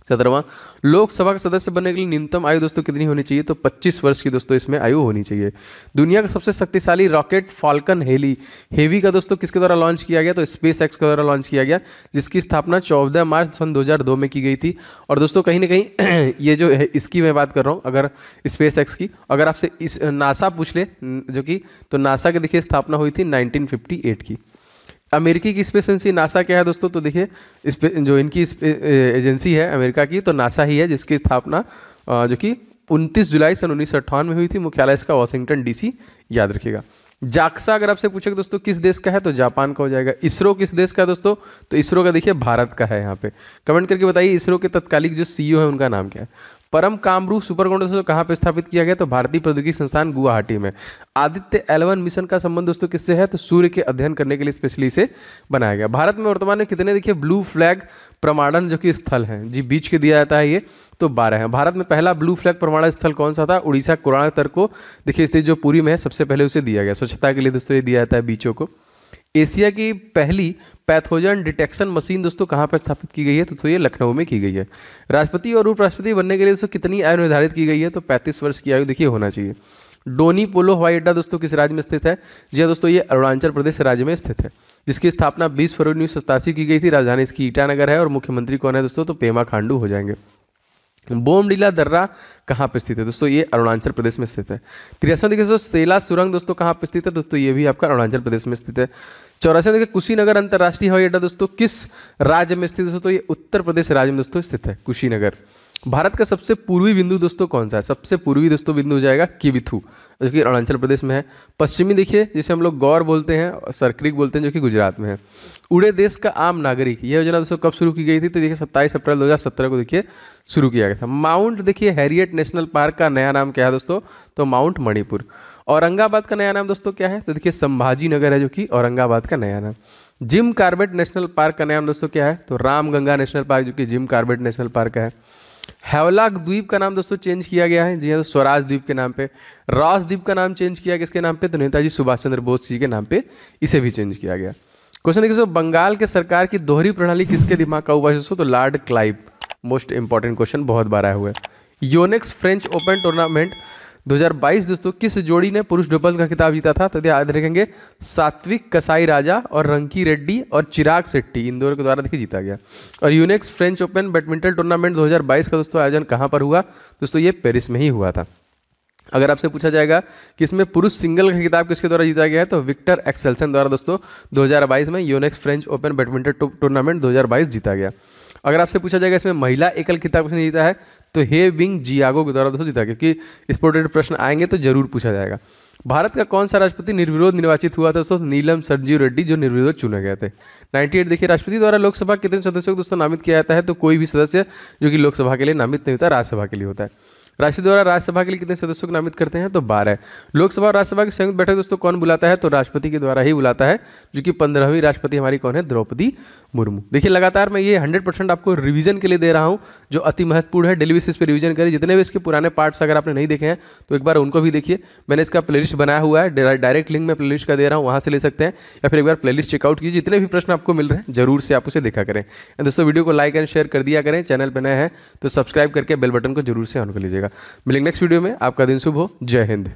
17वां, लोकसभा का सदस्य बनने के लिए न्यूनतम आयु दोस्तों कितनी होनी चाहिए? तो 25 वर्ष की दोस्तों इसमें आयु होनी चाहिए। दुनिया का सबसे शक्तिशाली रॉकेट फाल्कन हेवी का दोस्तों किसके द्वारा लॉन्च किया गया? तो स्पेस एक्स के द्वारा लॉन्च किया गया, जिसकी स्थापना 14 मार्च सन 2002 में की गई थी। और दोस्तों कहीं ना कहीं ये जो है इसकी मैं बात कर रहा हूँ, अगर स्पेस एक्स की अगर आपसे इस नासा पूछ ले जो कि, तो नासा की देखिए स्थापना हुई थी 1958 की। अमेरिकी की स्पेस एजेंसी नासा क्या है दोस्तों? तो देखिए जो इनकी एजेंसी है अमेरिका की, तो नासा ही है, जिसकी स्थापना जो कि 29 जुलाई सन 1958 में हुई थी। मुख्यालय इसका वाशिंगटन DC, याद रखिएगा। जाक्सा अगर आपसे पूछे दोस्तों किस देश का है? तो जापान का हो जाएगा। इसरो किस देश का है दोस्तों? तो इसरो का देखिए भारत का है। यहाँ पे कमेंट करके बताइए इसरो के तत्कालिक जो CEO है उनका नाम क्या है। परम कामरू सुपर कंप्यूटर दोस्तों कहाँ पे स्थापित किया गया? तो भारतीय प्रौद्योगिकी संस्थान गुवाहाटी में। आदित्य L1 मिशन का संबंध दोस्तों किससे है? तो सूर्य के अध्ययन करने के लिए स्पेशली इसे बनाया गया। भारत में वर्तमान में कितने देखिए ब्लू फ्लैग प्रमाणन जो कि स्थल हैं जी बीच के दिया जाता है ये? तो 12 है। भारत में पहला ब्लू फ्लैग प्रमाणन स्थल कौन सा था? उड़ीसा कोणार्क को देखिए स्थित जो पुरी में है सबसे पहले उसे दिया गया। स्वच्छता के लिए दोस्तों ये दिया जाता है बीचों को। एशिया की पहली पैथोजन डिटेक्शन मशीन दोस्तों कहाँ पर स्थापित की गई है? तो ये लखनऊ में की गई है। राष्ट्रपति और उपराष्ट्रपति बनने के लिए दोस्तों कितनी आयु निर्धारित की गई है? तो 35 वर्ष की आयु देखिए होना चाहिए। डोनी पोलो हवाई अड्डा दोस्तों किस राज्य में स्थित है? जी दोस्तों ये अरुणाचल प्रदेश राज्य में स्थित है, जिसकी स्थापना 20 फरवरी 1987 की गई थी। राजधानी इसकी ईटानगर है और मुख्यमंत्री कौन है दोस्तों? तो पेमा खांडू हो जाएंगे। बोमडीला दर्रा कहाँ पे स्थित है दोस्तों? ये अरुणाचल प्रदेश में स्थित है। 83वां देखिए दोस्तों, सेला सुरंग दोस्तों कहाँ पे स्थित है? दोस्तों ये भी आपका अरुणाचल प्रदेश में स्थित है। 84वां देखिए, कुशीनगर अंतर्राष्ट्रीय हवाई अड्डा दोस्तों किस राज्य में स्थित है दोस्तों? ये उत्तर प्रदेश राज्य में दोस्तों स्थित है, कुशीनगर। भारत का सबसे पूर्वी बिंदु दोस्तों कौन सा है? सबसे पूर्वी दोस्तों बिंदु हो जाएगा किबिथु, जो कि अरुणाचल प्रदेश में है। पश्चिमी देखिए जिसे हम लोग गौर बोलते हैं और सरक्रिक बोलते हैं, जो कि गुजरात में है। उड़े देश का आम नागरिक, यह योजना दोस्तों कब शुरू की गई थी? तो देखिए 27 अप्रैल 2017 को देखिए शुरू किया गया था। माउंट देखिए हैरियट नेशनल पार्क का नया नाम क्या है दोस्तों? तो माउंट मणिपुर। औरंगाबाद का नया नाम दोस्तों क्या है? तो देखिए संभाजी नगर है, जो कि औरंगाबाद का नया नाम। जिम कार्बेट नेशनल पार्क का नया नाम दोस्तों क्या है? तो रामगंगा नेशनल पार्क, जो कि जिम कार्बेट नेशनल पार्क है। हैवलॉक द्वीप का नाम दोस्तों चेंज किया गया है, जी हाँ, तो स्वराज द्वीप के नाम पे। रॉस द्वीप का नाम चेंज किया किसके नाम पे, तो नेताजी सुभाष चंद्र बोस जी के नाम पे इसे भी चेंज किया गया। क्वेश्चन देखिए दोस्तों, बंगाल के सरकार की दोहरी प्रणाली किसके दिमाग का हुआ है दोस्तों, तो Lord Clive. Most important question, बहुत बार आया हुआ है। योनेक्स फ्रेंच ओपन टूर्नामेंट 2022 दोस्तों किस जोड़ी ने पुरुष डबल्स का खिताब जीता था, तो याद रखेंगे सात्विक कसाई राजा और रंकी रेड्डी और चिराग शेट्टी, इन दोनों के द्वारा देखिए जीता गया। और Unix French open badminton tournament 2022 का दोस्तों आयोजन कहाँ पर हुआ, दोस्तों ये पेरिस में ही हुआ था। अगर आपसे पूछा जाएगा कि इसमें पुरुष सिंगल का खिताब किसके द्वारा जीता गया है, तो विक्टर एक्सेल्सन द्वारा दोस्तों 2022 में Unix French open badminton tournament 2022 जीता गया। अगर आपसे पूछा जाएगा इसमें महिला एकल खिताब किसने जीता है, तो हे विंग जियागो के द्वारा दोस्तों जीता, क्योंकि इस पर रिलेटेड प्रश्न आएंगे तो जरूर पूछा जाएगा। भारत का कौन सा राष्ट्रपति निर्विरोध निर्वाचित हुआ था दोस्तों, नीलम संजीव रेड्डी जो निर्विरोध चुने गए थे। 98 देखिए, राष्ट्रपति द्वारा लोकसभा कितने सदस्यों को दोस्तों नामित किया जाता है, तो कोई भी सदस्य जो कि लोकसभा के लिए नामित नहीं होता, राज्यसभा के लिए होता है। राष्ट्रपति द्वारा राज्यसभा के लिए कितने सदस्यों को नामित करते हैं, तो 12। लोकसभा और राज्यसभा की संयुक्त बैठक दोस्तों कौन बुलाता है, तो राष्ट्रपति के द्वारा ही बुलाता है, जो कि 15वीं राष्ट्रपति हमारी कौन है, द्रौपदी मुर्मू। देखिए लगातार मैं ये 100% आपको रिवीजन के लिए दे रहा हूँ, जो अति महत्वपूर्ण है। डेली बेसिस पे रिवीजन करें। जितने भी इसके पुराने पार्ट्स अगर आपने नहीं देखे हैं तो एक बार उनको भी देखिए। मैंने इसका प्लेलिस्ट बनाया हुआ है, डायरेक्ट लिंक मैं प्लेलिस्ट का दे रहा हूँ, वहाँ से ले सकते हैं, या फिर एक बार प्लेलिस्ट चेकआउट कीजिए। जितने भी प्रश्न आपको मिल रहे हैं जरूर से आप उसे देखा करें। दोस्तों वीडियो को लाइक एंड शेयर कर दिया करें। चैनल पर नए हैं तो सब्सक्राइब करके बेल बटन को जरूर से ऑन कर लीजिएगा। मिलेंगे नेक्स्ट वीडियो में। आपका दिन शुभ हो। जय हिंद।